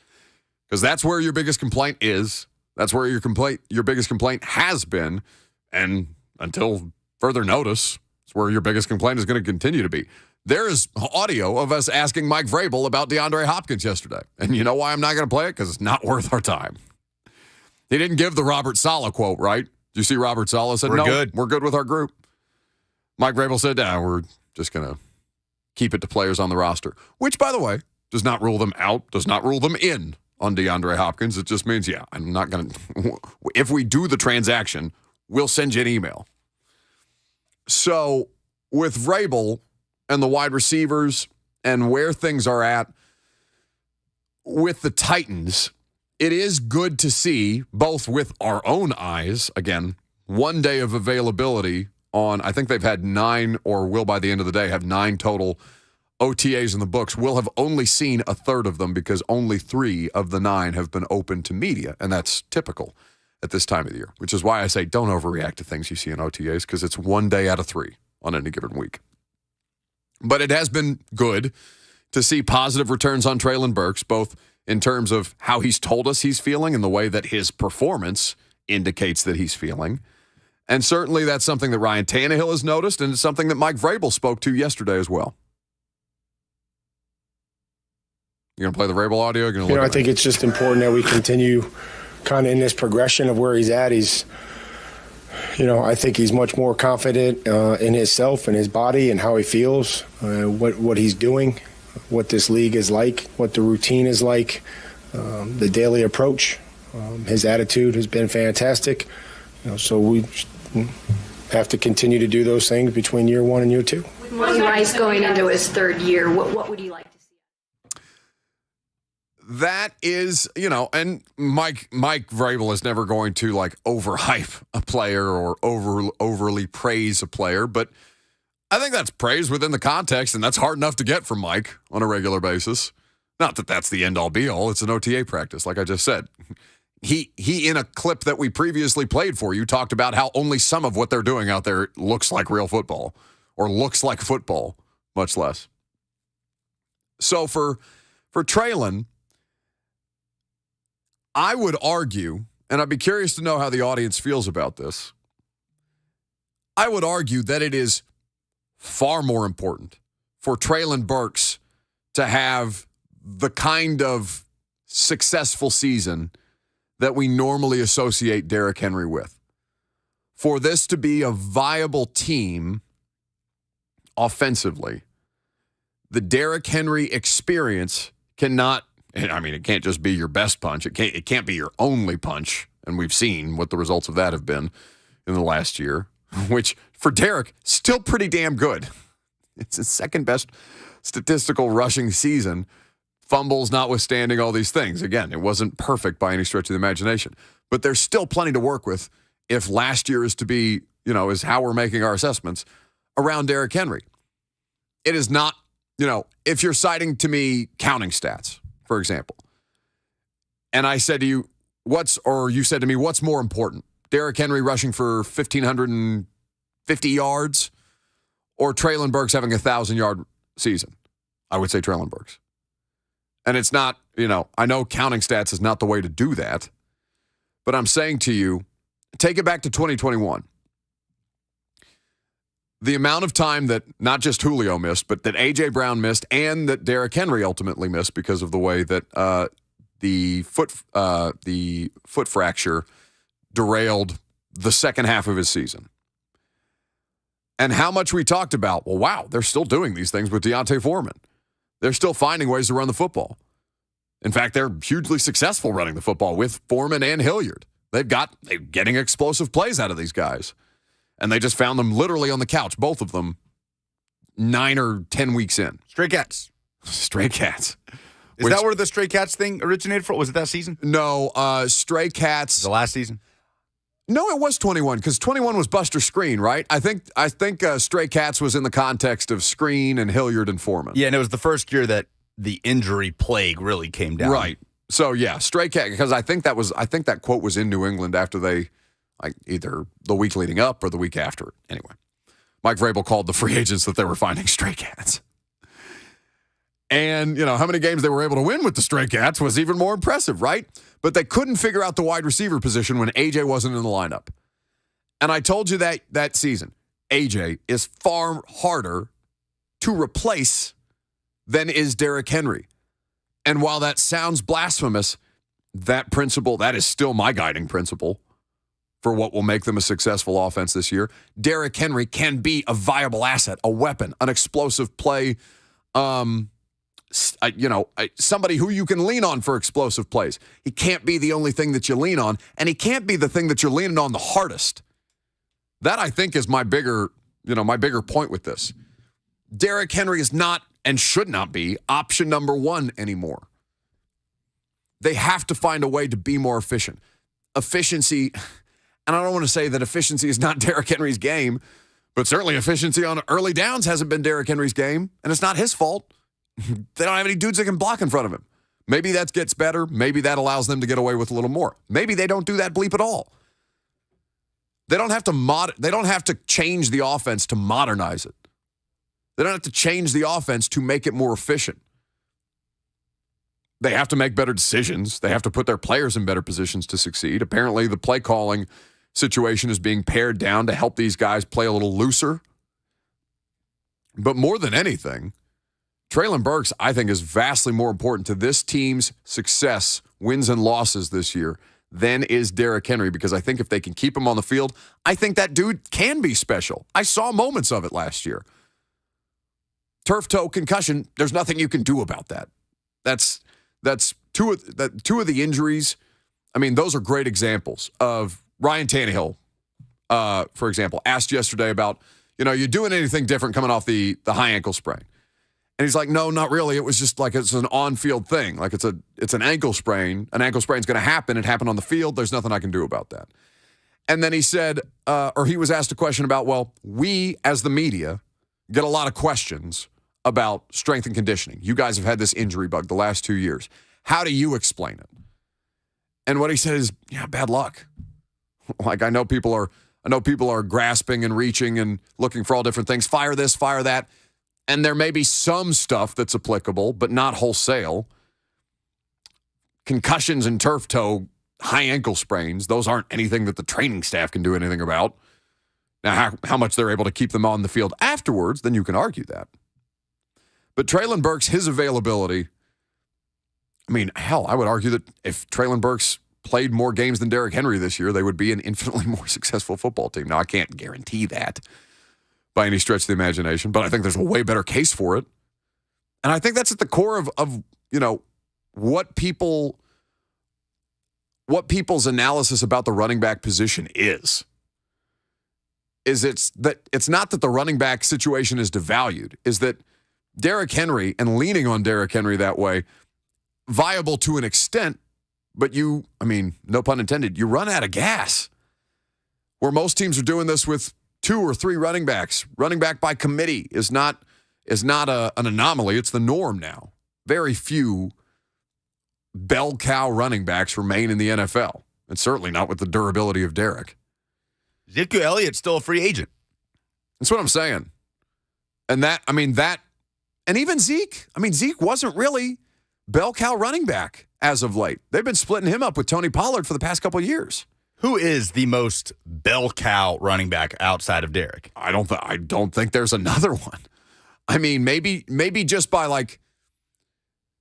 Because that's where your biggest complaint is. That's where your biggest complaint has been. And until further notice, it's where your biggest complaint is going to continue to be. There is audio of us asking Mike Vrabel about DeAndre Hopkins yesterday. And you know why I'm not going to play it? Because it's not worth our time. He didn't give the Robert Saleh quote, right? You see Robert Saleh said, we're good with our group. Mike Vrabel said, we're just going to keep it to players on the roster, which, by the way, does not rule them out, does not rule them in on DeAndre Hopkins. It just means, I'm not going to, if we do the transaction, we'll send you an email. So with Vrabel and the wide receivers and where things are at with the Titans, it is good to see, both with our own eyes, again, one day of availability on, I think they've had 9, or will by the end of the day have 9 total OTAs in the books. We'll have only seen a third of them because only 3 of the 9 have been open to media, and that's typical at this time of the year, which is why I say don't overreact to things you see in OTAs, because it's 1 day out of 3 on any given week. But it has been good to see positive returns on Treylon Burks, both in terms of how he's told us he's feeling and the way that his performance indicates that he's feeling. And certainly that's something that Ryan Tannehill has noticed, and it's something that Mike Vrabel spoke to yesterday as well. You going to play the Vrabel audio? You're gonna I think it's just important that we continue kind of in this progression of where he's at. He's, I think he's much more confident in himself and his body and how he feels, what he's doing, what this league is like, what the routine is like, the daily approach. His attitude has been fantastic. So we have to continue to do those things between year 1 and year 2. With Monty Rice going into his 3rd year, what would you like to see? That is, and Mike Vrabel is never going to overhype a player or overly praise a player, but I think that's praise within the context, and that's hard enough to get from Mike on a regular basis. Not that that's the end-all be-all. It's an OTA practice, like I just said. He in a clip that we previously played for you, talked about how only some of what they're doing out there looks like real football, or looks like football, much less. So for Treylon, I would argue, and I'd be curious to know how the audience feels about this, I would argue that it is far more important for Treylon Burks to have the kind of successful season that we normally associate Derrick Henry with. For this to be a viable team offensively, the Derrick Henry experience cannot, I mean, it can't just be your best punch. It can't be your only punch. And we've seen what the results of that have been in the last year, which for Derrick, still pretty damn good. It's his second best statistical rushing season, fumbles notwithstanding all these things. Again, it wasn't perfect by any stretch of the imagination, but there's still plenty to work with if last year is to be, is how we're making our assessments around Derrick Henry. It is not, if you're citing to me counting stats, for example, and I said to you, you said to me, what's more important? Derrick Henry rushing for 1,550 yards or Treylon Burks having a 1,000-yard season? I would say Treylon Burks. And it's not, I know counting stats is not the way to do that, but I'm saying to you, take it back to 2021. The amount of time that not just Julio missed, but that A.J. Brown missed and that Derrick Henry ultimately missed because of the way that the foot fracture derailed the second half of his season. And how much we talked about, well, wow, they're still doing these things with Deontay Foreman. They're still finding ways to run the football. In fact, they're hugely successful running the football with Foreman and Hilliard. They're getting explosive plays out of these guys. And they just found them literally on the couch, both of them, 9 or 10 weeks in. Stray Cats. Stray Cats. Is that where the Stray Cats thing originated from? Was it that season? No, Stray Cats. The last season? No, it was 21 because 21 was Buster Screen, right? I think Stray Cats was in the context of Screen and Hilliard and Foreman. Yeah, and it was the first year that the injury plague really came down. Right. So yeah, Stray Cat, because I think that quote was in New England after they, either the week leading up or the week after. Anyway, Mike Vrabel called the free agents that they were finding Stray Cats. And, how many games they were able to win with the Stray Cats was even more impressive, right? But they couldn't figure out the wide receiver position when A.J. wasn't in the lineup. And I told you that season, A.J. is far harder to replace than is Derrick Henry. And while that sounds blasphemous, that is still my guiding principle for what will make them a successful offense this year. Derrick Henry can be a viable asset, a weapon, an explosive play, somebody who you can lean on for explosive plays. He can't be the only thing that you lean on, and he can't be the thing that you're leaning on the hardest. That, I think, is my bigger point with this. Derrick Henry is not and should not be option number one anymore. They have to find a way to be more efficient. Efficiency, and I don't want to say that efficiency is not Derrick Henry's game, but certainly efficiency on early downs hasn't been Derrick Henry's game, and it's not his fault. They don't have any dudes that can block in front of him. Maybe that gets better. Maybe that allows them to get away with a little more. Maybe they don't do that bleep at all. They don't have to change the offense to modernize it. They don't have to change the offense to make it more efficient. They have to make better decisions. They have to put their players in better positions to succeed. Apparently, the play calling situation is being pared down to help these guys play a little looser. But more than anything, Treylon Burks, I think, is vastly more important to this team's success, wins and losses this year, than is Derrick Henry, because I think if they can keep him on the field, I think that dude can be special. I saw moments of it last year. Turf toe concussion, there's nothing you can do about that. That's two of the injuries. I mean, those are great examples of Ryan Tannehill, for example, asked yesterday about, you doing anything different coming off the high ankle sprain. And he's like, no, not really. It was just like it's an on-field thing. Like it's an ankle sprain. An ankle sprain's going to happen. It happened on the field. There's nothing I can do about that. And then he said, he was asked a question about, well, we as the media get a lot of questions about strength and conditioning. You guys have had this injury bug the last 2 years. How do you explain it? And what he said is, bad luck. Like I know people are grasping and reaching and looking for all different things. Fire this, fire that. And there may be some stuff that's applicable, but not wholesale. Concussions and turf toe, high ankle sprains, those aren't anything that the training staff can do anything about. Now, how much they're able to keep them on the field afterwards, then you can argue that. But Treylon Burks, his availability, I mean, hell, I would argue that if Treylon Burks played more games than Derrick Henry this year, they would be an infinitely more successful football team. Now, I can't guarantee that by any stretch of the imagination, but I think there's a way better case for it. And I think that's at the core of what people's analysis about the running back position is it's not that the running back situation is devalued, is that Derrick Henry, and leaning on Derrick Henry that way, viable to an extent, but no pun intended, you run out of gas. Where most teams are doing this with 2 or 3 running backs. Running back by committee is not an anomaly. It's the norm now. Very few bell cow running backs remain in the NFL, and certainly not with the durability of Derrick. Zeke Elliott's still a free agent. That's what I'm saying. And and even Zeke. Zeke wasn't really bell cow running back as of late. They've been splitting him up with Tony Pollard for the past couple of years. Who is the most bell cow running back outside of Derrick? I don't think there's another one. Maybe just by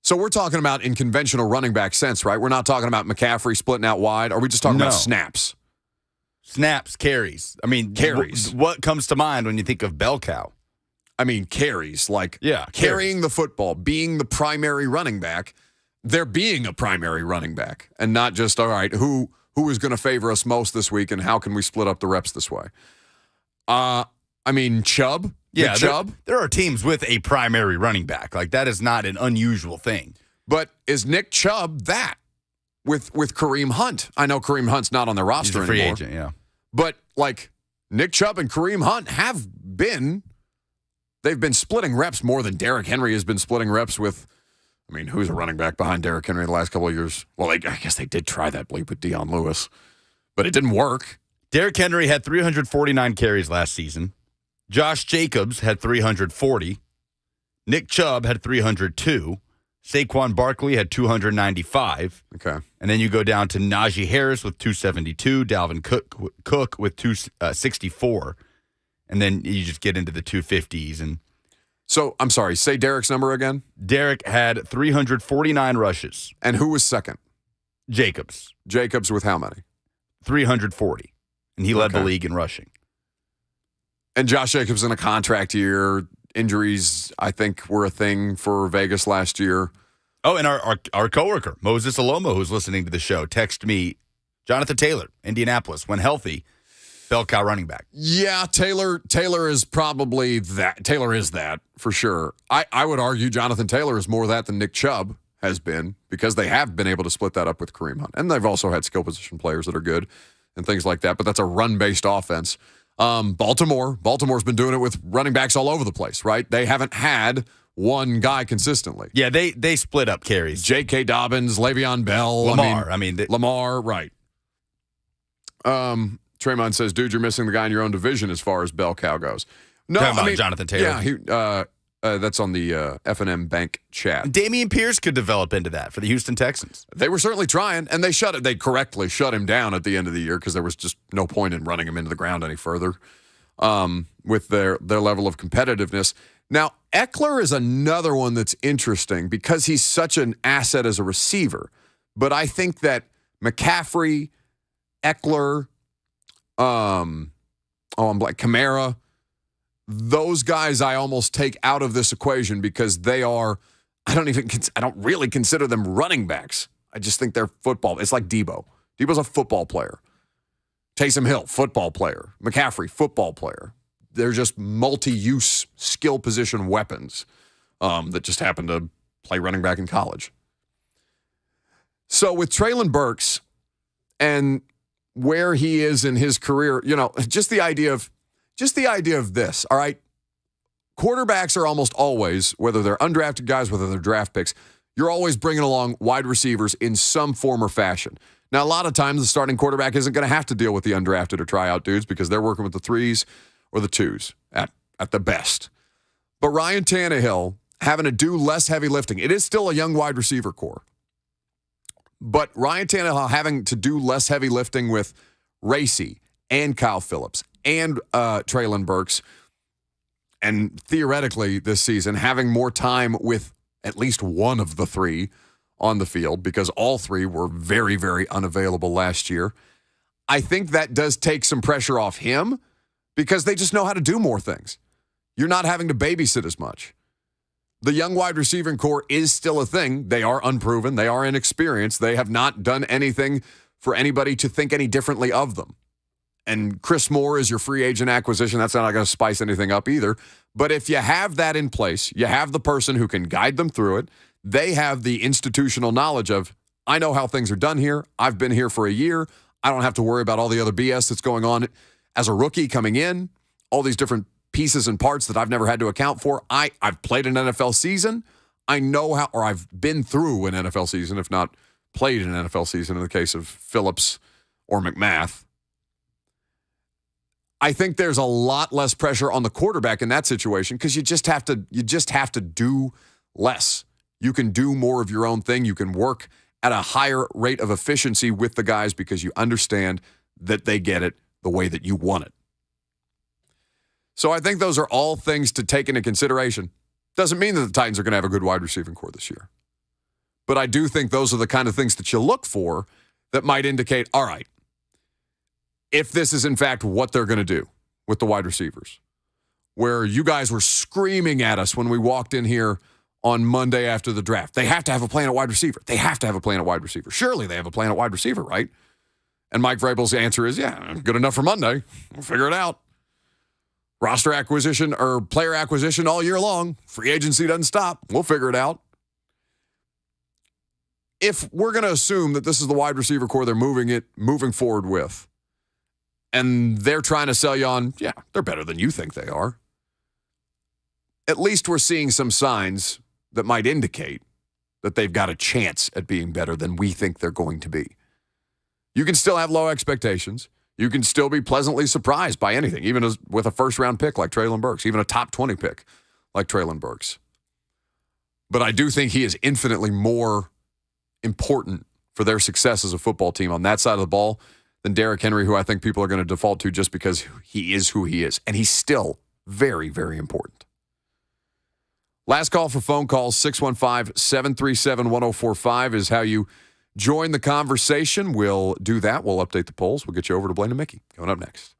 so we're talking about in conventional running back sense, right? We're not talking about McCaffrey splitting out wide. Are we just talking about snaps? Snaps, carries. Carries. What comes to mind when you think of bell cow? Carries, carrying the football, being the primary running back. They're being a primary running back and not just, all right, who is going to favor us most this week and how can we split up the reps this way? Chubb. Yeah, Chubb. There are teams with a primary running back. That is not an unusual thing. But is Nick Chubb that with Kareem Hunt? I know Kareem Hunt's not on their roster anymore. He's a free anymore. agent, yeah. But Nick Chubb and Kareem Hunt they've been splitting reps more than Derrick Henry has been splitting reps with. Who's a running back behind Derrick Henry the last couple of years? Well, I guess they did try that bleep with Deion Lewis, but it didn't work. Derrick Henry had 349 carries last season. Josh Jacobs had 340. Nick Chubb had 302. Saquon Barkley had 295. Okay. And then you go down to Najee Harris with 272. Dalvin Cook with 264. And then you just get into the 250s. And so, I'm sorry, say Derrick's number again. Derrick had 349 rushes. And who was second? Jacobs. Jacobs with how many? 340. And he led the league in rushing. And Josh Jacobs in a contract year. Injuries, I think, were a thing for Vegas last year. Oh, and our coworker, Moses Alomo, who's listening to the show, texted me, Jonathan Taylor, Indianapolis, when healthy, bell cow running back. Yeah, Taylor is probably that. Taylor is that, for sure. I would argue Jonathan Taylor is more that than Nick Chubb has been because they have been able to split that up with Kareem Hunt. And they've also had skill position players that are good and things like that, but that's a run-based offense. Baltimore's been doing it with running backs all over the place, right? They haven't had one guy consistently. Yeah, they split up carries. J.K. Dobbins, Le'Veon Bell. Lamar. Lamar, right. Tremont says, dude, you're missing the guy in your own division as far as bell cow goes. No, talking about Jonathan Taylor. Yeah, that's on the F&M Bank chat. Dameon Pierce could develop into that for the Houston Texans. They were certainly trying, and they correctly shut him down at the end of the year because there was just no point in running him into the ground any further with their level of competitiveness. Now, Eckler is another one that's interesting because he's such an asset as a receiver. But I think that McCaffrey, Eckler, Kamara, those guys I almost take out of this equation because they are, I don't really consider them running backs. I just think they're football. It's like Debo. Debo's a football player. Taysom Hill, football player. McCaffrey, football player. They're just multi-use skill position weapons that just happen to play running back in college. So with Treylon Burks and where he is in his career, just the idea of this, all right? Quarterbacks are almost always, whether they're undrafted guys, whether they're draft picks, you're always bringing along wide receivers in some form or fashion. Now, a lot of times the starting quarterback isn't going to have to deal with the undrafted or tryout dudes because they're working with the 3s or the 2s at the best. But Ryan Tannehill having to do less heavy lifting. It is still a young wide receiver core. But Ryan Tannehill having to do less heavy lifting with Racy and Kyle Phillips and Treylon Burks And theoretically this season, having more time with at least one of the three on the field, because all three were very, very unavailable last year, I think that does take some pressure off him because they just know how to do more things. You're not having to babysit as much. The young wide receiving core is still a thing. They are unproven. They are inexperienced. They have not done anything for anybody to think any differently of them. And Chris Moore is your free agent acquisition. That's not going to spice anything up either. But if you have that in place, you have the person who can guide them through it. They have the institutional knowledge of, I know how things are done here. I've been here for a year. I don't have to worry about all the other BS that's going on as a rookie coming in, all these different pieces and parts that I've never had to account for. I've played an NFL season. I know how, or I've been through an NFL season, if not played an NFL season in the case of Phillips or McMath. I think there's a lot less pressure on the quarterback in that situation because you just have to do less. You can do more of your own thing. You can work at a higher rate of efficiency with the guys because you understand that they get it the way that you want it. So I think those are all things to take into consideration. Doesn't mean that the Titans are going to have a good wide receiving core this year. But I do think those are the kind of things that you look for that might indicate, all right, if this is in fact what they're going to do with the wide receivers, where you guys were screaming at us when we walked in here on Monday after the draft. They have to have a plan at wide receiver. They have to have a plan at wide receiver. Surely they have a plan at wide receiver, right? And Mike Vrabel's answer is, yeah, good enough for Monday. We'll figure it out. Roster acquisition or player acquisition all year long. Free agency doesn't stop. We'll figure it out. If we're going to assume that this is the wide receiver core they're moving forward with, and they're trying to sell you on, yeah, they're better than you think they are, at least we're seeing some signs that might indicate that they've got a chance at being better than we think they're going to be. You can still have low expectations. You can still be pleasantly surprised by anything, even with a first-round pick like Treylon Burks, even a top 20 pick like Treylon Burks. But I do think he is infinitely more important for their success as a football team on that side of the ball than Derrick Henry, who I think people are going to default to just because he is who he is. And he's still very, very important. Last call for phone calls, 615-737-1045 is how you join the conversation. We'll do that. We'll update the polls. We'll get you over to Blaine and Mickey. Coming up next.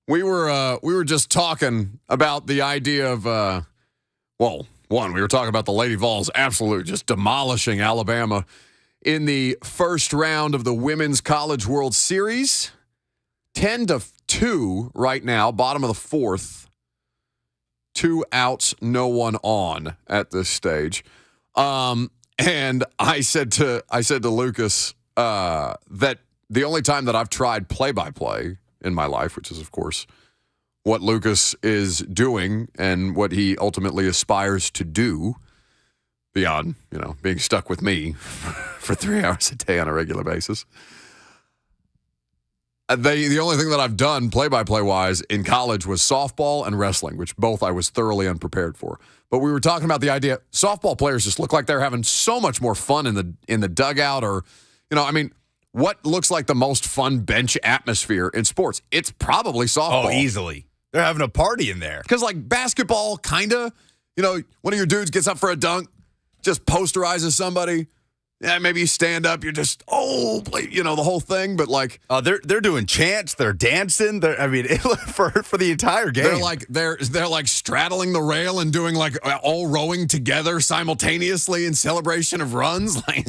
we were just talking about the idea of, we were talking about the Lady Vols absolutely just demolishing Alabama in the first round of the Women's College World Series. 10-2 right now, bottom of the fourth. 2 outs, no one on at this stage. And I said to Lucas that the only time that I've tried play-by-play in my life, which is, of course, what Lucas is doing and what he ultimately aspires to do beyond, being stuck with me for 3 hours a day on a regular basis. The only thing that I've done play-by-play wise in college was softball and wrestling, which both I was thoroughly unprepared for. But we were talking about the idea softball players just look like they're having so much more fun in the dugout, or what looks like the most fun bench atmosphere in sports? It's probably softball. Oh, easily. They're having a party in there. Because like basketball, kind of, one of your dudes gets up for a dunk, just posterizes somebody. Yeah, maybe you stand up, you're just, the whole thing. But like, they're doing chants, they're dancing. For the entire game, they're like straddling the rail and doing like all rowing together simultaneously in celebration of runs. Like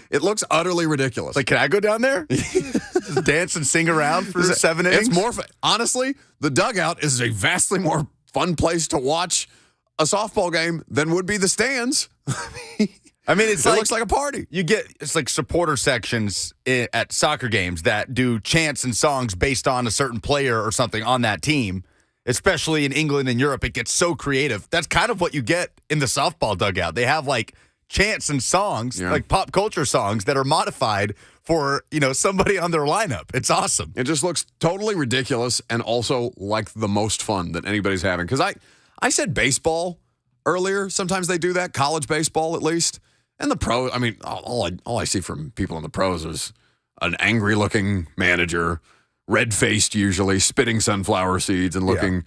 it looks utterly ridiculous. Like, can I go down there, just dance and sing around for 7 innings? It's more honestly, the dugout is a vastly more fun place to watch a softball game than would be the stands. It looks like a party. It's like supporter sections at soccer games that do chants and songs based on a certain player or something on that team. Especially in England and Europe, it gets so creative. That's kind of what you get in the softball dugout. They have like chants and songs, like pop culture songs that are modified for, somebody on their lineup. It's awesome. It just looks totally ridiculous and also like the most fun that anybody's having. Because I said baseball earlier. Sometimes they do that, college baseball at least. And the pros, all I see from people in the pros is an angry-looking manager, red-faced usually, spitting sunflower seeds and looking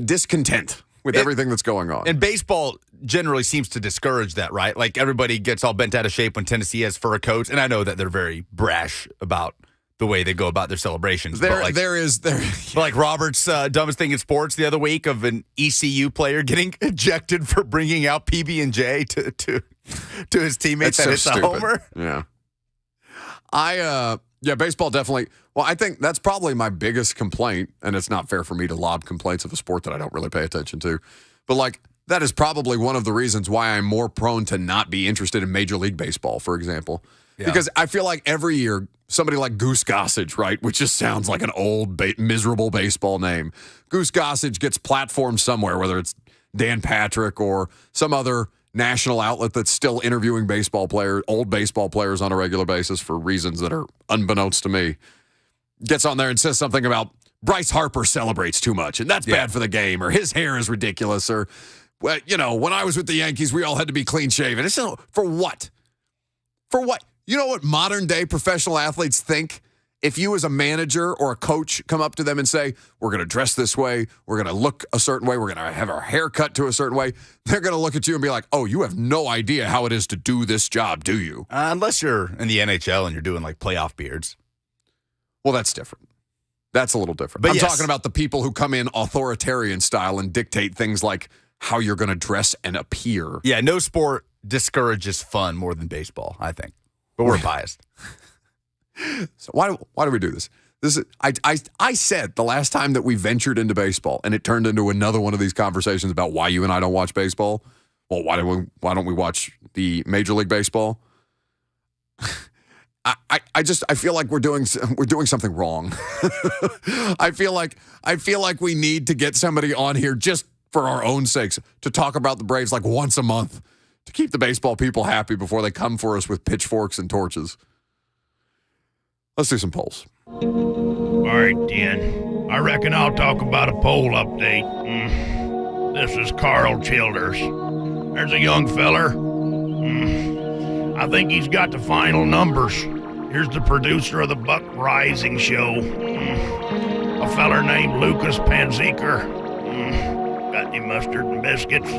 discontent with everything that's going on. And baseball generally seems to discourage that, right? Like everybody gets all bent out of shape when Tennessee has fur coats, and I know that they're very brash about the way they go about their celebrations. Like Robert's dumbest thing in sports the other week of an ECU player getting ejected for bringing out PB&J to his teammates that it's a homer. Yeah. Baseball definitely. Well, I think that's probably my biggest complaint, and it's not fair for me to lob complaints of a sport that I don't really pay attention to. But like that is probably one of the reasons why I'm more prone to not be interested in Major League Baseball, for example. Yeah. Because I feel like every year somebody like Goose Gossage, right, which just sounds like an old miserable baseball name. Goose Gossage gets platformed somewhere, whether it's Dan Patrick or some other national outlet that's still interviewing old baseball players on a regular basis for reasons that are unbeknownst to me. Gets on there and says something about Bryce Harper celebrates too much, and that's bad for the game, or his hair is ridiculous, or, when I was with the Yankees, we all had to be clean shaven. It's for what? For what? You know what modern day professional athletes think? If you as a manager or a coach come up to them and say, we're going to dress this way, we're going to look a certain way, we're going to have our hair cut to a certain way, they're going to look at you and be like, oh, you have no idea how it is to do this job, do you? Unless you're in the NHL and you're doing like playoff beards. Well, that's different. That's a little different. But I'm talking about the people who come in authoritarian style and dictate things like how you're going to dress and appear. Yeah, no sport discourages fun more than baseball, I think. But we're biased. So why do we do this? I said the last time that we ventured into baseball, and it turned into another one of these conversations about why you and I don't watch baseball. Well, why don't we watch the Major League Baseball? I feel like we're doing something wrong. I feel like we need to get somebody on here just for our own sakes to talk about the Braves like once a month to keep the baseball people happy before they come for us with pitchforks and torches. Let's do some polls. All right, Dan. I reckon I'll talk about a poll update. This is Carl Childers. There's a young feller. I think he's got the final numbers. Here's the producer of the Buck Rising show. A feller named Lucas Panzeker. Got any mustard and biscuits?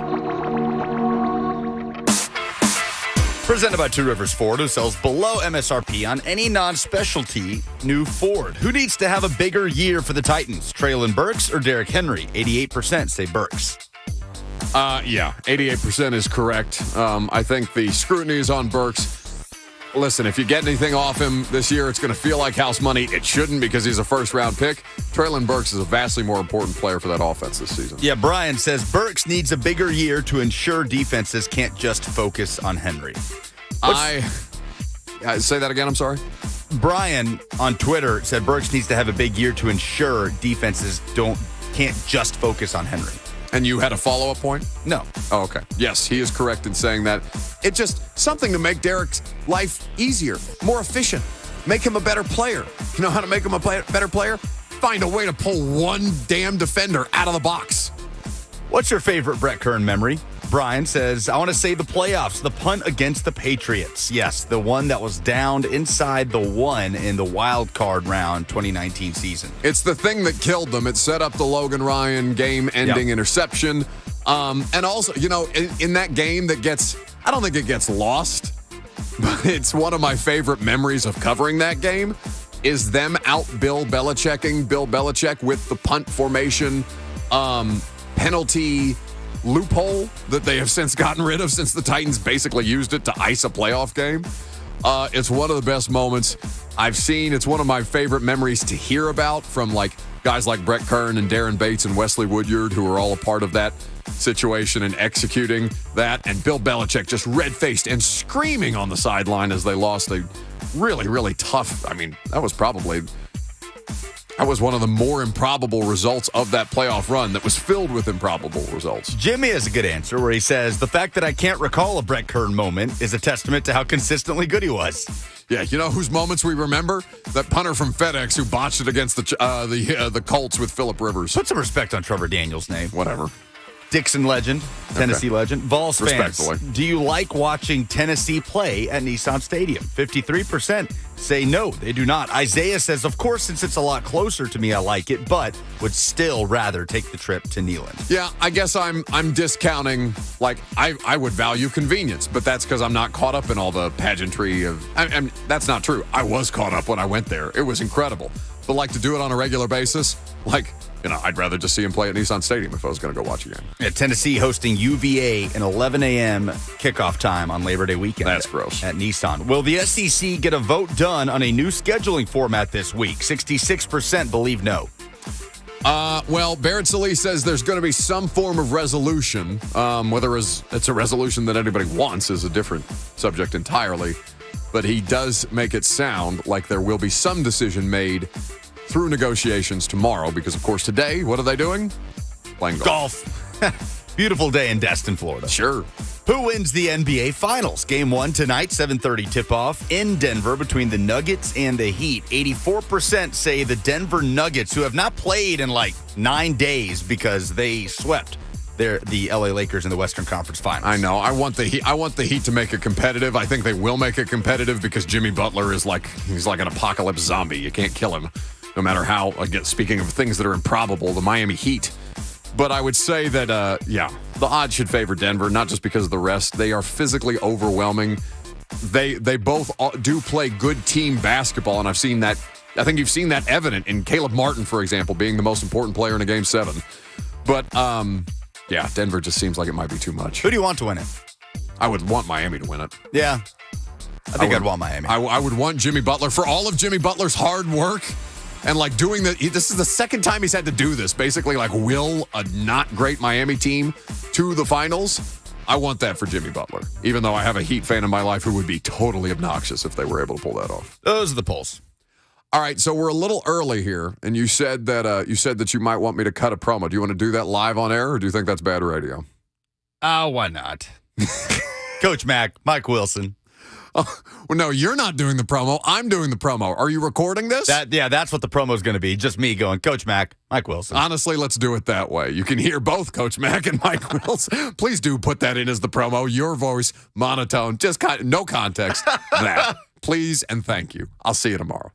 Presented by Two Rivers Ford, who sells below MSRP on any non-specialty new Ford. Who needs to have a bigger year for the Titans? Treylon Burks or Derrick Henry? 88% say Burks. Yeah, 88% is correct. I think the scrutiny is on Burks. Listen, if you get anything off him this year, it's going to feel like house money. It shouldn't because he's a first-round pick. Treylon Burks is a vastly more important player for that offense this season. Yeah, Brian says Burks needs a bigger year to ensure defenses can't just focus on Henry. Say that again, I'm sorry? Brian on Twitter said Burks needs to have a big year to ensure defenses can't just focus on Henry. And you had a follow-up point? No. Oh, okay. Yes, he is correct in saying that. It's just something to make Derrick's life easier, more efficient, make him a better player. You know how to make him a better player? Find a way to pull one damn defender out of the box. What's your favorite Brett Kern memory? Brian says, I want to say the playoffs, the punt against the Patriots. Yes, the one that was downed inside the one in the wild card round 2019 season. It's the thing that killed them. It set up the Logan Ryan game-ending interception. And also, you know, in that game I don't think it gets lost, but it's one of my favorite memories of covering that game is them out Bill Belichick with the punt formation penalty loophole that they have since gotten rid of since the Titans basically used it to ice a playoff game. It's one of the best moments I've seen. It's one of my favorite memories to hear about from like guys like Brett Kern and Darren Bates and Wesley Woodyard, who are all a part of that situation and executing that. And Bill Belichick just red-faced and screaming on the sideline as they lost a really, really tough. I mean, that was one of the more improbable results of that playoff run that was filled with improbable results. Jimmy has a good answer where he says, the fact that I can't recall a Brett Kern moment is a testament to how consistently good he was. Yeah, you know whose moments we remember? That punter from FedEx who botched it against the Colts with Phillip Rivers. Put some respect on Trevor Daniels' name. Whatever. Dixon legend, Tennessee legend. Vols fans, do you like watching Tennessee play at Nissan Stadium? 53% say no, they do not. Isaiah says, of course, since it's a lot closer to me, I like it, but would still rather take the trip to Neyland. Yeah, I guess I'm discounting, like, I would value convenience, but that's because I'm not caught up in all the pageantry of, that's not true. I was caught up when I went there. It was incredible. But like to do it on a regular basis, like, you know, I'd rather just see him play at Nissan Stadium if I was going to go watch a game. Yeah, Tennessee hosting UVA an 11 a.m. kickoff time on Labor Day weekend. That's gross. At Nissan. Will the SEC get a vote done on a new scheduling format this week? 66% believe no. Well, Barrett Sallee says there's going to be some form of resolution. Whether it's a resolution that anybody wants is a different subject entirely. But he does make it sound like there will be some decision made through negotiations tomorrow because, of course, today, what are they doing? Playing golf. Beautiful day in Destin, Florida. Sure. Who wins the NBA Finals? Game 1 tonight, 7:30 tip-off in Denver between the Nuggets and the Heat. 84% say the Denver Nuggets, who have not played in like 9 days because they swept the LA Lakers in the Western Conference Finals. I know. I want the Heat to make it competitive. I think they will make it competitive because Jimmy Butler he's like an apocalypse zombie. You can't kill him, no matter how. Again, speaking of things that are improbable, the Miami Heat. But I would say that, the odds should favor Denver, not just because of the rest. They are physically overwhelming. They both do play good team basketball, and I've seen that. I think you've seen that evident in Caleb Martin, for example, being the most important player in a Game 7. But, yeah, Denver just seems like it might be too much. Who do you want to win it? I would want Miami to win it. Yeah. I think I'd want Miami. I would want Jimmy Butler for all of Jimmy Butler's hard work and like doing this is the second time he's had to do this, basically like will a not great Miami team to the finals. I want that for Jimmy Butler, even though I have a Heat fan in my life who would be totally obnoxious if they were able to pull that off. Those are the polls. All right, so we're a little early here, and you said that you might want me to cut a promo. Do you want to do that live on air, or do you think that's bad radio? Why not? Coach Mac, Mike Wilson. Oh, well, no, you're not doing the promo. I'm doing the promo. Are you recording this? That's what the promo is going to be. Just me going, Coach Mac, Mike Wilson. Honestly, let's do it that way. You can hear both Coach Mac and Mike Wilson. Please do put that in as the promo. Your voice, monotone, just no context. That. Please and thank you. I'll see you tomorrow.